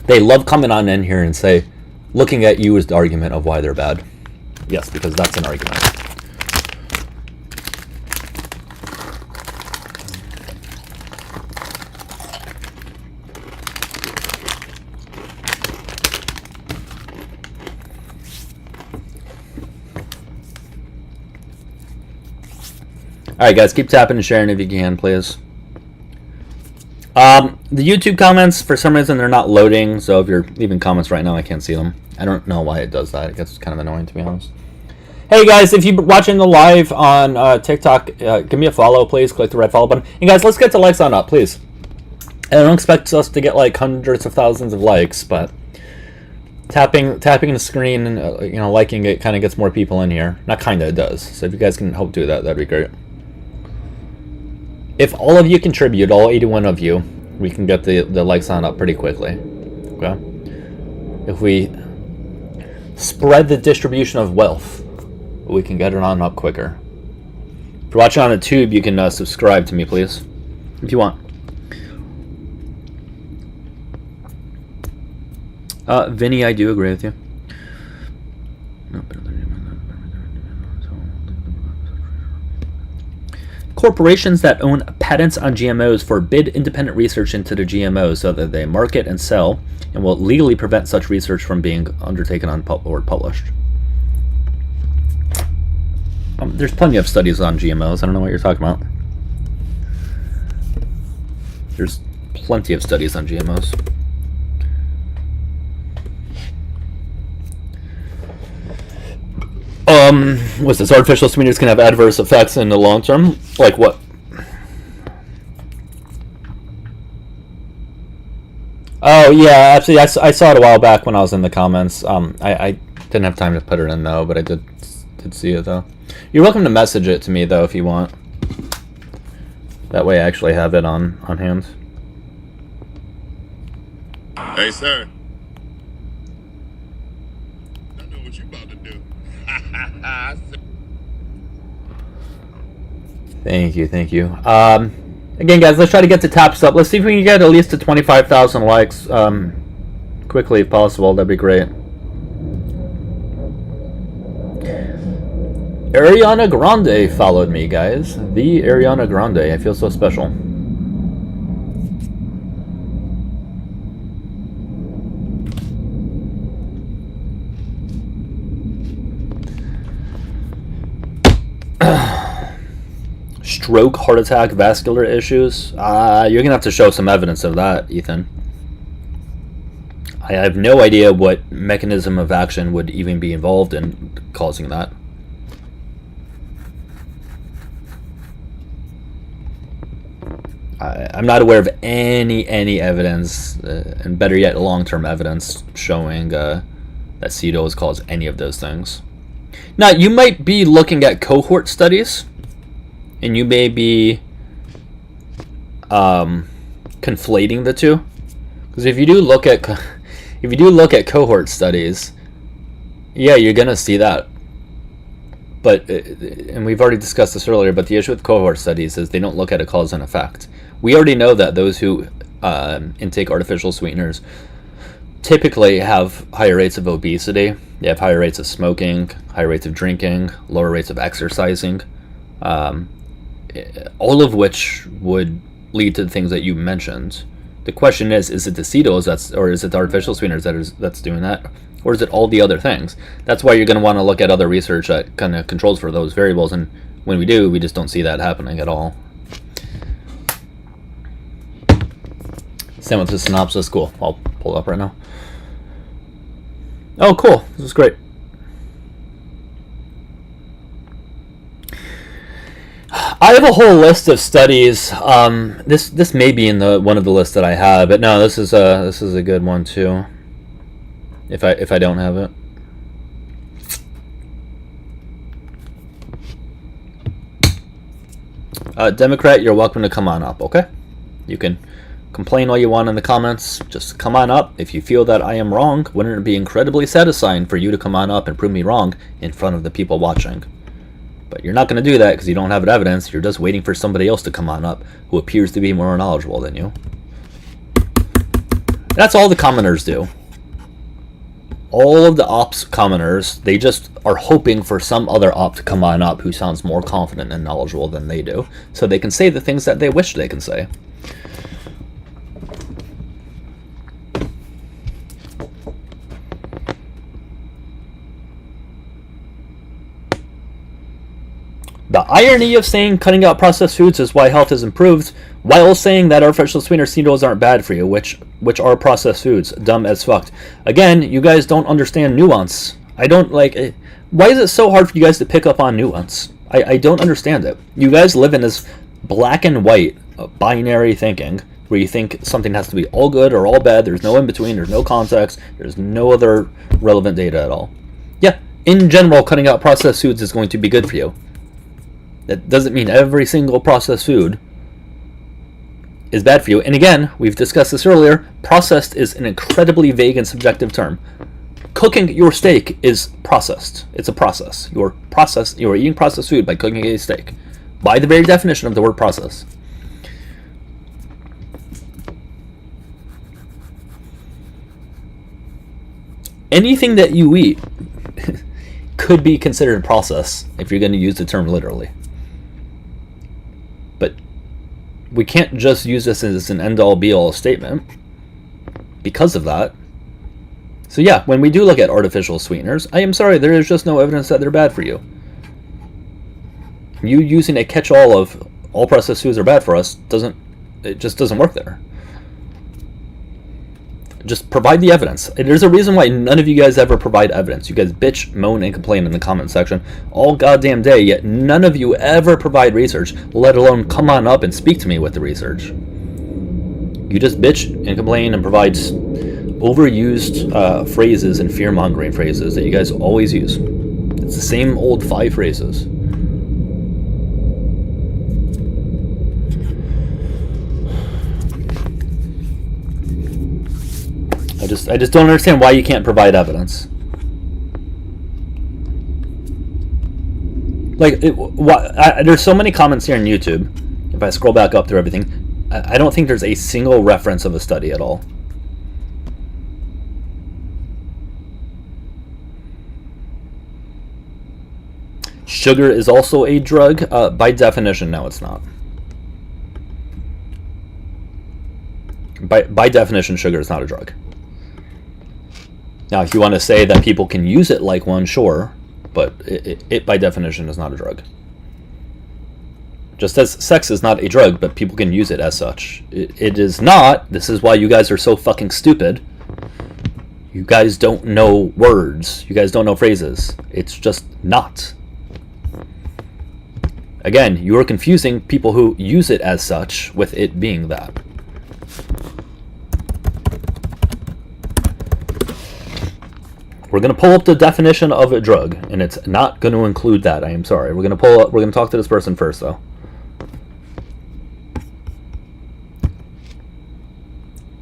They love coming on in here and say, looking at you is the argument of why they're bad. Yes, because that's an argument. Alright guys, keep tapping and sharing if you can, please. The YouTube comments, for some reason, they're not loading. So if you're leaving comments right now, I can't see them. I don't know why it does that. It gets kind of annoying, to be honest. Hey guys, if you're watching the live on TikTok, give me a follow, please. Click the red follow button. And guys, let's get the likes on up, please. I don't expect us to get like hundreds of thousands of likes, but tapping the screen and liking it kind of gets more people in here. Not kind of, it does. So if you guys can help do that, that'd be great. If all of you contribute, all 81 of you, we can get the likes on up pretty quickly. Okay. If we spread the distribution of wealth, we can get it on up quicker. If you're watching on the tube, you can subscribe to me, please, if you want. Vinny, I do agree with you. Corporations that own patents on GMOs forbid independent research into the GMOs so that they market and sell, and will legally prevent such research from being undertaken or published. There's plenty of studies on GMOs. I don't know what you're talking about. There's plenty of studies on GMOs. What's this? Artificial sweeteners can have adverse effects in the long term? Like what? Oh yeah, absolutely. I saw it a while back when I was in the comments. I didn't have time to put it in though, but I did see it though. You're welcome to message it to me though if you want. That way I actually have it on hand. Hey sir. I know what you about to do. Thank you. Again, guys, let's try to get the taps up. Let's see if we can get at least to 25,000 likes quickly if possible. That'd be great. Ariana Grande followed me, guys. The Ariana Grande. I feel so special. Stroke, heart attack, vascular issues. You're gonna have to show some evidence of that, Ethan. I have no idea what mechanism of action would even be involved in causing that. I'm not aware of any evidence, and better yet, long-term evidence showing that seed oils cause any of those things. Now, you might be looking at cohort studies, and you may be conflating the two, because if you do look at cohort studies, yeah, you're gonna see that. But and we've already discussed this earlier, but the issue with cohort studies is they don't look at a cause and effect. We already know that those who intake artificial sweeteners typically have higher rates of obesity. They have higher rates of smoking, higher rates of drinking, lower rates of exercising, all of which would lead to the things that you mentioned. The question is it the seed oils or is it the artificial sweeteners that's doing that? Or is it all the other things? That's why you're going to want to look at other research that kind of controls for those variables, and when we do, we just don't see that happening at all. Same with the synopsis. Cool. I'll pull it up right now. Oh, cool. This is great. I have a whole list of studies. This may be in one of the lists that I have, but no, this is a good one too. If I don't have it. Democrat, you're welcome to come on up, okay? You can complain all you want in the comments. Just come on up. If you feel that I am wrong, wouldn't it be incredibly satisfying for you to come on up and prove me wrong in front of the people watching? But you're not going to do that because you don't have evidence. You're just waiting for somebody else to come on up who appears to be more knowledgeable than you. That's all the commoners do. All of the ops commoners, they just are hoping for some other op to come on up who sounds more confident and knowledgeable than they do, so they can say the things that they wish they can say. The irony of saying cutting out processed foods is why health is improved, while saying that artificial sweeteners seed oils aren't bad for you, which are processed foods. Dumb as fucked. Again, you guys don't understand nuance. I don't like it. Why is it so hard for you guys to pick up on nuance? I don't understand it. You guys live in this black and white binary thinking where you think something has to be all good or all bad. There's no in between. There's no context. There's no other relevant data at all. Yeah, in general, cutting out processed foods is going to be good for you. That doesn't mean every single processed food is bad for you. And again, we've discussed this earlier, processed is an incredibly vague and subjective term. Cooking your steak is processed. It's a process. You're eating processed food by cooking a steak. By the very definition of the word process. Anything that you eat could be considered a process if you're going to use the term literally. But we can't just use this as an end-all be-all statement because of that. So yeah, when we do look at artificial sweeteners, I am sorry, there is just no evidence that they're bad for you. You using a catch-all of all processed foods are bad for us just doesn't work there. Just provide the evidence. There's a reason why none of you guys ever provide evidence. You guys bitch, moan, and complain in the comment section all goddamn day, yet none of you ever provide research, let alone come on up and speak to me with the research. You just bitch and complain and provide overused phrases and fear-mongering phrases that you guys always use. It's the same old 5 phrases. I just don't understand why you can't provide evidence. Like, there's so many comments here on YouTube. If I scroll back up through everything, I don't think there's a single reference of a study at all. Sugar is also a drug. By definition, no, it's not. By definition, sugar is not a drug. Now, if you want to say that people can use it like one, sure, but it by definition is not a drug. Just as sex is not a drug, but people can use it as such. It is not. This is why you guys are so fucking stupid. You guys don't know words. You guys don't know phrases. It's just not. Again, you are confusing people who use it as such with it being that. We're going to pull up the definition of a drug, and it's not going to include that. I am sorry. We're going to talk to this person first, though.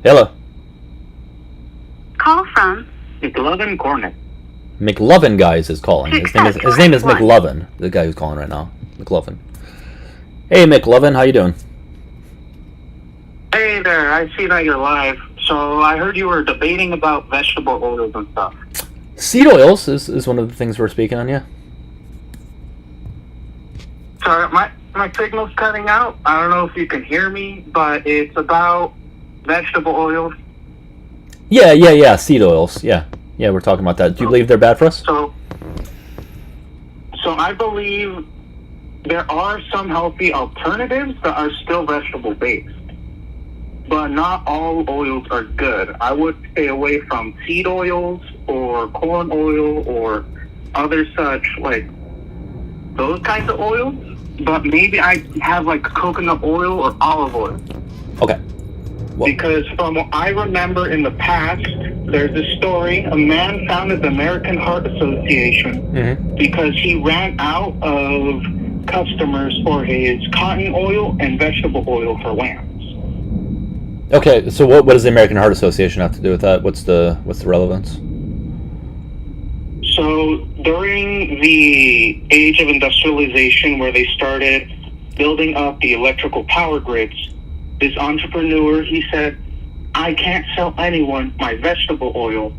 Hello. Call from McLovin Cornet. McLovin guys is calling. His name is McLovin. The guy who's calling right now, McLovin. Hey, McLovin, how you doing? Hey there. I see that you're live. So I heard you were debating about vegetable oils and stuff. Seed oils is one of the things we're speaking on, yeah. Sorry, my signal's cutting out. I don't know if you can hear me, but it's about vegetable oils. Yeah, seed oils, yeah. Yeah, we're talking about that. Do you believe they're bad for us? So I believe there are some healthy alternatives that are still vegetable-based. But not all oils are good. I would stay away from seed oils or corn oil or other such, like, those kinds of oils. But maybe I have, like, coconut oil or olive oil. Okay. Well, because from what I remember in the past, there's a story. A man founded the American Heart Association because he ran out of customers for his cotton oil and vegetable oil for lambs. Okay, so what does the American Heart Association have to do with that? What's the relevance? So during the age of industrialization, where they started building up the electrical power grids, this entrepreneur, he said, I can't sell anyone my vegetable oil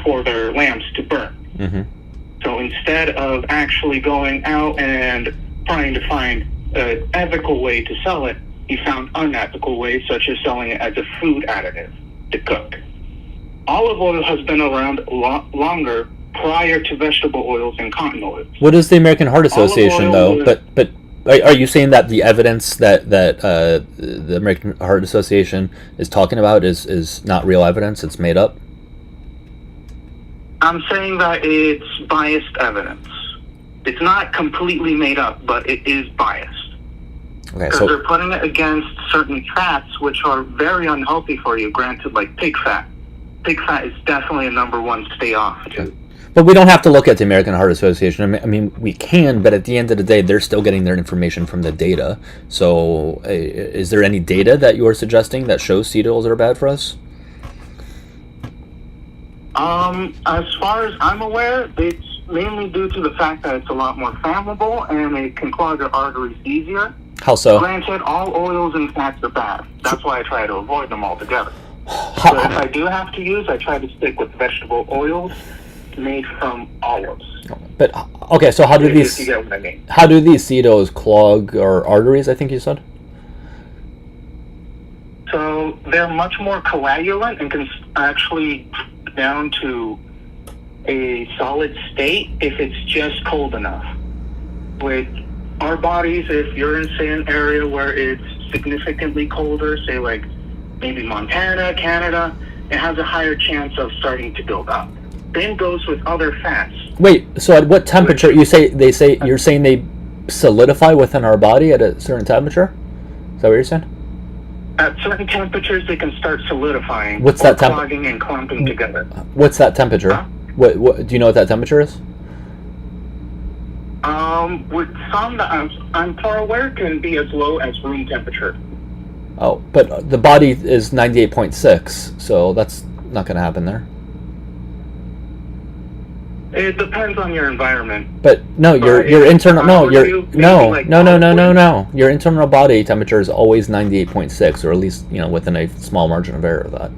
for their lamps to burn. So instead of actually going out and trying to find an ethical way to sell it, he found unethical ways, such as selling it as a food additive to cook. Olive oil has been around longer prior to vegetable oils and cotton oils. What is the American Heart Association, though? But are you saying that the evidence that the American Heart Association is talking about is not real evidence? It's made up. I'm saying that it's biased evidence. It's not completely made up, but it is biased. Okay, because so they're putting it against certain fats which are very unhealthy for you. Granted, like pig fat. Pig fat is definitely a number one stay off, dude. but we don't have to look at the American Heart Association. I mean, we can, but at the end of the day, they're still getting their information from the data. So, is there any data that you are suggesting that shows seed oils are bad for us? As far as I'm aware, it's mainly due to the fact that it's a lot more flammable and it can clog your arteries easier. How so? Granted, all oils and fats are bad. That's why I try to avoid them altogether. But if I do have to use, I try to stick with vegetable oils made from olives. But okay, so how do If these you get what I mean. how do these seed oils clog our arteries? I think you said. So they're much more coagulant and can actually down to a solid state if it's just cold enough. With our bodies, if you're in, say, an area where it's significantly colder, say like maybe Montana, Canada, it has a higher chance of starting to build up. Same goes with other fats. Wait, so at what temperature? You're saying they solidify within our body at a certain temperature? Is that what you're saying? At certain temperatures, they can start solidifying. What's or that temp- clogging and clumping together. What's that temperature? Huh? What do you know what that temperature is? With some that I'm far aware can be as low as room temperature. Oh, but the body is 98.6, so that's not going to happen there. It depends on your environment. But no, your internal no. Your internal body temperature is always 98.6, or at least within a small margin of error of that.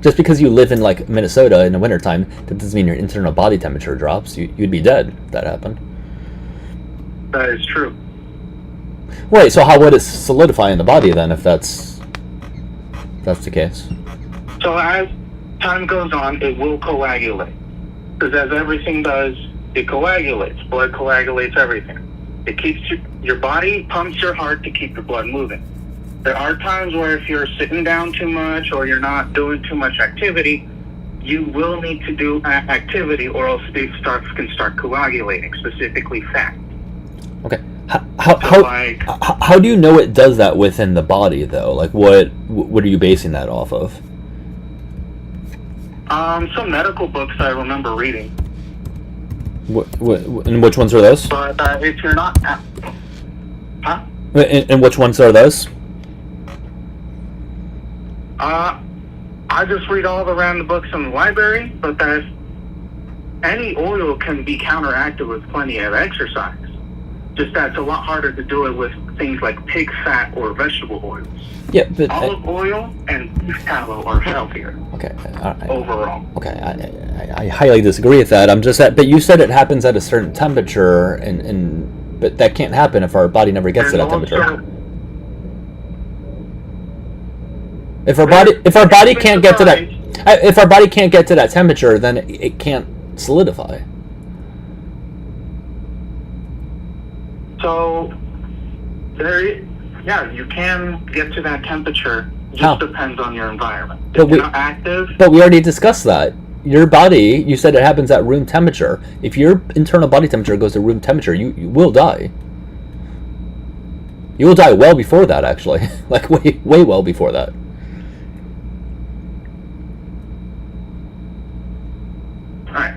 Just because you live in like Minnesota in the wintertime, that doesn't mean your internal body temperature drops. You'd be dead if that happened. That is true. Wait, so how would it solidify in the body then if that's the case? So as time goes on, it will coagulate. Because as everything does, it coagulates. Blood coagulates everything. It keeps your body pumps your heart to keep your blood moving. There are times where if you're sitting down too much or you're not doing too much activity, you will need to do activity or else they can start coagulating, specifically fat. Okay. How do you know it does that within the body though? Like what are you basing that off of? Some medical books I remember reading. And which ones are those? But if you're not... Huh? And which ones are those? I just read all the random books in the library, but that any oil can be counteracted with plenty of exercise. Just that it's a lot harder to do it with things like pig fat or vegetable oils. Yeah, but olive oil and beef tallow are healthier. Okay. Overall. Okay, I highly disagree with that. I'm just but you said it happens at a certain temperature, but that can't happen if our body never gets to that temperature. If our body can't get to that temperature, then it can't solidify. So you can get to that temperature. Just depends on your environment. If you're not active. But we already discussed that. Your body, you said it happens at room temperature. If your internal body temperature goes to room temperature, you will die. You will die well before that, actually. Like way well before that. Alright.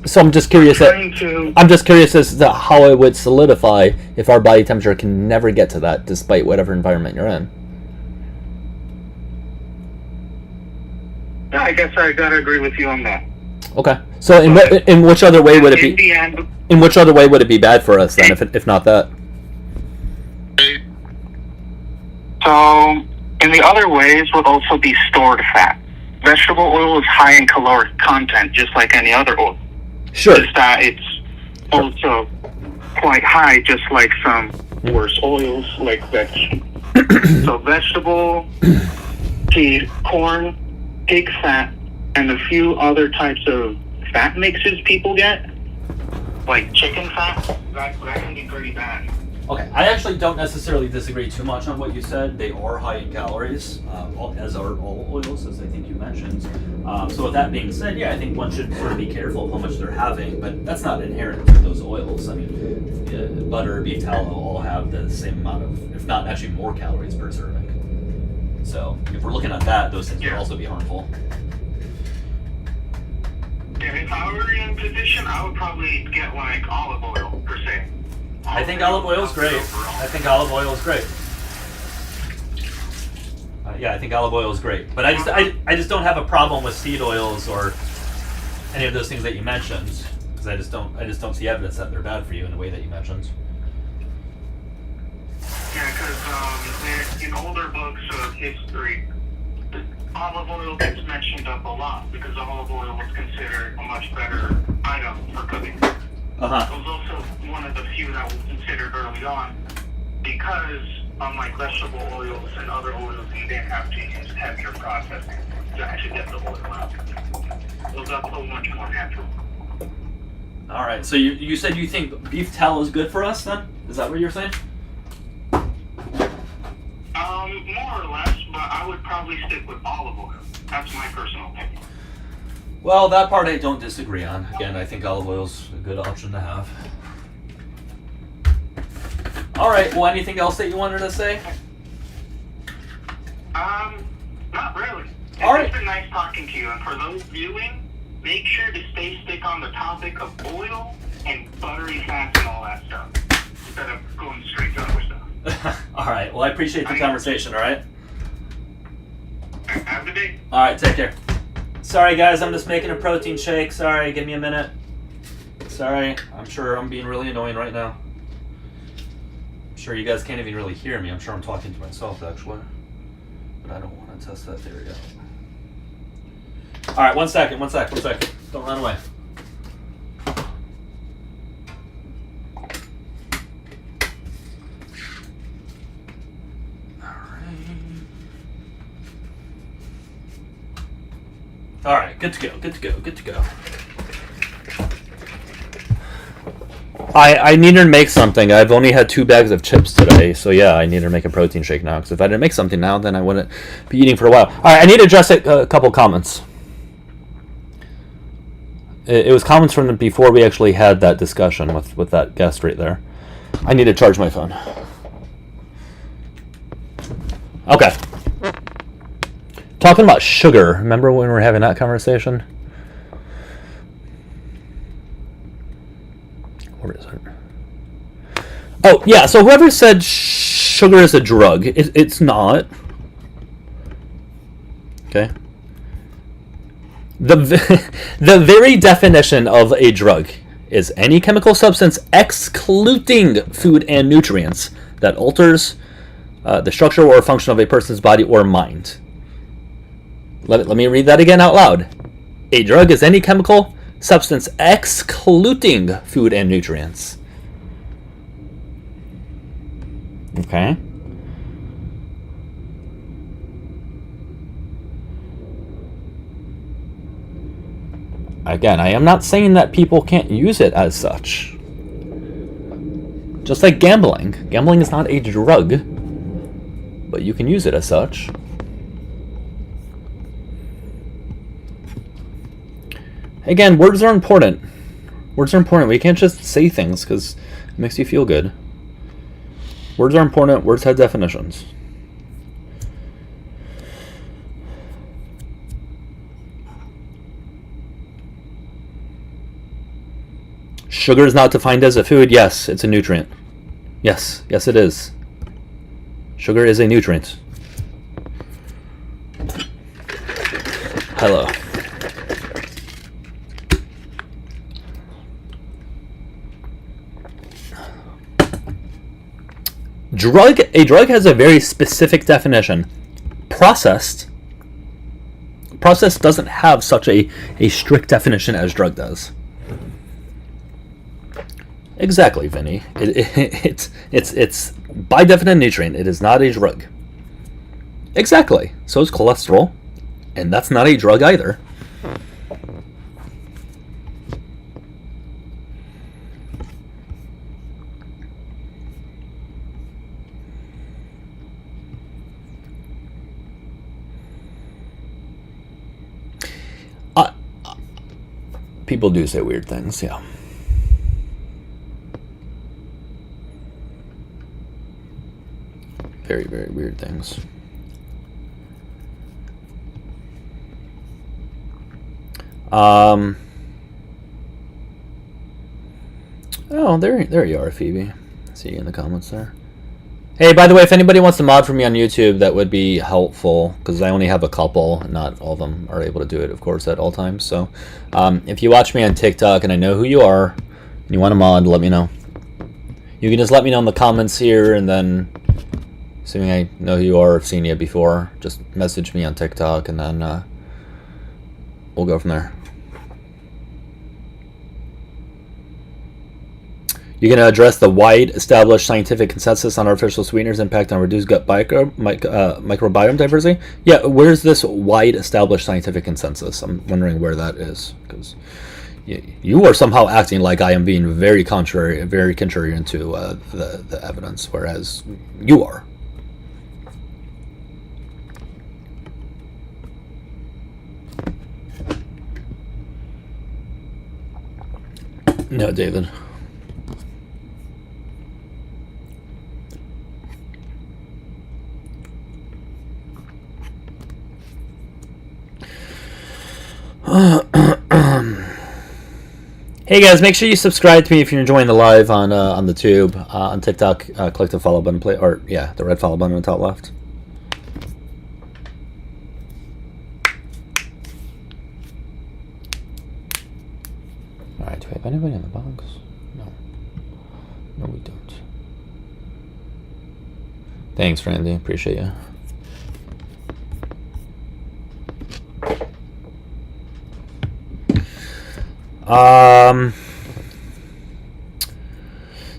So I'm just curious as to how it would solidify if our body temperature can never get to that, despite whatever environment you're in. Yeah, I guess I gotta agree with you on that. Okay. So in which other way would it be? In which other way would it be bad for us then, if not that? So in the other ways would also be stored fat. Vegetable oil is high in caloric content, just like any other oil. Sure. Just that it's also quite high, just like some worse oils, like vegetable. So vegetable, corn, pig fat, and a few other types of fat mixes people get like chicken fat, that can be pretty bad. Okay, I actually don't necessarily disagree too much on what you said. They are high in calories, as are all oils, as I think you mentioned. So with that being said, yeah, I think one should sort of be careful of how much they're having, but that's not inherent to those oils. I mean, butter, beef tallow all have the same amount of, if not actually more calories per serving. So if we're looking at that, those things would also be harmful. And if I were in a position, I would probably get like olive oil per se. I think olive oil is great. I think olive oil is great. Yeah, I think olive oil is great. But I just don't have a problem with seed oils or any of those things that you mentioned, because I just don't see evidence that they're bad for you in the way that you mentioned. Yeah, because in older books of history, olive oil gets mentioned up a lot because olive oil was considered a much better item for cooking. Uh-huh. It was also one of the few that was considered early on because, unlike vegetable oils and other oils, you didn't have to use heavier processing to actually get the oil out. It was so much more natural. All right, so you said you think beef tallow is good for us then? Is that what you're saying? More or less, but I would probably stick with olive oil. That's my personal opinion. Well, that part I don't disagree on. Again, I think olive oil's a good option to have. All right. Well, anything else that you wanted to say? Not really. All right. It's been nice talking to you. And for those viewing, make sure to stick on the topic of oil and buttery fats and all that stuff instead of going straight to other stuff. All right. Well, I appreciate the conversation. All right. Have a good day. All right. Take care. Sorry, guys. I'm just making a protein shake. Sorry. Give me a minute. Sorry. I'm sure I'm being really annoying right now. I'm sure you guys can't even really hear me. I'm sure I'm talking to myself, actually. But I don't want to test that theory out. All right. One second. Don't run away. All right, good to go. I need to make something. I've only had 2 bags of chips today, so yeah, I need to make a protein shake now, because if I didn't make something now, then I wouldn't be eating for a while. All right, I need to address a couple comments. It was comments from before we actually had that discussion with that guest right there. I need to charge my phone. Okay. Talking about sugar, remember when we were having that conversation? Where is it? Oh, yeah, so whoever said sugar is a drug, it's not. Okay. The very definition of a drug is any chemical substance excluding food and nutrients that alters the structure or function of a person's body or mind. Let me read that again out loud. A drug is any chemical substance excluding food and nutrients. Okay. Again, I am not saying that people can't use it as such. Just like gambling. Gambling is not a drug, but you can use it as such. Again, words are important. Words are important. We can't just say things because it makes you feel good. Words are important. Words have definitions. Sugar is not defined as a food. Yes, it's a nutrient. Yes, it is. Sugar is a nutrient. Hello. A drug has a very specific definition. Processed doesn't have such a strict definition as drug does. Exactly, Vinny. It's by definition nutrient. It is not a drug. Exactly. So is cholesterol, and that's not a drug either. People do say weird things, yeah. Very, very weird things. Oh, there you are, Phoebe. See you in the comments there. Hey, by the way, if anybody wants to mod for me on YouTube, that would be helpful, because I only have a couple. Not all of them are able to do it, of course, at all times. So, if you watch me on TikTok and I know who you are, and you want to mod, let me know. You can just let me know in the comments here, and then, assuming I know who you are, I've seen you before, just message me on TikTok, and then we'll go from there. You're going to address the wide established scientific consensus on artificial sweeteners' impact on reduced gut microbiome diversity? Yeah, where's this wide established scientific consensus? I'm wondering where that is, because you are somehow acting like I am being very contrary to the evidence, whereas you are. No, David. Hey guys, make sure you subscribe to me if you're enjoying the live on the tube. On TikTok, click the follow button, the red follow button on the top left. Alright, do we have anybody in the box? No. No, we don't. Thanks, Randy. Appreciate you.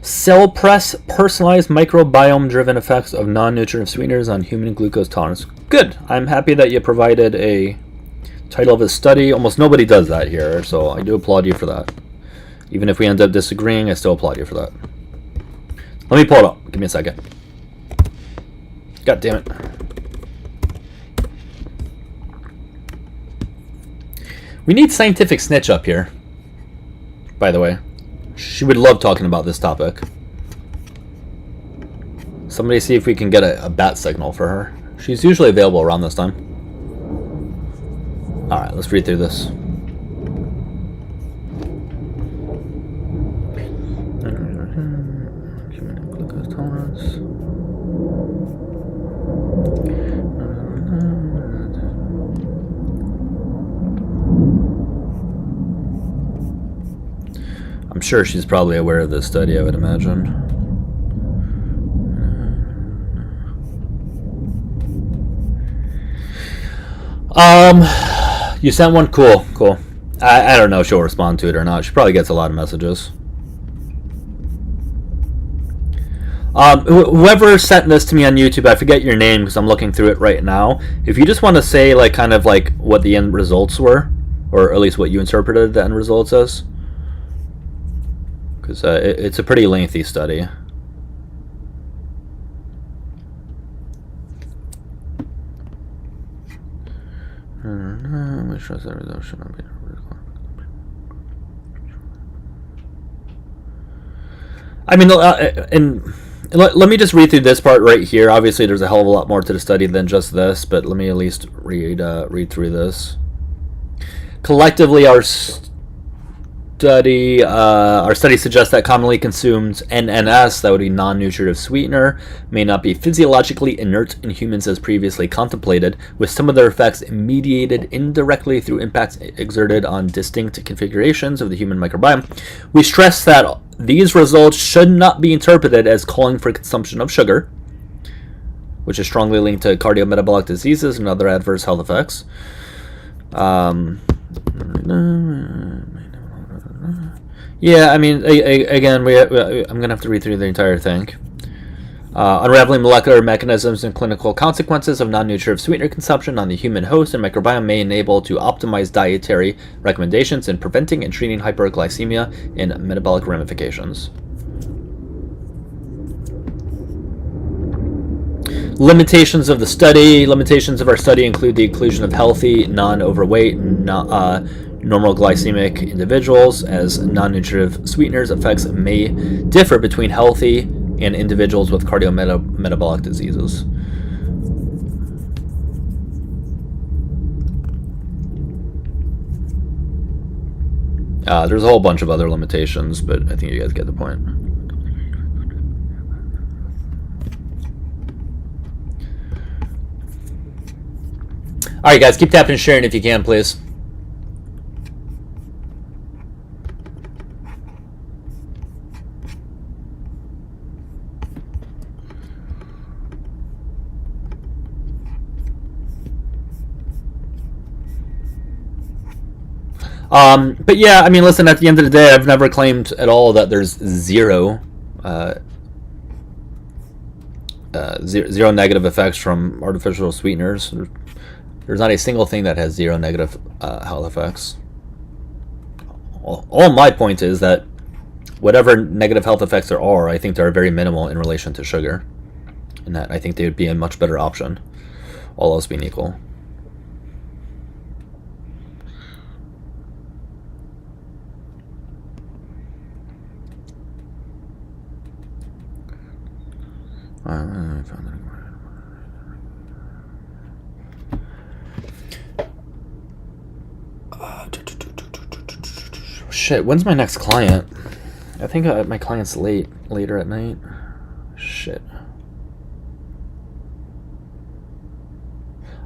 Cell press personalized microbiome driven effects of non-nutritive sweeteners on human glucose tolerance. Good. I'm happy that you provided a title of a study. Almost nobody does that here, so I do applaud you for that. Even if we end up disagreeing, I still applaud you for that. Let me pull it up. Give me a second. God damn it. We need Scientific Snitch up here, by the way. She would love talking about this topic. Somebody see if we can get a bat signal for her. She's usually available around this time. Alright, let's read through this. Glucose tolerance. I'm sure she's probably aware of this study, I would imagine. You sent one? Cool, cool. I don't know if she'll respond to it or not. She probably gets a lot of messages. Whoever sent this to me on YouTube, I forget your name because I'm looking through it right now. If you just want to say, like, kind of like what the end results were, or at least what you interpreted the end results as. Because it's a pretty lengthy study. I mean, and let me just read through this part right here. Obviously, there's a hell of a lot more to the study than just this, but let me at least read through this. Collectively, our study suggests that commonly consumed NNS, that would be non-nutritive sweetener, may not be physiologically inert in humans as previously contemplated, with some of their effects mediated indirectly through impacts exerted on distinct configurations of the human microbiome. We stress that these results should not be interpreted as calling for consumption of sugar, which is strongly linked to cardiometabolic diseases and other adverse health effects. Yeah, I mean, again, I'm going to have to read through the entire thing. Unraveling molecular mechanisms and clinical consequences of non-nutritive sweetener consumption on the human host and microbiome may enable to optimize dietary recommendations in preventing and treating hyperglycemia and metabolic ramifications. Limitations of the study. Limitations of our study include the inclusion of healthy, non-overweight, normal glycemic individuals, as non-nutritive sweeteners effects may differ between healthy and individuals with cardiometabolic diseases. There's a whole bunch of other limitations, but I think you guys get the point. Alright guys, keep tapping and sharing if you can, please. But yeah, I mean, listen, at the end of the day, I've never claimed at all that there's zero negative effects from artificial sweeteners. There's not a single thing that has zero negative health effects. All my point is that whatever negative health effects there are, I think they're very minimal in relation to sugar. And that I think they would be a much better option, all else being equal. Shit, when's my next client? I think my client's later at night. Shit.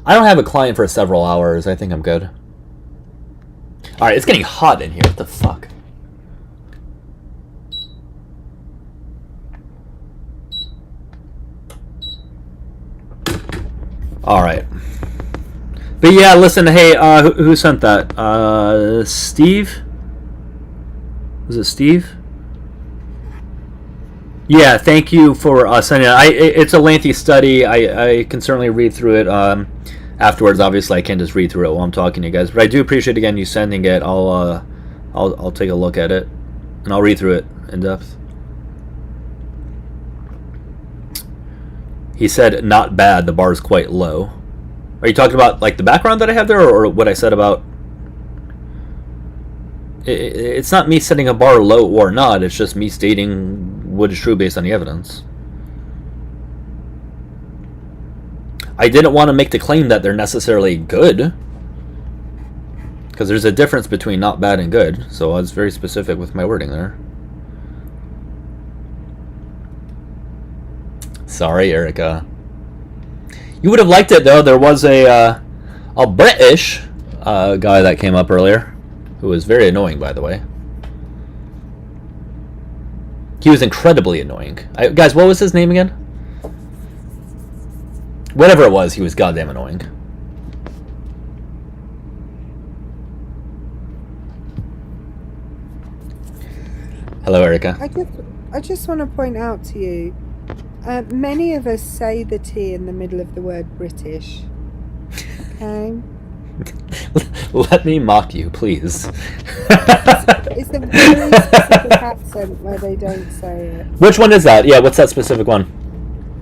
I don't have a client for several hours. I think I'm good. Alright, it's getting hot in here. What the fuck? Alright. But yeah, listen, hey, who sent that? Steve? Was it Steve? Yeah, thank you for sending it. It's a lengthy study. I can certainly read through it afterwards. Obviously, I can't just read through it while I'm talking to you guys. But I do appreciate, again, you sending it. I'll take a look at it. And I'll read through it in depth. He said, not bad, the bar is quite low. Are you talking about like the background that I have there, or what I said about... It's not me setting a bar low or not, it's just me stating what is true based on the evidence. I didn't want to make the claim that they're necessarily good, because there's a difference between not bad and good, so I was very specific with my wording there. Sorry, Erica. You would have liked it though. There was a British guy that came up earlier, who was very annoying, by the way. He was incredibly annoying. Guys, what was his name again? Whatever it was, he was goddamn annoying. Hello, Erica. I just want to point out to you, many of us say the T in the middle of the word British. Okay? Let me mock you, please. It's a very specific accent where they don't say it. Which one is that? Yeah, what's that specific one?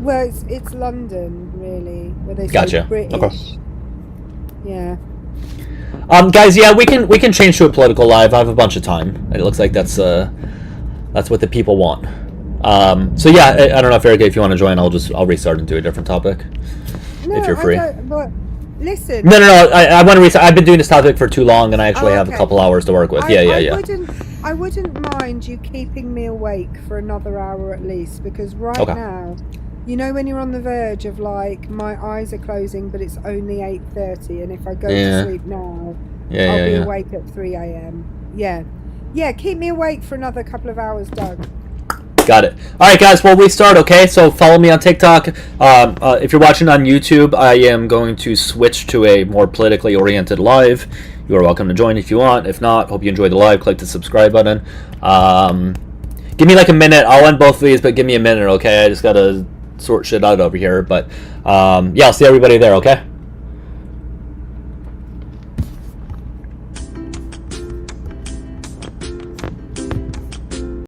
Well, it's London, really, where they Gotcha. say British. Okay. Yeah. Guys, yeah, we can change to a political live. I have a bunch of time. It looks like that's what the people want. So yeah, I don't know if Erica, if you want to join, I'll restart and do a different topic. No, if you're free. But listen. No. I want to restart. I've been doing this topic for too long, and I actually have a couple hours to work with. I wouldn't mind you keeping me awake for another hour at least, because now, you know, when you're on the verge of like, my eyes are closing, but it's only 8:30, and if I go to sleep now, I'll be awake at 3 a.m. Yeah, keep me awake for another couple of hours, Doug. Got it. All right, guys, we'll restart, okay? So follow me on TikTok. If you're watching on YouTube, I am going to switch to a more politically oriented live. You are welcome to join if you want. If not, hope you enjoy the live. Click the subscribe button. Give me like a minute. I'll end both of these, but give me a minute, okay? I just got to sort shit out over here. But, yeah, I'll see everybody there, okay?